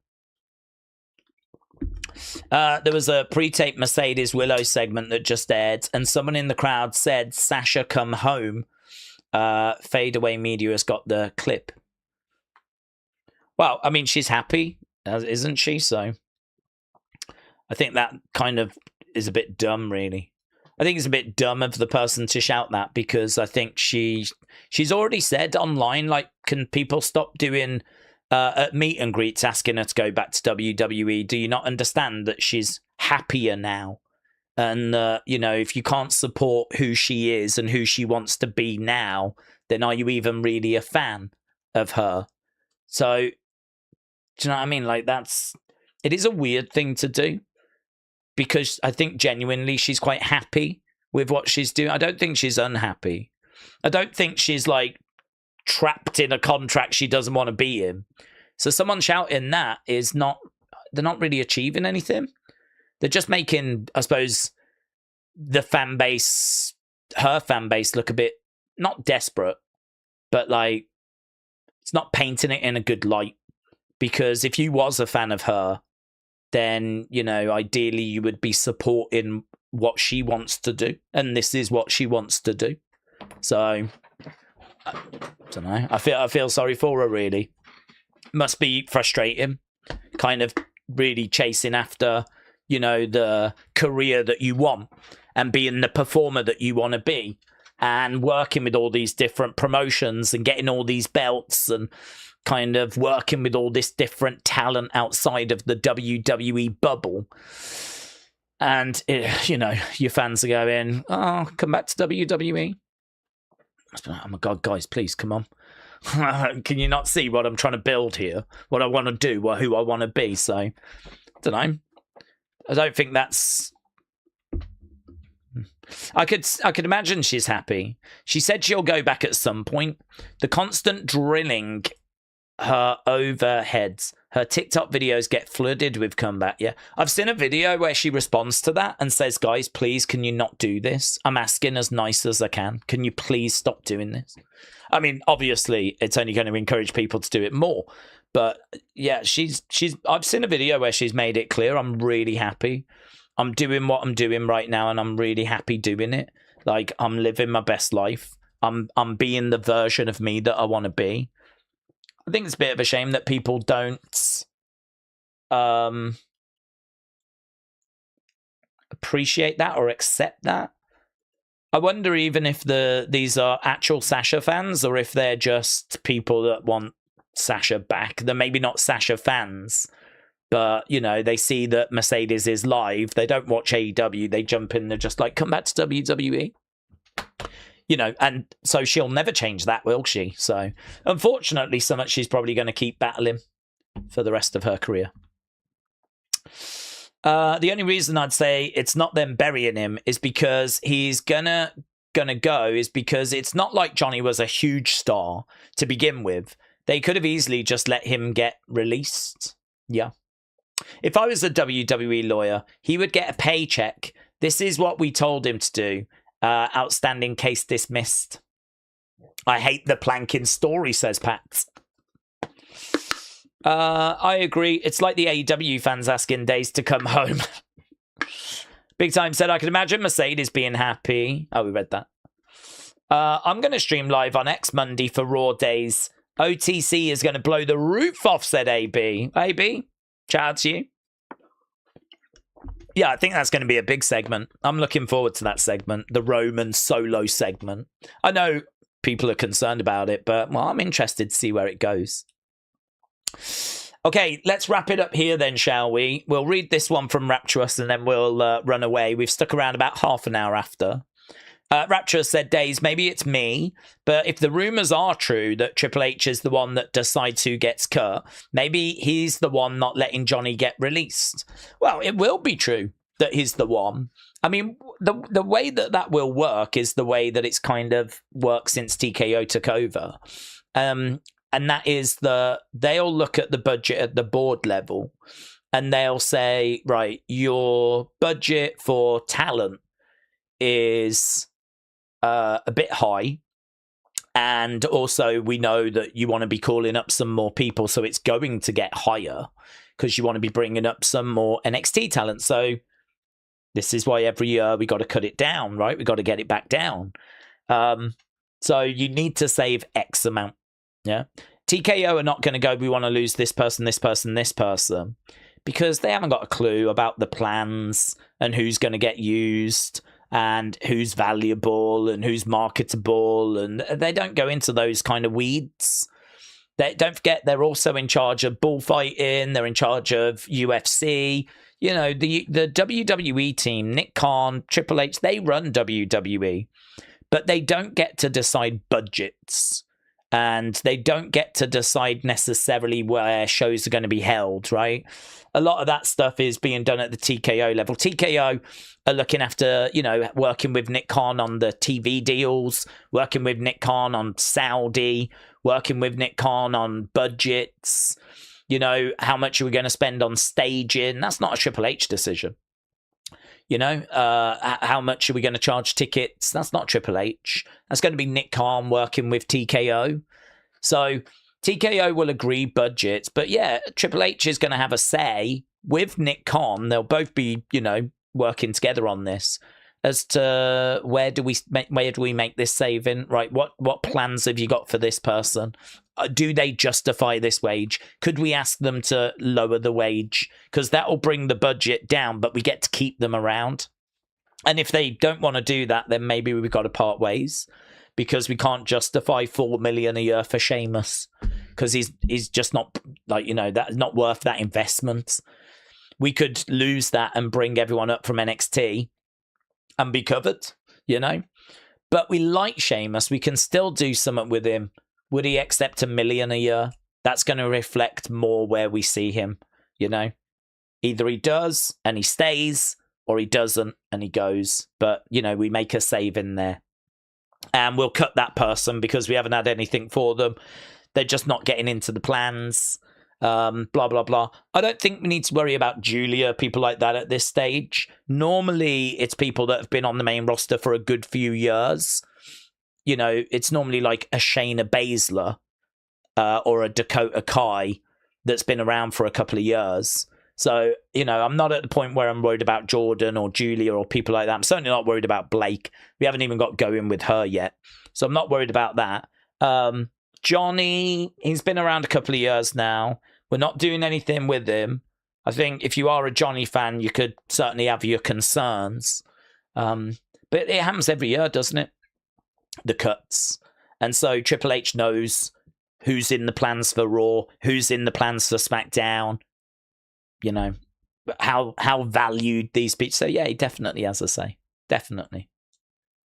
There was a pre-taped Mercedes Willow segment that just aired, and someone in the crowd said, Sasha, come home. Fadeaway Media has got the clip. Well, I mean, she's happy, isn't she? So I think that kind of is a bit dumb, really. I think it's a bit dumb of the person to shout that, because I think she's already said online, can people stop doing at meet and greets asking her to go back to WWE? Do you not understand that she's happier now? And, if you can't support who she is and who she wants to be now, then are you even really a fan of her? So, do you know what I mean? It is a weird thing to do, because I think genuinely she's quite happy with what she's doing. I don't think she's unhappy. I don't think she's trapped in a contract she doesn't want to be in. So someone shouting that they're not really achieving anything. They're just making, I suppose, her fan base look a bit, not desperate, but it's not painting it in a good light. Because if you was a fan of her, then, ideally you would be supporting what she wants to do. And this is what she wants to do. So, I don't know. I feel sorry for her, really. Must be frustrating. Kind of really chasing after, the career that you want and being the performer that you want to be. And working with all these different promotions and getting all these belts and kind of working with all this different talent outside of the WWE bubble. And, your fans are going, oh, come back to WWE. Oh my God, guys, please, come on. Can you not see what I'm trying to build here? What I want to do, or who I want to be? So, I don't know. I don't think that's... I could imagine she's happy. She said she'll go back at some point. The constant drilling her overheads. Her TikTok videos get flooded with comeback, yeah. I've seen a video where she responds to that and says, guys, please, can you not do this? I'm asking as nice as I can. Can you please stop doing this? I mean, obviously, it's only going to encourage people to do it more. But, yeah, I've seen a video where she's made it clear, I'm really happy. I'm doing what I'm doing right now, and I'm really happy doing it. I'm living my best life. I'm being the version of me that I want to be. I think it's a bit of a shame that people don't appreciate that or accept that. I wonder even if these are actual Sasha fans or if they're just people that want Sasha back. They're maybe not Sasha fans, but, you know, they see that Mercedes is live. They don't watch AEW. They jump in. They're just like, come back to WWE. You know, and so she'll never change that, will she? So, unfortunately, so much she's probably going to keep battling for the rest of her career. The only reason I'd say it's not them burying him is because he's gonna go is because it's not like Johnny was a huge star to begin with. They could have easily just let him get released. Yeah. If I was a WWE lawyer, he would get a paycheck. This is what we told him to do. Outstanding case dismissed. I hate the planking story, says Pat. I agree. It's like the AEW fans asking Daze to come home. Big Time said, I can imagine Mercedes being happy. Oh, we read that. I'm going to stream live on X Monday for Raw Days. OTC is going to blow the roof off, said AB. AB, shout out to you. Yeah, I think that's going to be a big segment. I'm looking forward to that segment, the Roman solo segment. I know people are concerned about it, but, well, I'm interested to see where it goes. Okay, let's wrap it up here then, shall we? We'll read this one from Rapturous and then we'll run away. We've stuck around about half an hour after. Rapturous said, Daze, maybe it's me, but if the rumours are true that Triple H is the one that decides who gets cut, maybe he's the one not letting Johnny get released. Well, it will be true that he's the one. I mean, the way that will work is the way that it's kind of worked since TKO took over. And that is they'll look at the budget at the board level and they'll say, right, your budget for talent is a bit high. And also we know that you want to be calling up some more people. So it's going to get higher because you want to be bringing up some more NXT talent. So this is why every year we got to cut it down, right? We got to get it back down. So you need to save X amount. Yeah, TKO are not going to go, we want to lose this person, this person, this person, because they haven't got a clue about the plans and who's going to get used and who's valuable and who's marketable. And they don't go into those kind of weeds. Don't forget, they're also in charge of bullfighting. They're in charge of UFC. You know, the WWE team, Nick Khan, Triple H, they run WWE, but they don't get to decide budgets. And they don't get to decide necessarily where shows are going to be held, right? A lot of that stuff is being done at the TKO level. TKO are looking after, you know, working with Nick Khan on the TV deals, working with Nick Khan on Saudi, working with Nick Khan on budgets. You know, how much are we going to spend on staging? That's not a Triple H decision. You know, how much are we going to charge tickets? That's not Triple H. That's going to be Nick Khan working with TKO. So TKO will agree budgets. But yeah, Triple H is going to have a say with Nick Khan. They'll both be, you know, working together on this as to where do we make this saving? Right, what plans have you got for this person? Do they justify this wage? Could we ask them to lower the wage? Because that will bring the budget down, but we get to keep them around. And if they don't want to do that, then maybe we've got to part ways because we can't justify $4 million a year for Sheamus because he's just not, like, you know, that's not worth that investment. We could lose that and bring everyone up from NXT and be covered, you know. But we like Sheamus. We can still do something with him. Would he accept $1 million a year? That's going to reflect more where we see him, you know. Either he does and he stays, or he doesn't and he goes. But, you know, we make a save in there. And we'll cut that person because we haven't had anything for them. They're just not getting into the plans. Blah, blah, blah. I don't think we need to worry about Julia, people like that at this stage. Normally, it's people that have been on the main roster for a good few years. You know, it's normally like a Shayna Baszler or a Dakota Kai that's been around for a couple of years. So, you know, I'm not at the point where I'm worried about Jordan or Julia or people like that. I'm certainly not worried about Blake. We haven't even got going with her yet. So I'm not worried about that. Johnny, he's been around a couple of years now. We're not doing anything with him. I think if you are a Johnny fan, you could certainly have your concerns. But it happens every year, doesn't it? The cuts. And so Triple H knows who's in the plans for Raw, who's in the plans for SmackDown, you know, how valued these people. So yeah, he definitely has a say. Definitely.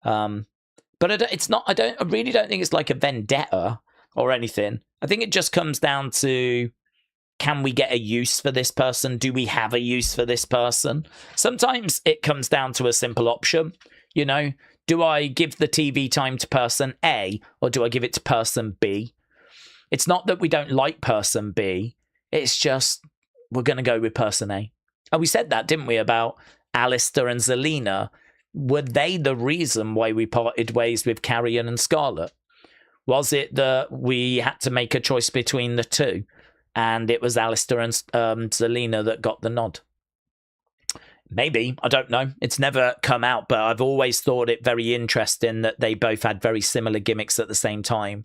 But I really don't think it's like a vendetta or anything. I think it just comes down to, can we get a use for this person? Do we have a use for this person? Sometimes it comes down to a simple option, you know. Do I give the TV time to person A or do I give it to person B? It's not that we don't like person B. It's just we're going to go with person A. And we said that, didn't we, about Alistair and Zelina? Were they the reason why we parted ways with Carrion and Scarlett? Was it that we had to make a choice between the two? And it was Alistair and Zelina that got the nod. Maybe, I don't know. It's never come out, but I've always thought it very interesting that they both had very similar gimmicks at the same time.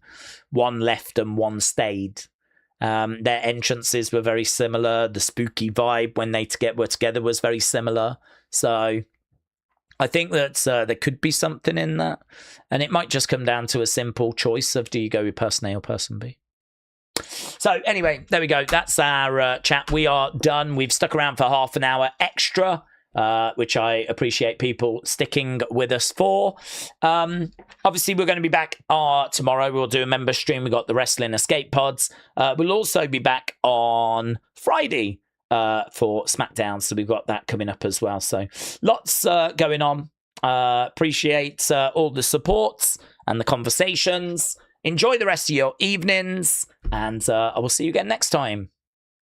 One left and one stayed. Their entrances were very similar. The spooky vibe when they were together was very similar. So I think that there could be something in that. And it might just come down to a simple choice of, do you go with person A or person B? So anyway, there we go. That's our chat. We are done. We've stuck around for half an hour extra, which I appreciate people sticking with us for. Obviously, we're going to be back tomorrow. We'll do a member stream. We've got the Wrestling Escape Pods. We'll also be back on Friday for SmackDown. So we've got that coming up as well. So lots going on. Appreciate all the supports and the conversations. Enjoy the rest of your evenings, and I will see you again next time.